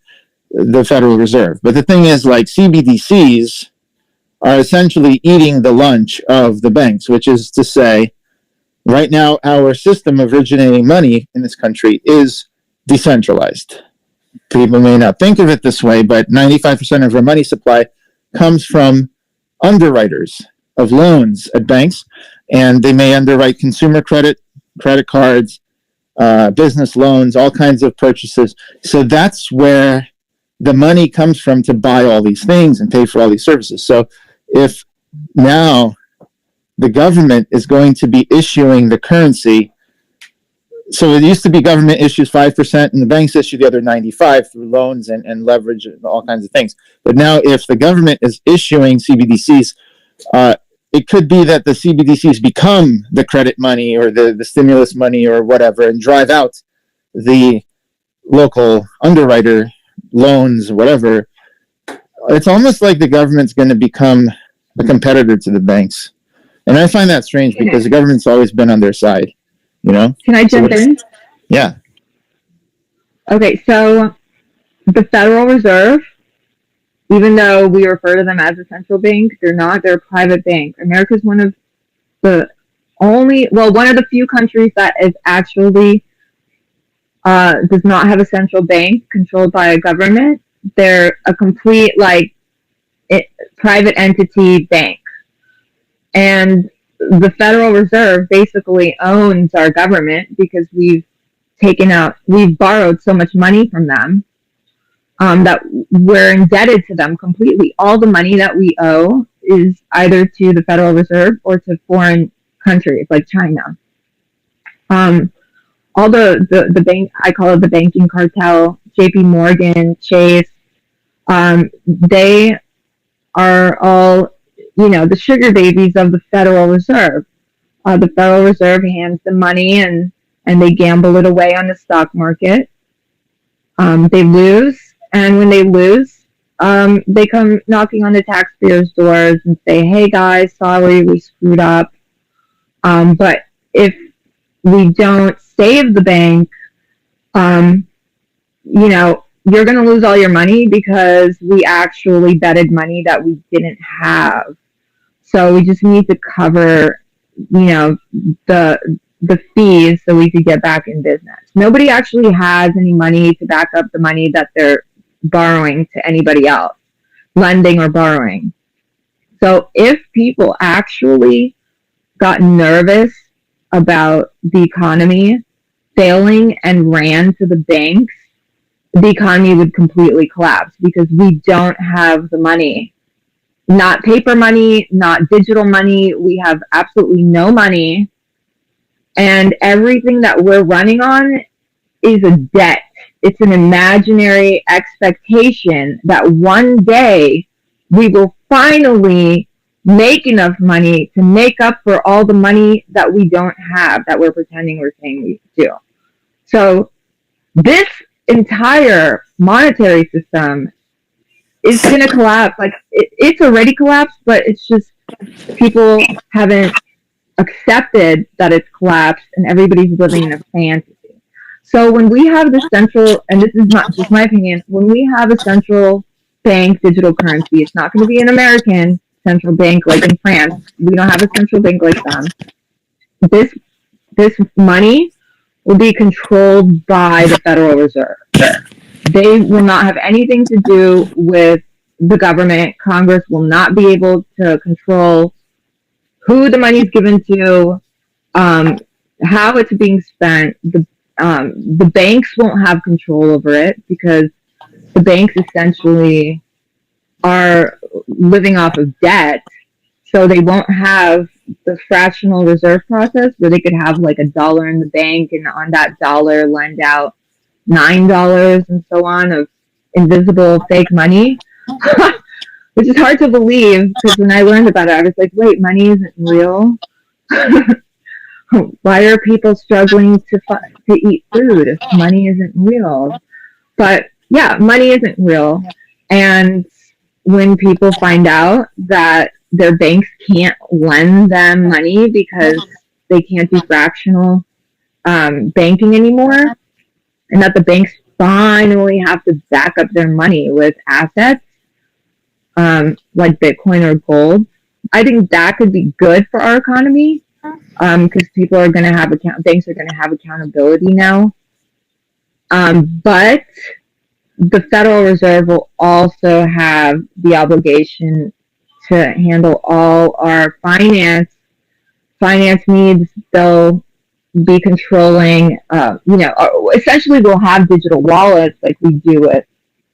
the Federal Reserve. But the thing is, like, CBDCs are essentially eating the lunch of the banks, which is to say, right now, our system of originating money in this country is decentralized. People may not think of it this way, but 95% of our money supply comes from underwriters of loans at banks, and they may underwrite consumer credit cards, business loans, all kinds of purchases. So that's where the money comes from to buy all these things and pay for all these services. So if now the government is going to be issuing the currency so it used to be government issues 5% and the banks issue the other 95 through loans and leverage and all kinds of things. But now if the government is issuing CBDCs, it could be that the CBDCs become the credit money or the stimulus money or whatever and drive out the local underwriter loans, whatever. It's almost like the government's going to become a competitor to the banks. And I find that strange because the government's always been on their side, you know? Can I jump in? Yeah. Okay, so the Federal Reserve, even though we refer to them as a central bank, they're not. They're a private bank. America's one of the few countries that is actually does not have a central bank controlled by a government. They're a complete private entity bank. And the Federal Reserve basically owns our government because we've borrowed so much money from them that we're indebted to them completely. All the money that we owe is either to the Federal Reserve or to foreign countries like China. All the bank, I call it the banking cartel, JP Morgan, Chase, they are all, the sugar babies of the Federal Reserve. The Federal Reserve hands them money and they gamble it away on the stock market. They lose, and when they lose, they come knocking on the taxpayers' doors and say, "Hey guys, sorry, we screwed up." But if we don't save the bank, you're going to lose all your money because we actually betted money that we didn't have. So we just need to cover, the fees so we could get back in business. Nobody actually has any money to back up the money that they're borrowing to anybody else, lending or borrowing. So if people actually got nervous about the economy failing and ran to the banks, the economy would completely collapse because we don't have the money. Not paper money, not digital money. We have absolutely no money. And everything that we're running on is a debt. It's an imaginary expectation that one day we will finally make enough money to make up for all the money that we don't have, that we're pretending we're saying we do. So this entire monetary system is going to collapse. It's already collapsed, but it's just people haven't accepted that it's collapsed and everybody's living in a fantasy. So when we have the central, and this is not just my opinion, when we have a central bank digital currency, it's not going to be an American central bank like in France. We don't have a central bank like them. This money will be controlled by the Federal Reserve. They will not have anything to do with the government. Congress will not be able to control who the money is given to, how it's being spent. The banks won't have control over it because the banks essentially are living off of debt. So they won't have the fractional reserve process where they could have like $1 in the bank and on that dollar lend out $9 and so on of invisible fake money. Which is hard to believe because when I learned about it, I was like, wait, money isn't real? Why are people struggling to eat food if money isn't real? But yeah, money isn't real. And when people find out that their banks can't lend them money because they can't do fractional banking anymore, and that the banks finally have to back up their money with assets, like Bitcoin or gold, I think that could be good for our economy because people are going to have banks are going to have accountability now. But the Federal Reserve will also have the obligation to handle all our finance needs. They'll be controlling, essentially we'll have digital wallets like we do with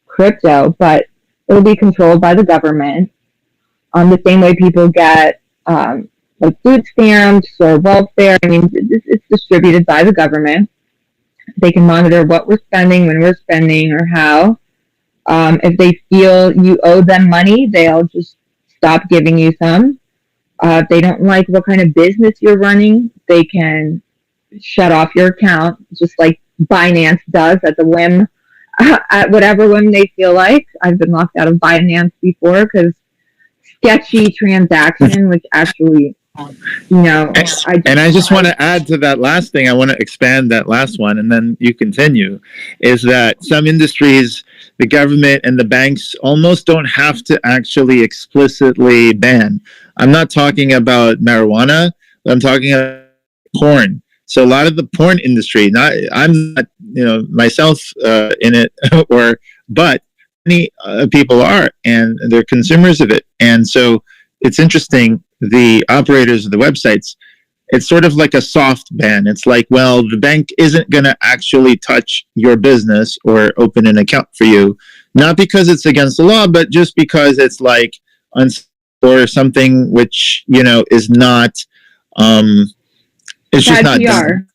crypto, but it'll be controlled by the government the same way people get like food stamps or welfare. I mean, it's distributed by the government. They can monitor what we're spending, when we're spending, or how. If they feel you owe them money, they'll just stop giving you some. If they don't like what kind of business you're running, they can shut off your account, just like Binance does at the whim, at whatever whim they feel like. I've been locked out of Binance before because sketchy transaction, which actually, I just want to add to that last thing. I want to expand that last one, and then you continue. Is that some industries, the government and the banks almost don't have to actually explicitly ban. I'm not talking about marijuana. I'm talking about porn. So a lot of the porn industry, I'm not, myself in it, but many people are, and they're consumers of it. And so it's interesting. The operators of the websites, it's sort of like a soft ban. It's like, well, the bank isn't going to actually touch your business or open an account for you, not because it's against the law, but just because it's like or something which is not. It's just not PR. done.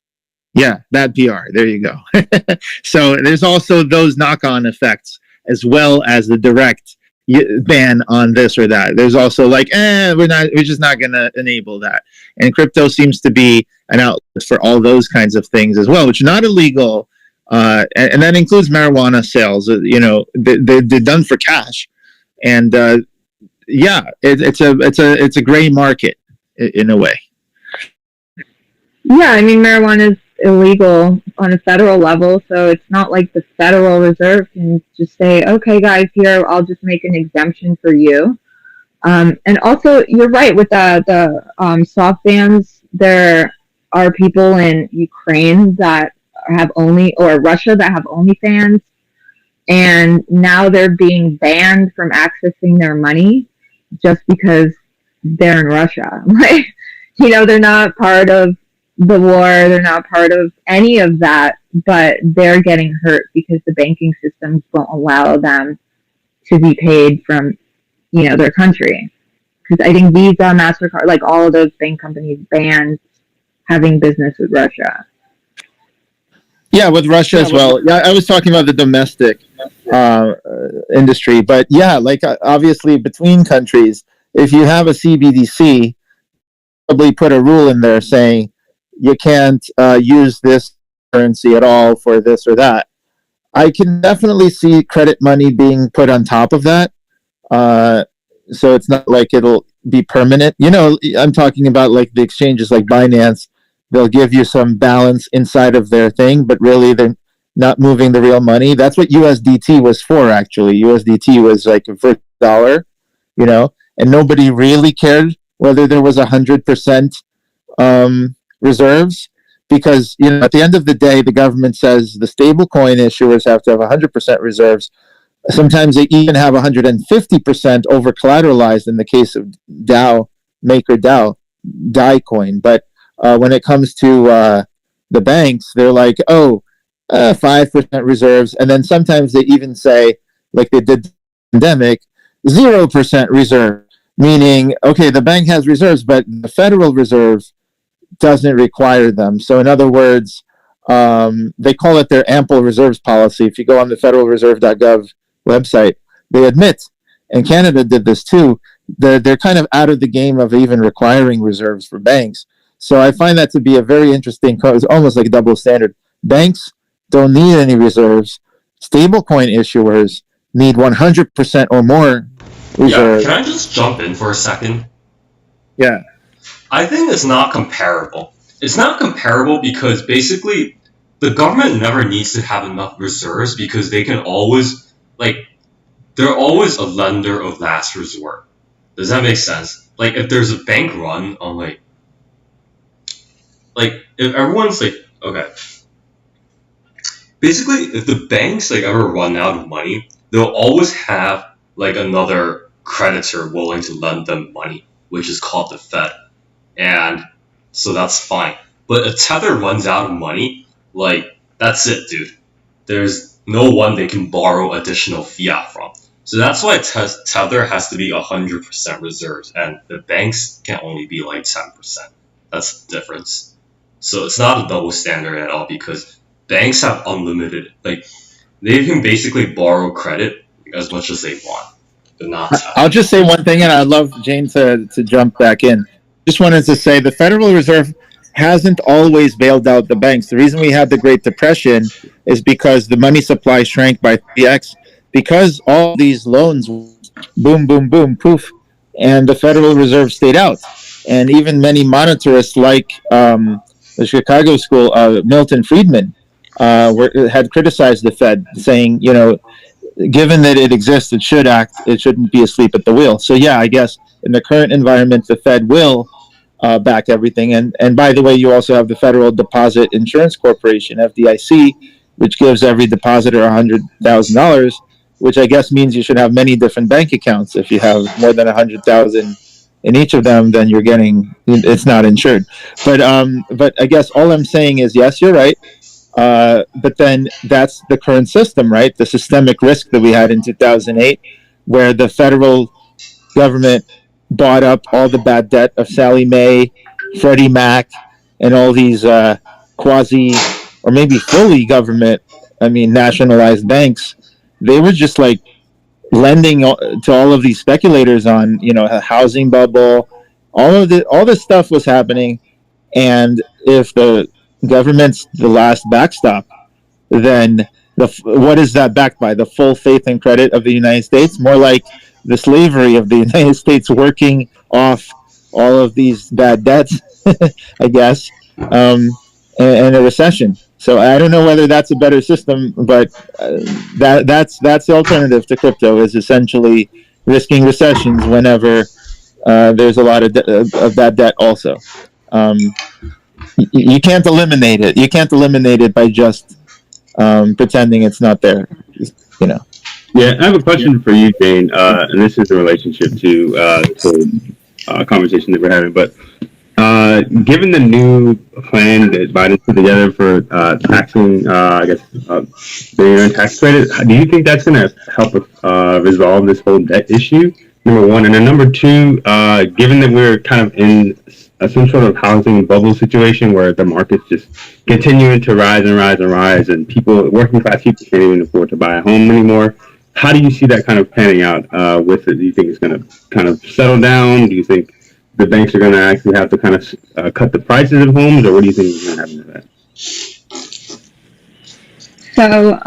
Yeah, bad PR. There you go. So there's also those knock-on effects as well as the direct ban on this or that. There's also like, we're just not going to enable that. And crypto seems to be an outlet for all those kinds of things as well, which are not illegal. And that includes marijuana sales. They're done for cash. And it's a gray market in a way. Yeah, I mean, marijuana is illegal on a federal level, so it's not like the Federal Reserve can just say, okay, guys, here, I'll just make an exemption for you. And also, you're right, with the soft bans, there are people in Ukraine that have or Russia that have OnlyFans, and now they're being banned from accessing their money just because they're in Russia. Like, they're not part of the war, they're not part of any of that, but they're getting hurt because the banking systems won't allow them to be paid from, their country. Because I think Visa, MasterCard, like all of those bank companies banned having business with Russia. Yeah, with Russia as well. Yeah, I was talking about the domestic industry, but yeah, like obviously between countries, if you have a CBDC, probably put a rule in there saying you can't use this currency at all for this or that. I can definitely see credit money being put on top of that. So it's not like it'll be permanent. I'm talking about like the exchanges like Binance. They'll give you some balance inside of their thing, but really they're not moving the real money. That's what USDT was for, actually. USDT was like a virtual dollar, and nobody really cared whether there was 100% reserves, because at the end of the day, the government says the stable coin issuers have to have 100% reserves. Sometimes they even have 150% over collateralized in the case of DAI coin. But when it comes to the banks, they're like, 5% reserves, and then sometimes they even say, like they did the pandemic, 0% reserve, meaning okay, the bank has reserves, but the Federal Reserve doesn't require them. So in other words, they call it their ample reserves policy. If you go on the federalreserve.gov website, they admit, and Canada did this too, they're kind of out of the game of even requiring reserves for banks. So I find that to be a very interesting, it's almost like a double standard. Banks don't need any reserves. Stablecoin issuers need 100% or more reserves. Yeah, can I just jump in for a second? Yeah. I think it's not comparable. It's not comparable because basically the government never needs to have enough reserves because they can always, they're always a lender of last resort. Does that make sense? Like, if there's a bank run on, if everyone's okay. Basically, if the banks, ever run out of money, they'll always have, another creditor willing to lend them money, which is called the Fed. And so that's fine. But if Tether runs out of money, that's it, dude. There's no one they can borrow additional fiat from. So that's why Tether has to be 100% reserves, and the banks can only be 10%. That's the difference. So it's not a double standard at all because banks have unlimited, like, they can basically borrow credit as much as they want. But not I'll just say one thing, and I'd love Jane to jump back in. Just wanted to say the Federal Reserve hasn't always bailed out the banks. The reason we had the Great Depression is because the money supply shrank by 3x, because all these loans, boom, boom, boom, poof, and the Federal Reserve stayed out. And even many monetarists like the Chicago School, Milton Friedman, had criticized the Fed, saying, given that it exists, it should act. It shouldn't be asleep at the wheel. So yeah, I guess in the current environment, the Fed will back everything. And by the way, you also have the Federal Deposit Insurance Corporation, FDIC, which gives every depositor $100,000, which I guess means you should have many different bank accounts. If you have more than 100,000 in each of them, then it's not insured. But I guess all I'm saying is, yes, you're right. But then that's the current system, right? The systemic risk that we had in 2008, where the federal government bought up all the bad debt of Sallie Mae, Freddie Mac, and all these quasi or maybe fully government, nationalized banks. They were just like lending to all of these speculators on, a housing bubble. All this stuff was happening, and if the government's the last backstop, then what is that backed by? The full faith and credit of the United States? More like the slavery of the United States working off all of these bad debts, I guess, and a recession. So I don't know whether that's a better system, but that's the alternative to crypto, is essentially risking recessions whenever there's a lot of bad debt also. You can't eliminate it. You can't eliminate it by just pretending it's not there. Yeah, I have a question for you, Jane, and this is in relationship to the conversation that we're having. But given the new plan that Biden put together for taxing, billionaire tax credit, do you think that's going to help resolve this whole debt issue? Number one, and then number two, given that we're kind of in some sort of housing bubble situation where the market's just continuing to rise and rise and rise, and working class people can't even afford to buy a home anymore. How do you see that kind of panning out with it? Do you think it's going to kind of settle down? Do you think the banks are going to actually have to kind of cut the prices of homes, or what do you think is going to happen to that? So,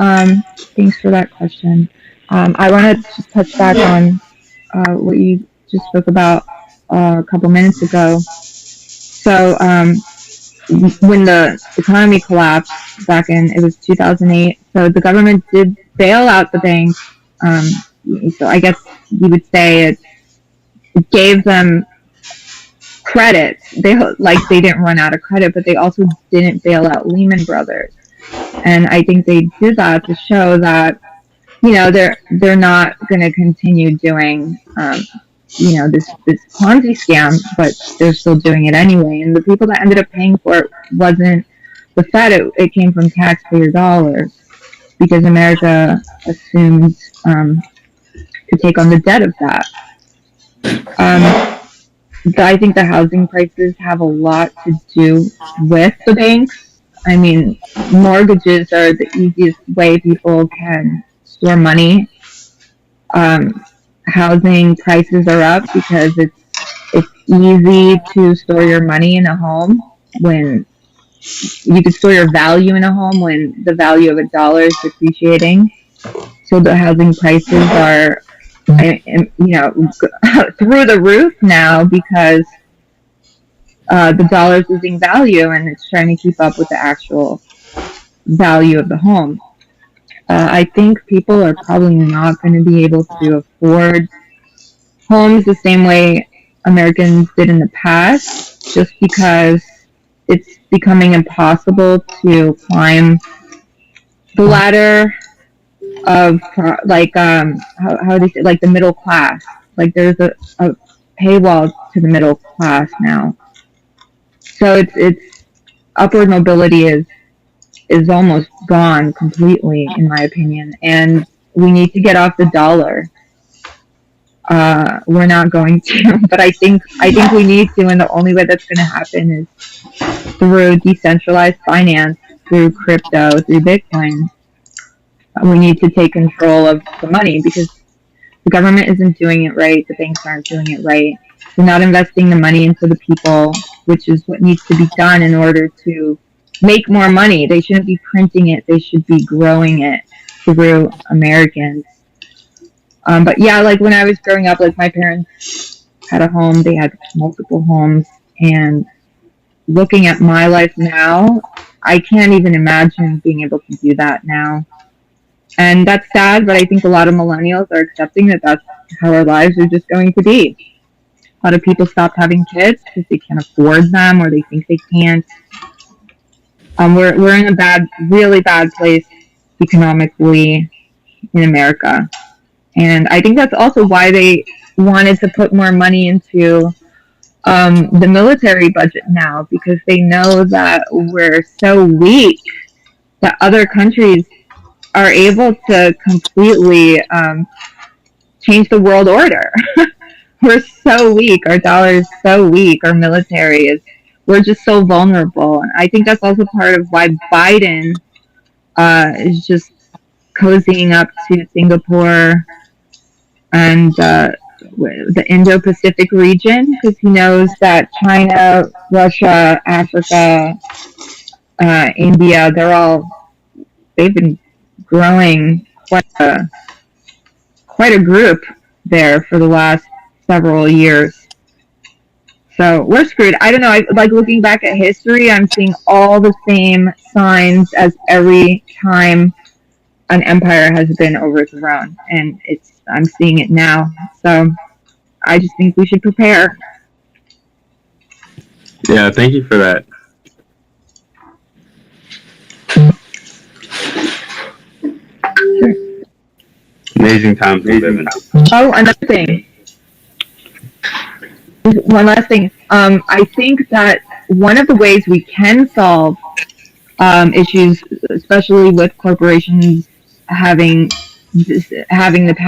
thanks for that question. I want to just touch back on what you just spoke about a couple minutes ago. So, when the economy collapsed it was 2008, so the government did bail out the banks. So I guess you would say it gave them credit. They didn't run out of credit, but they also didn't bail out Lehman Brothers. And I think they did that to show that, they're not going to continue doing, this Ponzi scam, but they're still doing it anyway. And the people that ended up paying for it wasn't the Fed. It came from taxpayer dollars, because America assumed to take on the debt of that. I think the housing prices have a lot to do with the banks. Mortgages are the easiest way people can store money. Housing prices are up because it's easy to store your money in a home when you can store your value in a home when the value of a dollar is depreciating. So the housing prices are, through the roof now because the dollar is losing value and it's trying to keep up with the actual value of the home. I think people are probably not going to be able to afford homes the same way Americans did in the past, just because it's becoming impossible to climb the ladder of how do they say, like the middle class. Like there's a paywall to the middle class now. So it's upward mobility is almost gone completely, in my opinion, and we need to get off the dollar. We're not going to, but I think we need to, and the only way that's going to happen is through decentralized finance through crypto, through Bitcoin. We need to take control of the money because the government isn't doing it right. The banks aren't doing it right. They're not investing the money into the people, which is what needs to be done in order to make more money. They shouldn't be printing it. They should be growing it through Americans. But yeah, like when I was growing up, like my parents had a home. They had multiple homes. And looking at my life now, I can't even imagine being able to do that now. And that's sad, but I think a lot of millennials are accepting that that's how our lives are just going to be. A lot of people stopped having kids because they can't afford them or they think they can't. We're in a really bad place economically in America. And I think that's also why they wanted to put more money into the military budget now, because they know that we're so weak that other countries are able to completely change the world order. We're so weak. Our dollar is so weak. Our military is. We're just so vulnerable. And I think that's also part of why Biden is just cozying up to Singapore and the Indo-Pacific region, because he knows that China, Russia, Africa, India, they've been growing quite a group there for the last several years. So we're screwed. I don't know. Like looking back at history, I'm seeing all the same signs as every time an empire has been overthrown, and I'm seeing it now. So I just think we should prepare. Yeah, thank you for that. Amazing times we live in. Oh, another thing. One last thing. I think that one of the ways we can solve issues, especially with corporations having the power